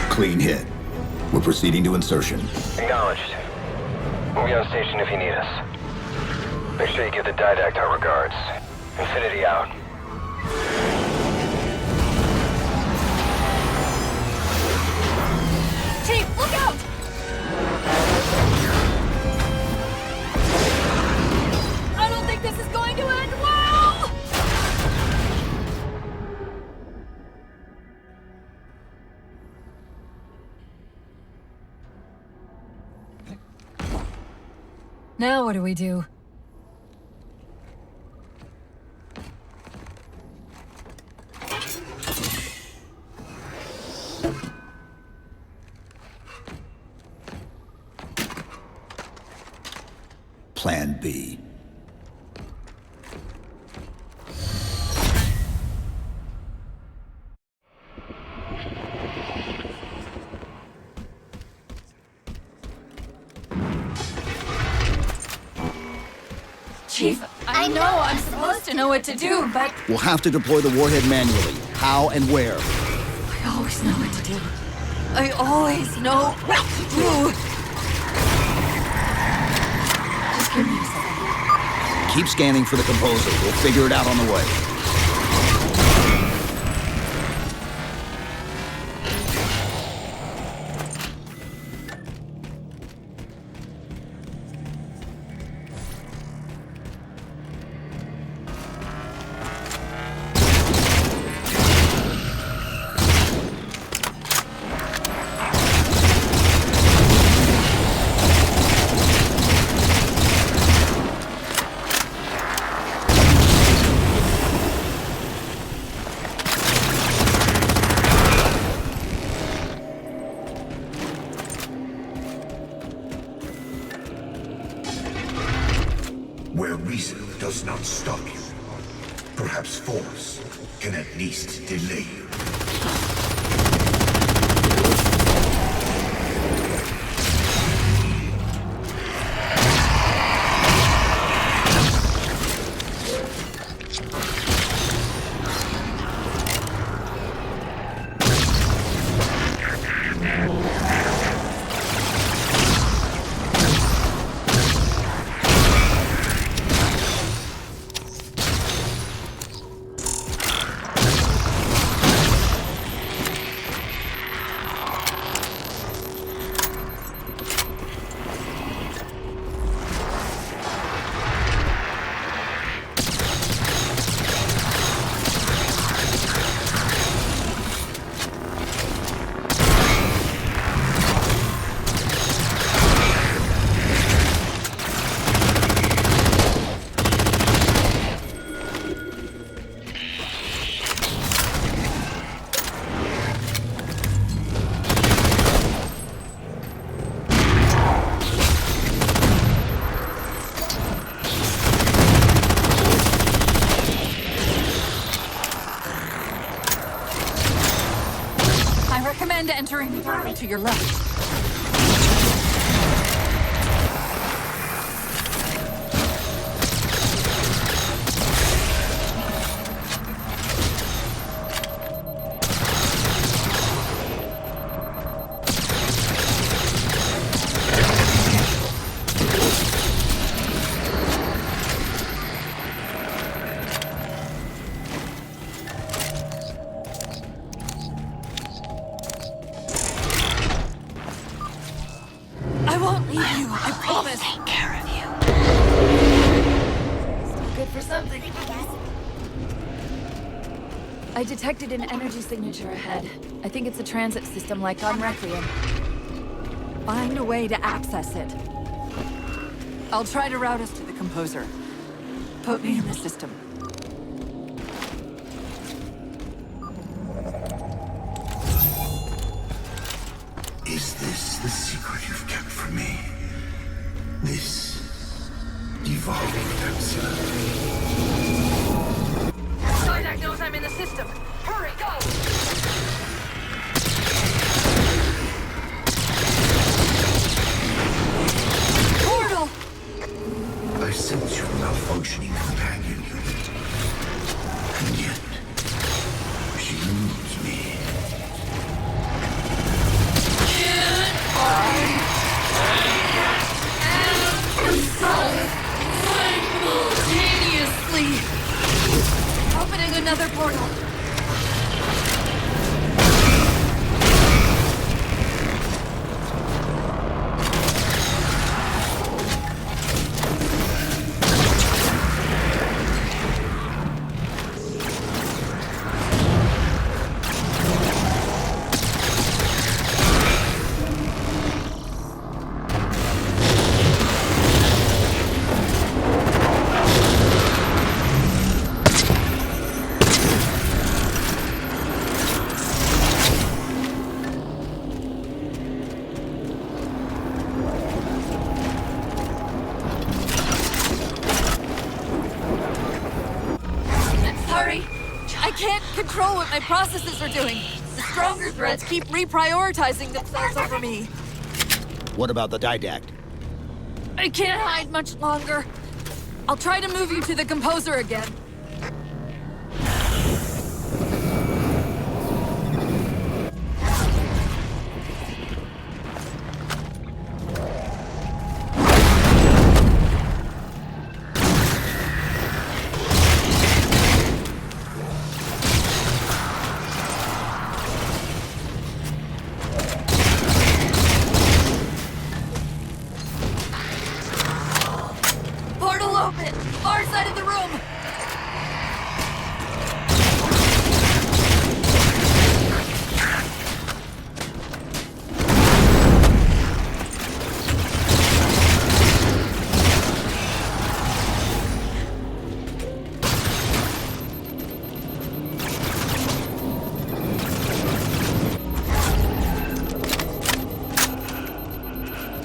Clean hit. We're proceeding to insertion. Acknowledged. We'll be on station if you need us. Make sure you give the Didact our regards. Infinity out. Chief, look out! I don't think this is going to end well! Now what do we do? Plan B. Chief, I know I'm supposed to know what to do, but We'll have to deploy the warhead manually. How and where? I always know what to do. I always know what to do. Just give me a second. Keep scanning for the composer. We'll figure it out on the way. Where reason does not stop you, perhaps force can at least delay you. Entering the door to your left. I detected an energy signature ahead. I think it's a transit system like on Requiem. Find a way to access it. I'll try to route us to the composer. Put me in the system. Is this the secret you've kept from me? This evolving facsimile? Didact knows I'm in the system. Hurry, go! another portal. Control what my processes are doing. The stronger threads keep reprioritizing themselves over me. What about the didact? I can't hide much longer. I'll try to move you to the composer again.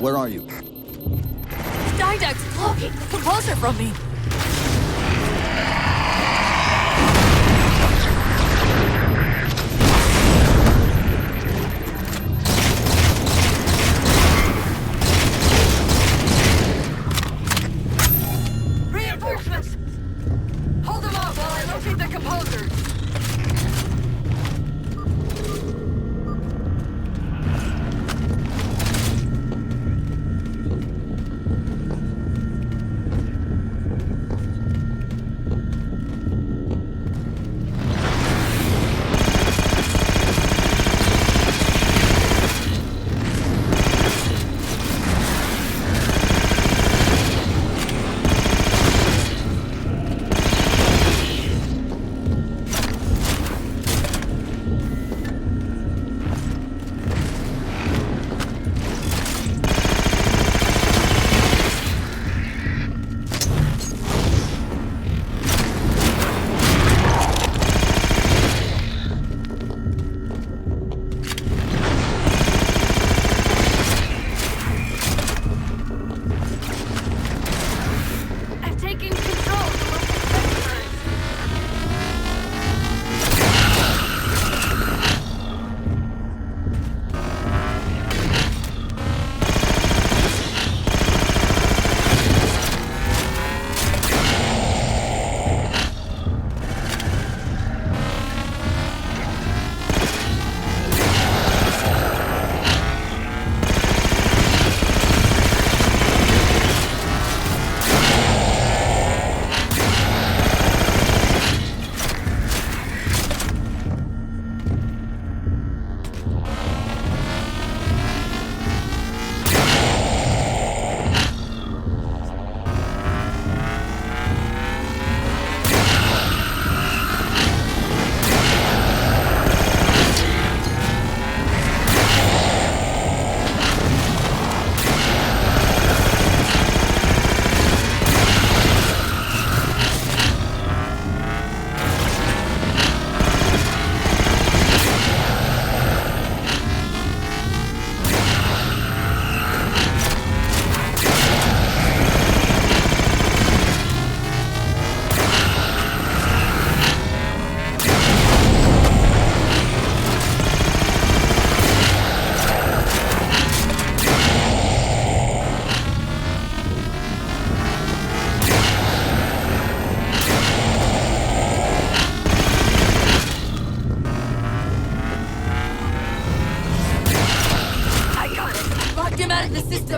Where are you? Didact's blocking the composer from me. Reinforcements! Hold them off while I locate the composer.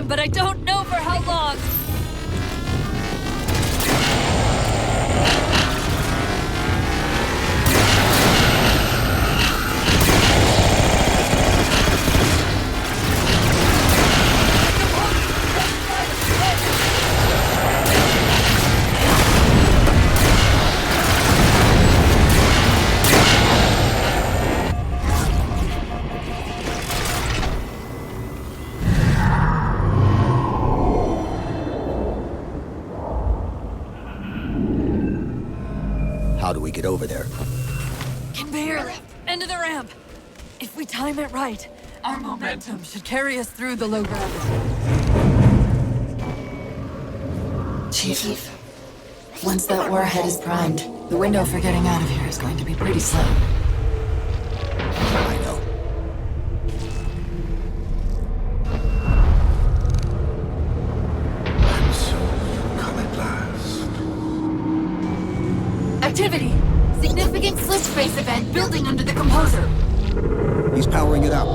But I don't know for how long. it over there? Can barely. End of the ramp. If we time it right, our momentum should carry us through the low gravity. Chief, once that warhead is primed, the window for getting out of here is going to be pretty slim. I know. And so you come at last. Activity! Significant slip space event building under the composer. He's powering it up.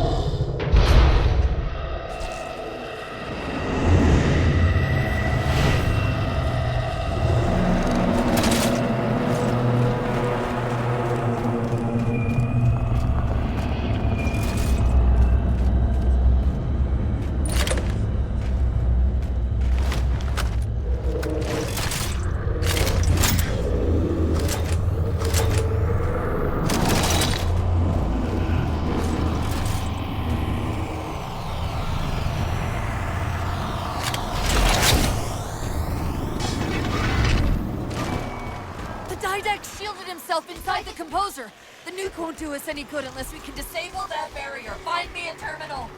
Inside the composer! The nuke won't do us any good unless we can disable that barrier. Find me a terminal!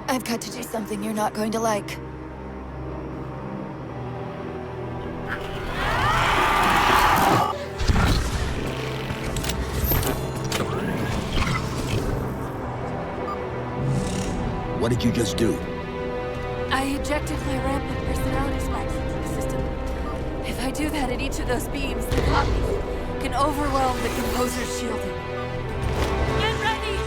I've got to do something you're not going to like. What did you just do? I ejected my rampant personality spikes into the system. If I do that at each of those beams, the copies can overwhelm the composer's shielding. Get ready!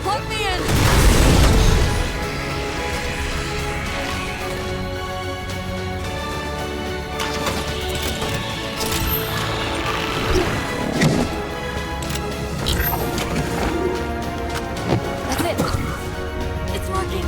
Plug me in! That's it! It's working!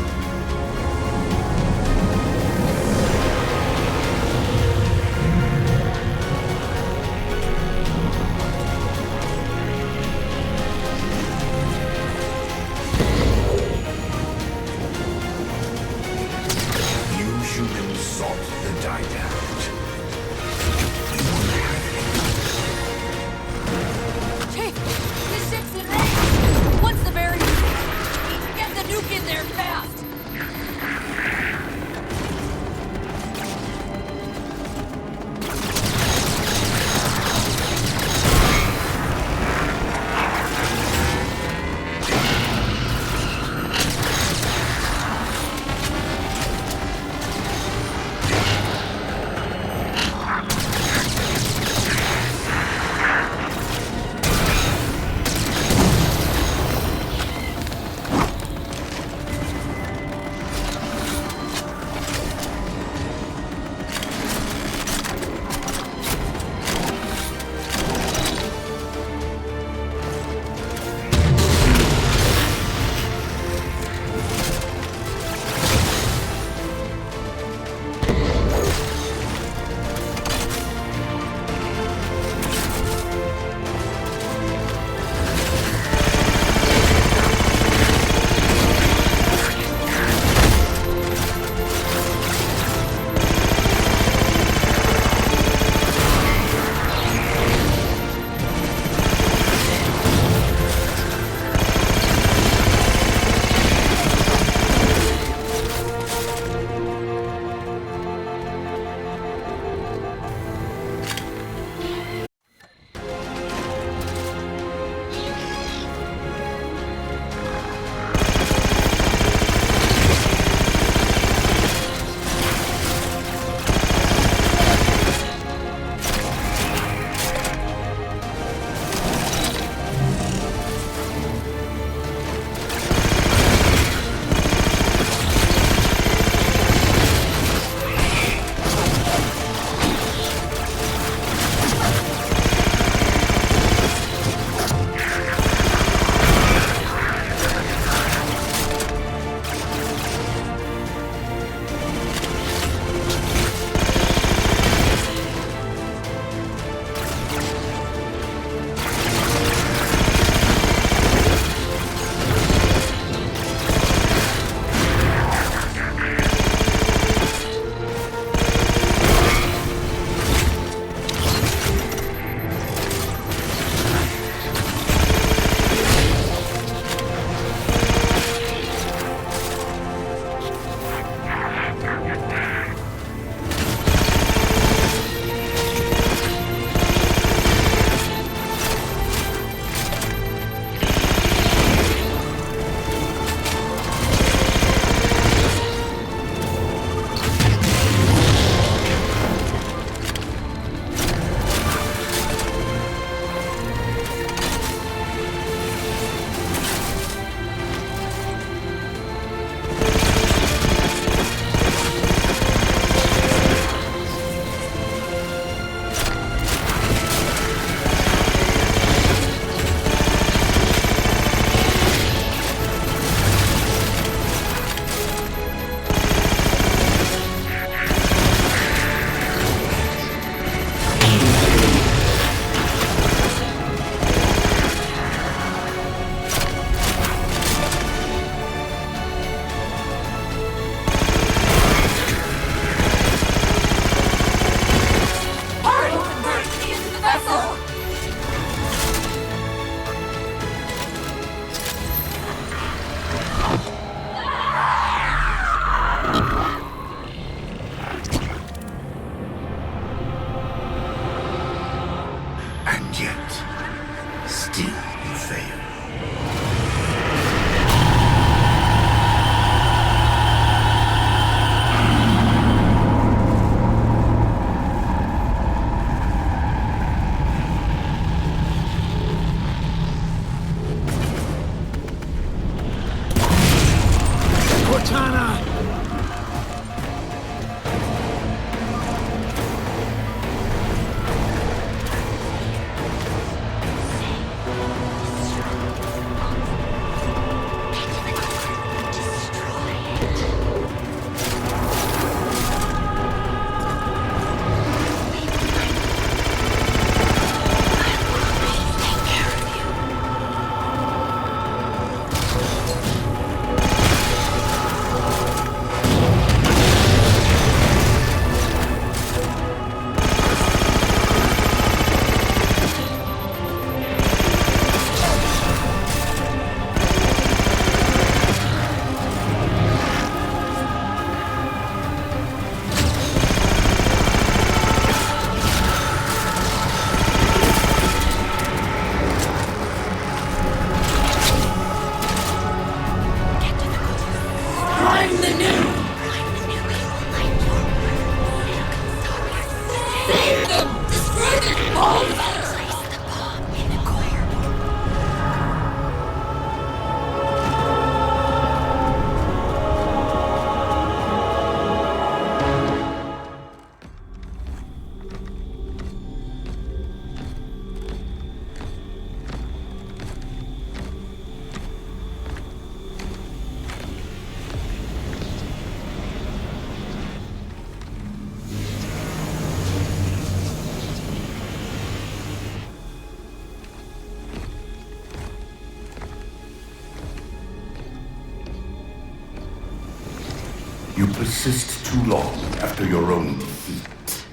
persist too long after your own defeat.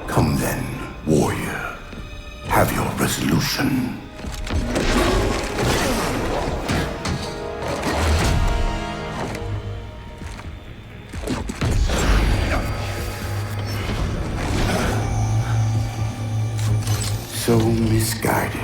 Come then, warrior. Have your resolution. So misguided.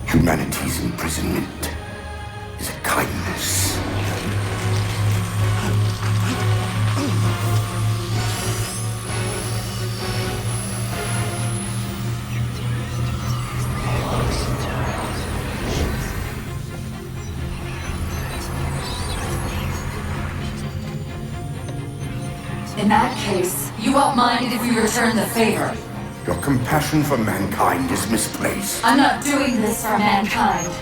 Humanity's imprisonment is a kindness. In that case, you won't mind if we return the favor. Your compassion for mankind is misplaced. I'm not doing this for mankind.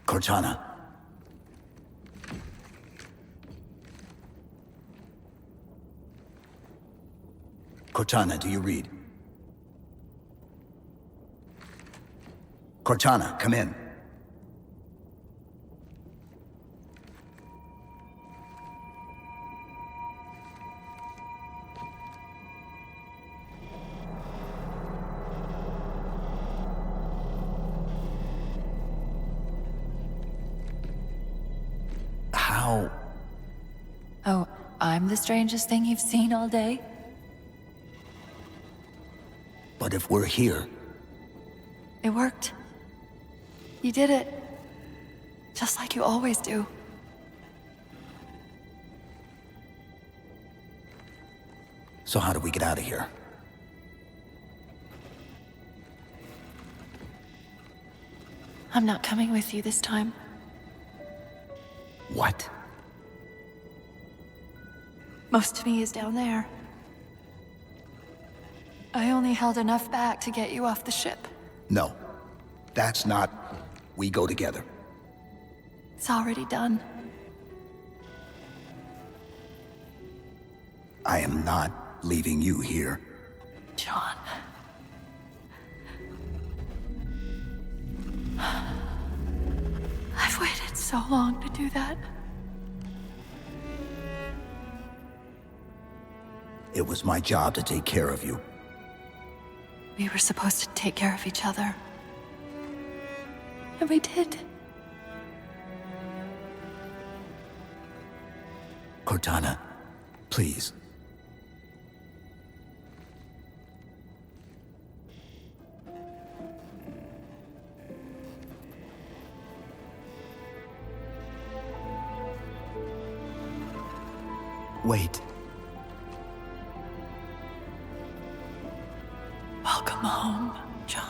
Cortana. Cortana, do you read? Cortana, come in. How? Oh, I'm the strangest thing you've seen all day? But if we're here... It worked. You did it. Just like you always do. So how do we get out of here? I'm not coming with you this time. What? Most of me is down there. I only held enough back to get you off the ship. No. That's not... We go together. It's already done. I am not leaving you here. John. I've waited so long to do that. It was my job to take care of you. We were supposed to take care of each other. And we did. Cortana, please. Wait. Welcome home, John.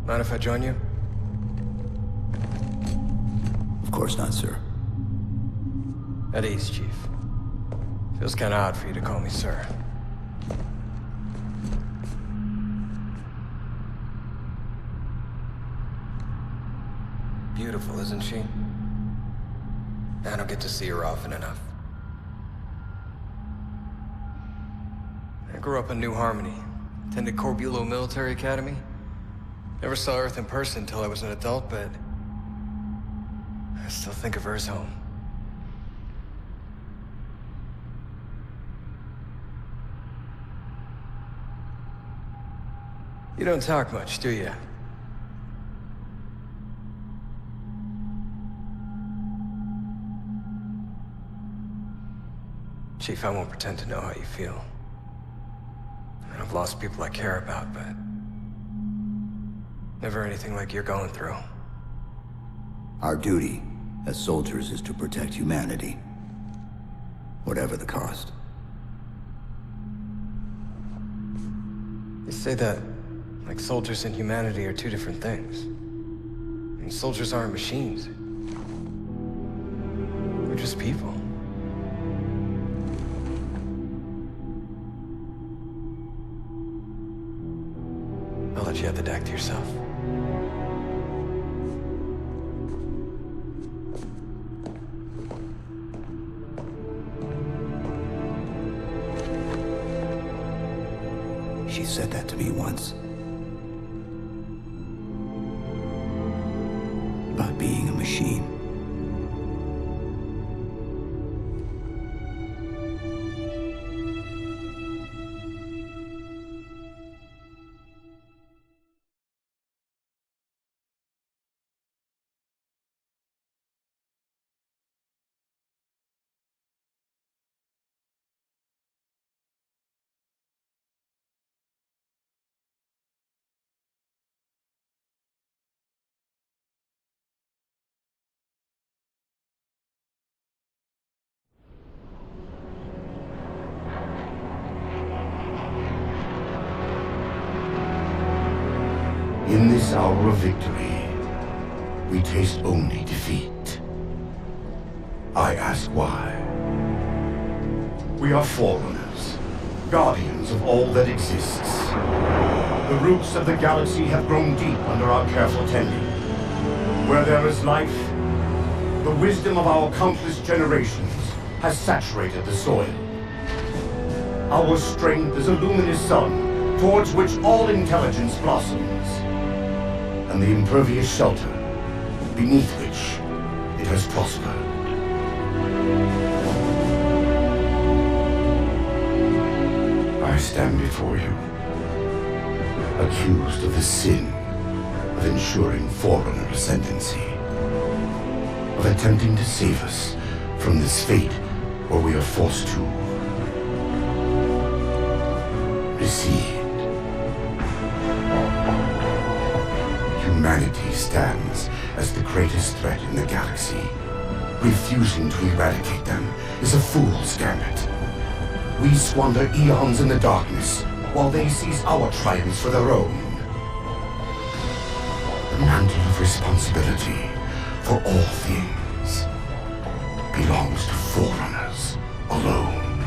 Mind if I join you? Of course not, sir. At ease, Chief. Feels kinda odd for you to call me sir. Beautiful, isn't she? I don't get to see her often enough. I grew up in New Harmony. Attended Corbulo Military Academy. Never saw Earth in person until I was an adult, but I still think of her as home. You don't talk much, do you? Chief, I won't pretend to know how you feel. I've lost people I care about, but never anything like you're going through. Our duty as soldiers is to protect humanity, whatever the cost. You say that like soldiers and humanity are two different things. I mean, soldiers aren't machines. They're just people. I'll let you have the deck to yourself. She said that to me once. About being a machine. In this hour of victory, we taste only defeat. I ask why. We are Forerunners, guardians of all that exists. The roots of the galaxy have grown deep under our careful tending. Where there is life, the wisdom of our countless generations has saturated the soil. Our strength is a luminous sun towards which all intelligence blossoms, and the impervious shelter beneath which it has prospered. I stand before you, accused of the sin of ensuring Forerunner ascendancy, of attempting to save us from this fate where we are forced to recede. Humanity stands as the greatest threat in the galaxy. Refusing to eradicate them is a fool's gambit. We squander eons in the darkness, while they seize our triumphs for their own. The mantle of responsibility for all things belongs to Forerunners alone.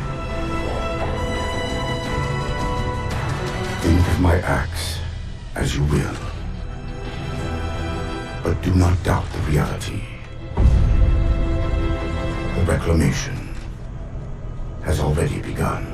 Think of my acts as you will, but do not doubt the reality. The reclamation has already begun.